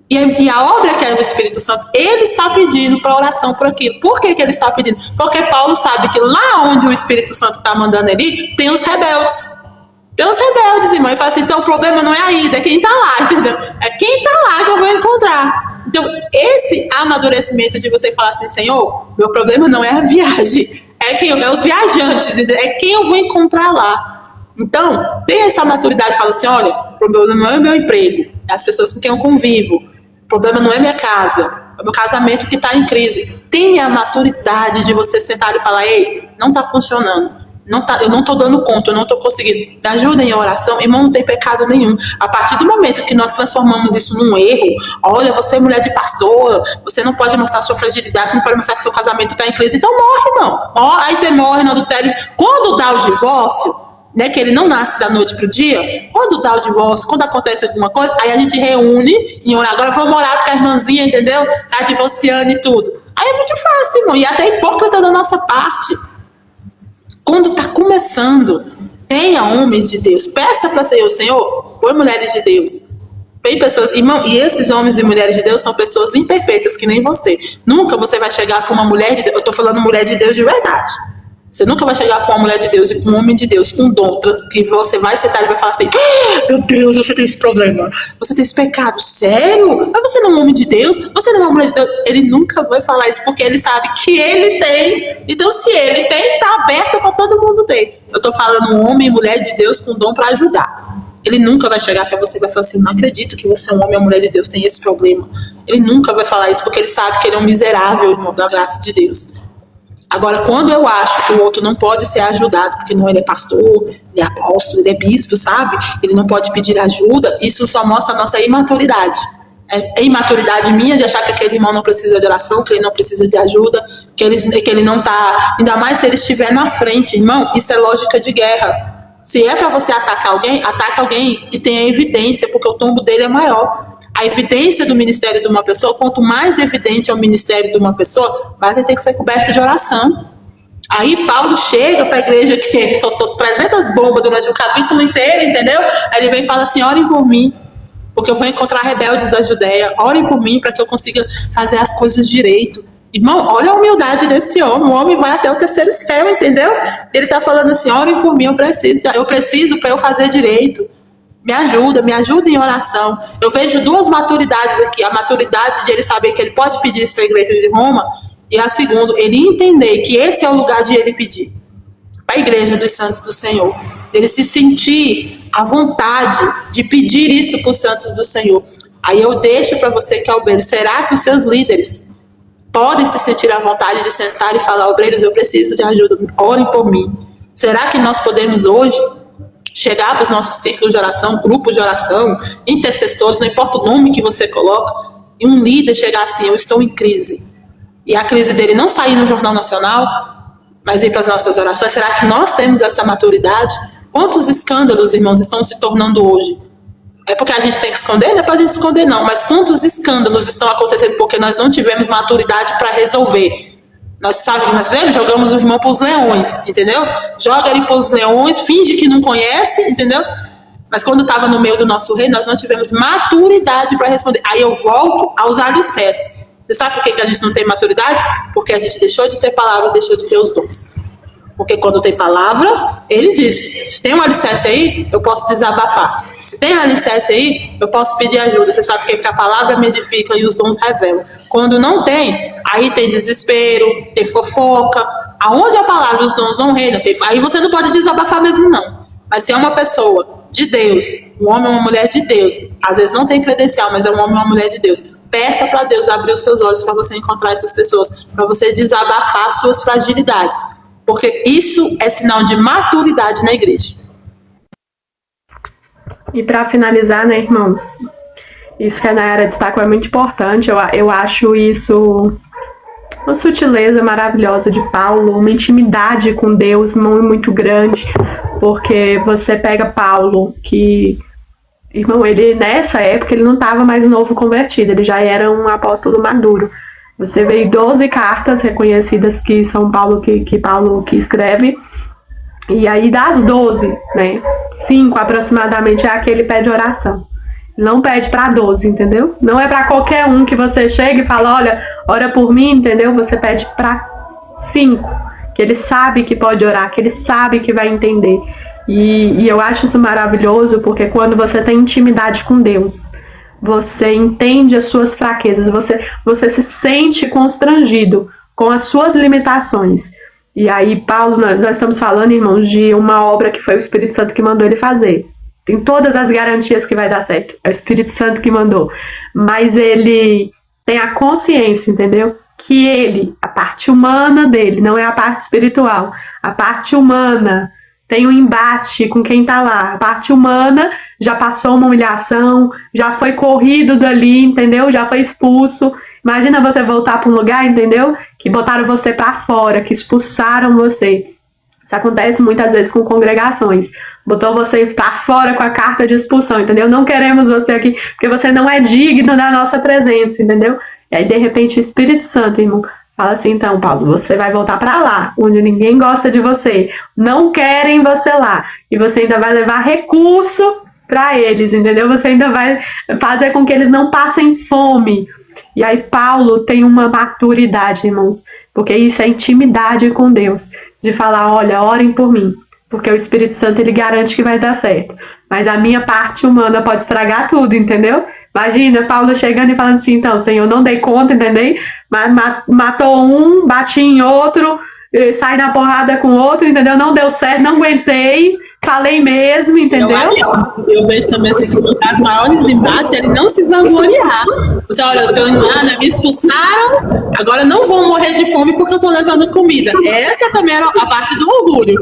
E a obra que é o Espírito Santo, ele está pedindo para oração por aquilo. Por que ele está pedindo? Porque Paulo sabe que lá onde o Espírito Santo está mandando ele, tem os rebeldes. Tem os rebeldes, irmão. E fala assim, então o problema não é a ida, é quem está lá, entendeu? É quem está lá que eu vou encontrar. Então, esse amadurecimento de você falar assim, Senhor, meu problema não é a viagem, é os viajantes, é quem eu vou encontrar lá. Então, tem essa maturidade, fala assim, olha, o problema não é o meu emprego, é as pessoas com quem eu convivo. O problema não é minha casa, é o meu casamento que está em crise. Tenha a maturidade de você sentar e falar, ei, não está funcionando, eu não estou dando conta, eu não estou conseguindo. Me ajudem em oração, irmão, não tem pecado nenhum. A partir do momento que nós transformamos isso num erro, olha, você é mulher de pastor, você não pode mostrar sua fragilidade, você não pode mostrar que seu casamento está em crise, então morre, irmão. Aí você morre no adultério. Quando dá o divórcio, né, que ele não nasce da noite pro dia, quando dá o divórcio, quando acontece alguma coisa, aí a gente reúne e ora, agora vamos orar porque a irmãzinha, entendeu? Tá divorciando e tudo. Aí é muito fácil, irmão, e até hipócrita da nossa parte. Quando tá começando, tenha homens de Deus, peça para Senhor, põe mulheres de Deus. Tem pessoas, irmão, e esses homens e mulheres de Deus são pessoas imperfeitas que nem você. Nunca você vai chegar com uma mulher de Deus, eu tô falando mulher de Deus de verdade. Você nunca vai chegar com uma mulher de Deus e com um homem de Deus, com um dom, que você vai sentar e vai falar assim, meu Deus, você tem esse problema, você tem esse pecado, sério? Mas você não é um homem de Deus? Você não é uma mulher de Deus? Ele nunca vai falar isso, porque ele sabe que ele tem, então se ele tem, tá aberto para todo mundo ter. Eu tô falando um homem e mulher de Deus com dom para ajudar. Ele nunca vai chegar para você e vai falar assim, não acredito que você é um homem ou mulher de Deus, tem esse problema. Ele nunca vai falar isso, porque ele sabe que ele é um miserável, irmão, da graça de Deus. Agora, quando eu acho que o outro não pode ser ajudado, porque não, ele é pastor, ele é apóstolo, ele é bispo, sabe? Ele não pode pedir ajuda, isso só mostra a nossa imaturidade. É imaturidade minha de achar que aquele irmão não precisa de oração, que ele não precisa de ajuda, que ele não está... Ainda mais se ele estiver na frente, irmão, isso é lógica de guerra. Se é para você atacar alguém, ataque alguém que tenha evidência, porque o tombo dele é maior. A evidência do ministério de uma pessoa, quanto mais evidente é o ministério de uma pessoa, mais ele tem que ser coberto de oração. Aí Paulo chega para a igreja que ele soltou 300 bombas durante o capítulo inteiro, entendeu? Aí ele vem e fala assim, orem por mim, porque eu vou encontrar rebeldes da Judéia, orem por mim para que eu consiga fazer as coisas direito. Irmão, olha a humildade desse homem, o homem vai até o terceiro céu, entendeu? Ele está falando assim, orem por mim, eu preciso para eu fazer direito. Me ajuda em oração. Eu vejo 2 maturidades aqui. A maturidade de ele saber que ele pode pedir isso para a igreja de Roma. E a segunda, ele entender que esse é o lugar de ele pedir. Para a igreja dos santos do Senhor. Ele se sentir à vontade de pedir isso para os santos do Senhor. Aí eu deixo para você que é obreiro. Será que os seus líderes podem se sentir à vontade de sentar e falar, obreiros, eu preciso de ajuda, orem por mim. Será que nós podemos hoje chegar para os nossos círculos de oração, grupos de oração, intercessores, não importa o nome que você coloca, e um líder chegar assim, eu estou em crise, e a crise dele não sair no Jornal Nacional, mas ir para as nossas orações. Será que nós temos essa maturidade? Quantos escândalos, irmãos, estão se tornando hoje? É porque a gente tem que esconder? Não é para a gente esconder, não, mas quantos escândalos estão acontecendo porque nós não tivemos maturidade para resolver? Nós jogamos o irmão para os leões, entendeu? Joga ele para os leões, finge que não conhece, entendeu? Mas quando estava no meio do nosso reino, nós não tivemos maturidade para responder. Aí eu volto aos alicerces. Você sabe por que a gente não tem maturidade? Porque a gente deixou de ter palavra, deixou de ter os dons. Porque quando tem palavra, ele diz, se tem um alicerce aí, eu posso desabafar. Se tem um alicerce aí, eu posso pedir ajuda. Você sabe que a palavra me edifica e os dons revelam. Quando não tem, aí tem desespero, tem fofoca, aonde a palavra e os dons não reinam, aí você não pode desabafar mesmo, não. Mas se é uma pessoa de Deus, um homem ou uma mulher de Deus, às vezes não tem credencial, mas é um homem ou uma mulher de Deus, peça para Deus abrir os seus olhos para você encontrar essas pessoas, para você desabafar suas fragilidades, porque isso é sinal de maturidade na igreja. E para finalizar, né, irmãos, isso que a Nayara destacou é muito importante. Eu acho isso uma sutileza maravilhosa de Paulo, uma intimidade com Deus muito grande, porque você pega Paulo, que, irmão, ele nessa época ele não estava mais novo convertido, ele já era um apóstolo maduro. Você vê 12 cartas reconhecidas que São Paulo que Paulo que escreve, e aí das 12, né, 5 aproximadamente é a que ele pede oração. Não pede para 12, entendeu? Não é para qualquer um que você chega e fala, olha, ora por mim, entendeu? Você pede para 5, que ele sabe que pode orar, que ele sabe que vai entender. E eu acho isso maravilhoso, porque quando você tem intimidade com Deus, você entende as suas fraquezas, você se sente constrangido com as suas limitações. E aí, Paulo, nós estamos falando, irmãos, de uma obra que foi o Espírito Santo que mandou ele fazer. Tem todas as garantias que vai dar certo. É o Espírito Santo que mandou. Mas ele tem a consciência, entendeu? Que ele, a parte humana dele, não é a parte espiritual. A parte humana tem um embate com quem tá lá. A parte humana já passou uma humilhação, já foi corrido dali, entendeu? Já foi expulso. Imagina você voltar para um lugar, entendeu? Que botaram você para fora, que expulsaram você. Isso acontece muitas vezes com congregações. Botou você para fora com a carta de expulsão, entendeu? Não queremos você aqui, porque você não é digno da nossa presença, entendeu? E aí, de repente, o Espírito Santo, irmão, fala assim, então, Paulo, você vai voltar para lá, onde ninguém gosta de você. Não querem você lá. E você ainda vai levar recurso para eles, entendeu? Você ainda vai fazer com que eles não passem fome. E aí Paulo tem uma maturidade, irmãos, porque isso é intimidade com Deus, de falar, olha, orem por mim, porque o Espírito Santo, ele garante que vai dar certo, mas a minha parte humana pode estragar tudo, entendeu? Imagina, Paulo chegando e falando assim, então, Senhor, não dei conta, entendeu? Mas matou um, bati em outro, sai na porrada com outro, entendeu? Não deu certo, não aguentei, falei mesmo, entendeu? Eu vejo também assim, que os maiores embates, ele não se vangloriar. Você olha, eu tô enganada, me expulsaram, agora não vou morrer de fome porque eu tô levando comida. Essa também era a parte do orgulho.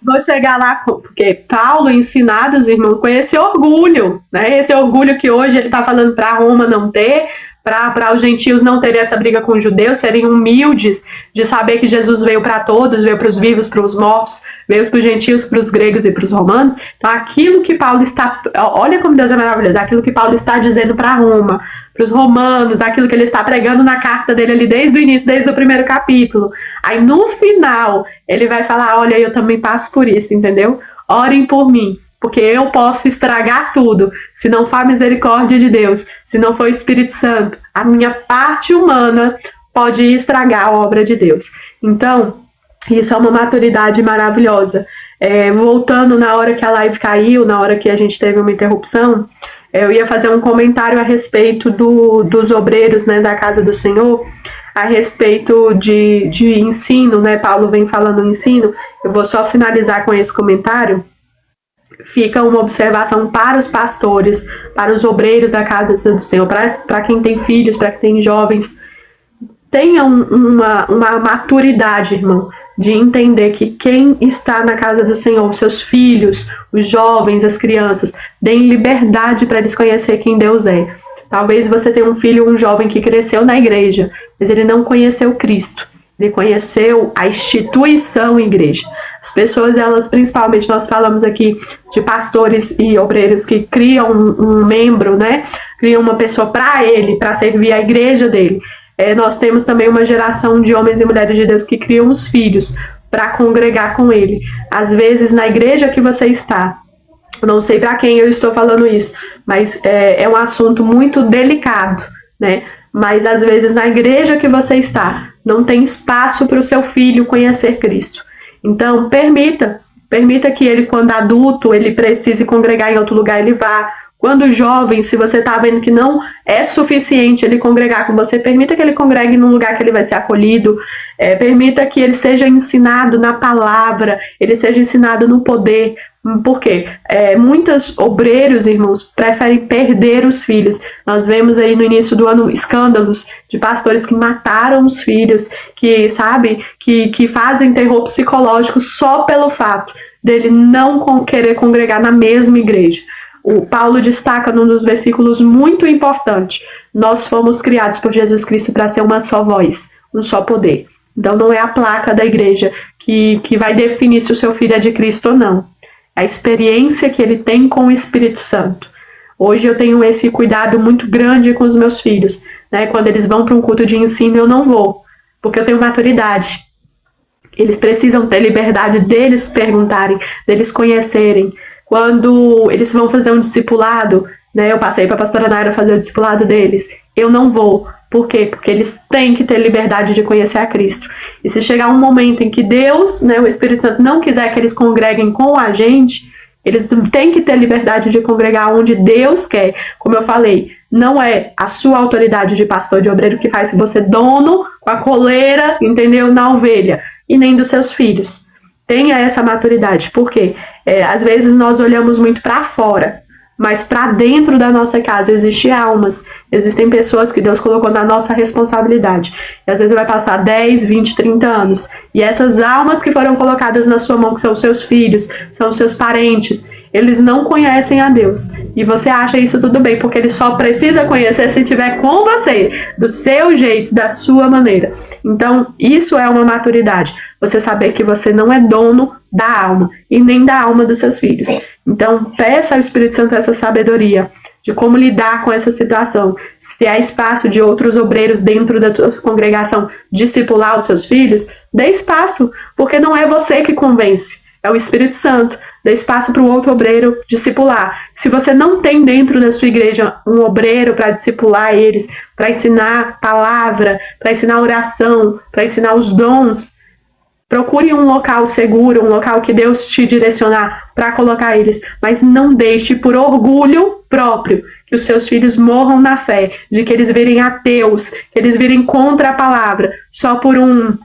Vou chegar lá, porque Paulo, ensinados, irmãos, com esse orgulho, né? Esse orgulho que hoje ele tá falando para Roma não ter, para os gentios não terem essa briga com os judeus, serem humildes de saber que Jesus veio para todos, veio para os vivos, para os mortos, veio para os gentios, para os gregos e para os romanos. Então aquilo que Paulo está, olha como Deus é maravilhoso, aquilo que Paulo está dizendo para Roma, para os romanos, aquilo que ele está pregando na carta dele ali desde o início, desde o primeiro capítulo. Aí no final ele vai falar, olha, eu também passo por isso, entendeu? Orem por mim, porque eu posso estragar tudo, se não for a misericórdia de Deus, se não for o Espírito Santo, a minha parte humana pode estragar a obra de Deus. Então, isso é uma maturidade maravilhosa. Voltando na hora que a live caiu, na hora que a gente teve uma interrupção, eu ia fazer um comentário a respeito dos obreiros, né, da casa do Senhor, a respeito de ensino, né, Paulo vem falando ensino, eu vou só finalizar com esse comentário. Fica uma observação para os pastores, para os obreiros da casa do Senhor, para quem tem filhos, para quem tem jovens. Tenham uma maturidade, irmão, de entender que quem está na casa do Senhor, os seus filhos, os jovens, as crianças, deem liberdade para eles conhecer quem Deus é. Talvez você tenha um filho, um jovem que cresceu na igreja, mas ele não conheceu Cristo. Ele conheceu a instituição igreja. As pessoas, elas, principalmente, nós falamos aqui de pastores e obreiros que criam um membro, né? Criam uma pessoa para ele, para servir a igreja dele. Nós temos também uma geração de homens e mulheres de Deus que criam os filhos para congregar com ele. Às vezes, na igreja que você está, não sei para quem eu estou falando isso, mas é um assunto muito delicado, né? Mas às vezes na igreja que você está, não tem espaço para o seu filho conhecer Cristo. Então, permita que ele, quando adulto, ele precise congregar em outro lugar, ele vá. Quando jovem, se você está vendo que não é suficiente ele congregar com você, permita que ele congregue num lugar que ele vai ser acolhido, permita que ele seja ensinado na palavra, ele seja ensinado no poder. Por quê? Muitos obreiros, irmãos, preferem perder os filhos. Nós vemos aí no início do ano escândalos de pastores que mataram os filhos, que fazem terror psicológico só pelo fato dele não querer congregar na mesma igreja. O Paulo destaca num dos versículos muito importante: nós fomos criados por Jesus Cristo para ser uma só voz, um só poder. Então não é a placa da igreja que vai definir se o seu filho é de Cristo ou não. A experiência que ele tem com o Espírito Santo. Hoje eu tenho esse cuidado muito grande com os meus filhos, né? Quando eles vão para um culto de ensino, eu não vou, porque eu tenho maturidade. Eles precisam ter liberdade deles perguntarem, deles conhecerem. Quando eles vão fazer um discipulado, né? Eu passei para a pastora Naira fazer o discipulado deles. Eu não vou. Por quê? Porque eles têm que ter liberdade de conhecer a Cristo. E se chegar um momento em que Deus, né, o Espírito Santo, não quiser que eles congreguem com a gente, eles têm que ter liberdade de congregar onde Deus quer. Como eu falei, não é a sua autoridade de pastor, de obreiro, que faz você dono com a coleira, entendeu, na ovelha, e nem dos seus filhos. Tenha essa maturidade. Por quê? Às vezes nós olhamos muito para fora, mas para dentro da nossa casa existem almas, existem pessoas que Deus colocou na nossa responsabilidade. E às vezes vai passar 10, 20, 30 anos. E essas almas que foram colocadas na sua mão, que são os seus filhos, são os seus parentes, eles não conhecem a Deus. E você acha isso tudo bem, porque ele só precisa conhecer se estiver com você, do seu jeito, da sua maneira. Então, isso é uma maturidade. Você saber que você não é dono da alma e nem da alma dos seus filhos. Então, peça ao Espírito Santo essa sabedoria de como lidar com essa situação. Se há espaço de outros obreiros dentro da tua congregação discipular os seus filhos, dê espaço, porque não é você que convence, é o Espírito Santo. Dê espaço para o outro obreiro discipular. Se você não tem dentro da sua igreja um obreiro para discipular eles, para ensinar palavra, para ensinar oração, para ensinar os dons, procure um local seguro, um local que Deus te direcionar para colocar eles, mas não deixe por orgulho próprio que os seus filhos morram na fé, de que eles virem ateus, que eles virem contra a palavra, só por um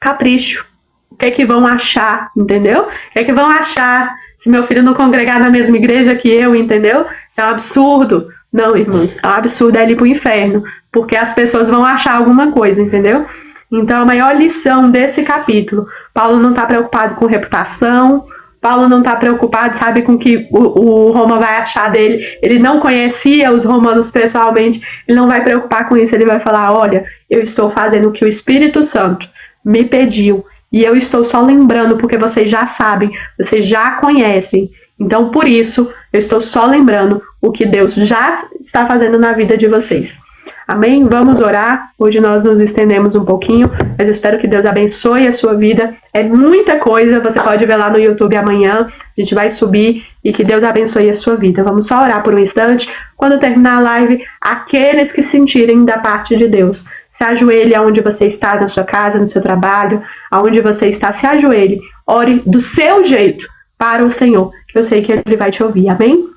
capricho. O que é que vão achar, entendeu? O que é que vão achar se meu filho não congregar na mesma igreja que eu, entendeu? Isso é um absurdo. Não, irmãos, é um absurdo ir para o inferno, porque as pessoas vão achar alguma coisa, entendeu? Então, a maior lição desse capítulo, Paulo não está preocupado com reputação, Paulo não está preocupado, sabe, com o que o Roma vai achar dele. Ele não conhecia os romanos pessoalmente, ele não vai preocupar com isso, ele vai falar: olha, eu estou fazendo o que o Espírito Santo me pediu, e eu estou só lembrando porque vocês já sabem, vocês já conhecem. Então, por isso, eu estou só lembrando o que Deus já está fazendo na vida de vocês. Amém? Vamos orar. Hoje nós nos estendemos um pouquinho, mas eu espero que Deus abençoe a sua vida. É muita coisa, você pode ver lá no YouTube amanhã, a gente vai subir, e que Deus abençoe a sua vida. Vamos só orar por um instante. Quando terminar a live, aqueles que sentirem da parte de Deus, se ajoelhe aonde você está, na sua casa, no seu trabalho, aonde você está, se ajoelhe, ore do seu jeito para o Senhor, que eu sei que Ele vai te ouvir. Amém?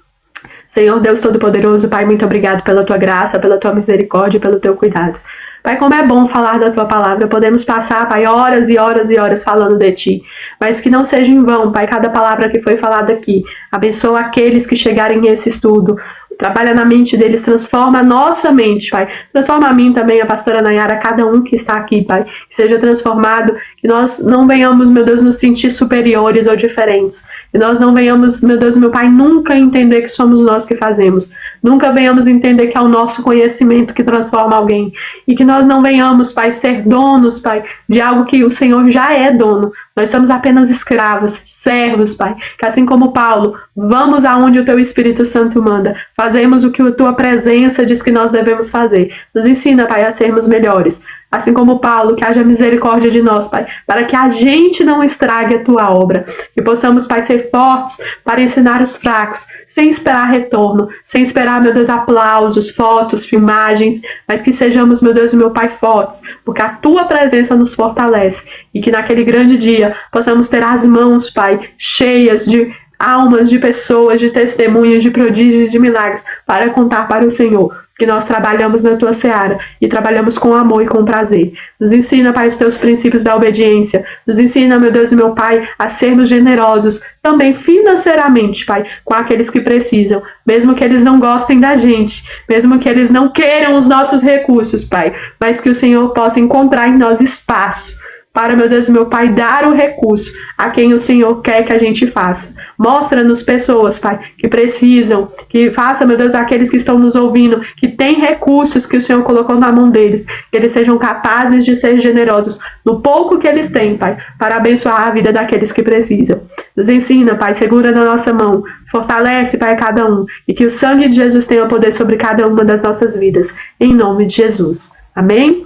Senhor Deus Todo-Poderoso, Pai, muito obrigado pela Tua graça, pela Tua misericórdia, pelo Teu cuidado. Pai, como é bom falar da Tua palavra, podemos passar, Pai, horas e horas e horas falando de Ti, mas que não seja em vão, Pai, cada palavra que foi falada aqui. Abençoa aqueles que chegarem nesse estudo, trabalha na mente deles, transforma a nossa mente, Pai. Transforma a mim também, a pastora Nayara, cada um que está aqui, Pai. Que seja transformado, que nós não venhamos, meu Deus, nos sentir superiores ou diferentes. Que nós não venhamos, meu Deus, meu Pai, nunca entender que somos nós que fazemos. Nunca venhamos entender que é o nosso conhecimento que transforma alguém. E que nós não venhamos, Pai, ser donos, Pai, de algo que o Senhor já é dono. Nós somos apenas escravos, servos, Pai. Que assim como Paulo, vamos aonde o Teu Espírito Santo manda. Fazemos o que a Tua presença diz que nós devemos fazer. Nos ensina, Pai, a sermos melhores. Assim como Paulo, que haja misericórdia de nós, Pai, para que a gente não estrague a Tua obra. Que possamos, Pai, ser fortes para ensinar os fracos, sem esperar retorno, sem esperar, meu Deus, aplausos, fotos, filmagens, mas que sejamos, meu Deus e meu Pai, fortes, porque a Tua presença nos fortalece. E que naquele grande dia possamos ter as mãos, Pai, cheias de almas de pessoas, de testemunhas, de prodígios, de milagres, para contar para o Senhor, que nós trabalhamos na tua seara e trabalhamos com amor e com prazer. Nos ensina, Pai, os teus princípios da obediência. Nos ensina, meu Deus e meu Pai, a sermos generosos, também financeiramente, Pai, com aqueles que precisam, mesmo que eles não gostem da gente, mesmo que eles não queiram os nossos recursos, Pai, mas que o Senhor possa encontrar em nós espaço para, meu Deus e meu Pai, dar o recurso a quem o Senhor quer que a gente faça. Mostra-nos pessoas, Pai, que precisam, que faça, meu Deus, aqueles que estão nos ouvindo, que têm recursos que o Senhor colocou na mão deles, que eles sejam capazes de ser generosos no pouco que eles têm, Pai, para abençoar a vida daqueles que precisam. Nos ensina, Pai, segura na nossa mão, fortalece, Pai, cada um, e que o sangue de Jesus tenha poder sobre cada uma das nossas vidas, em nome de Jesus. Amém?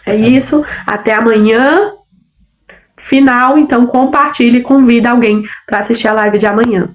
É isso, até amanhã. Final, então compartilhe e convida alguém para assistir a live de amanhã.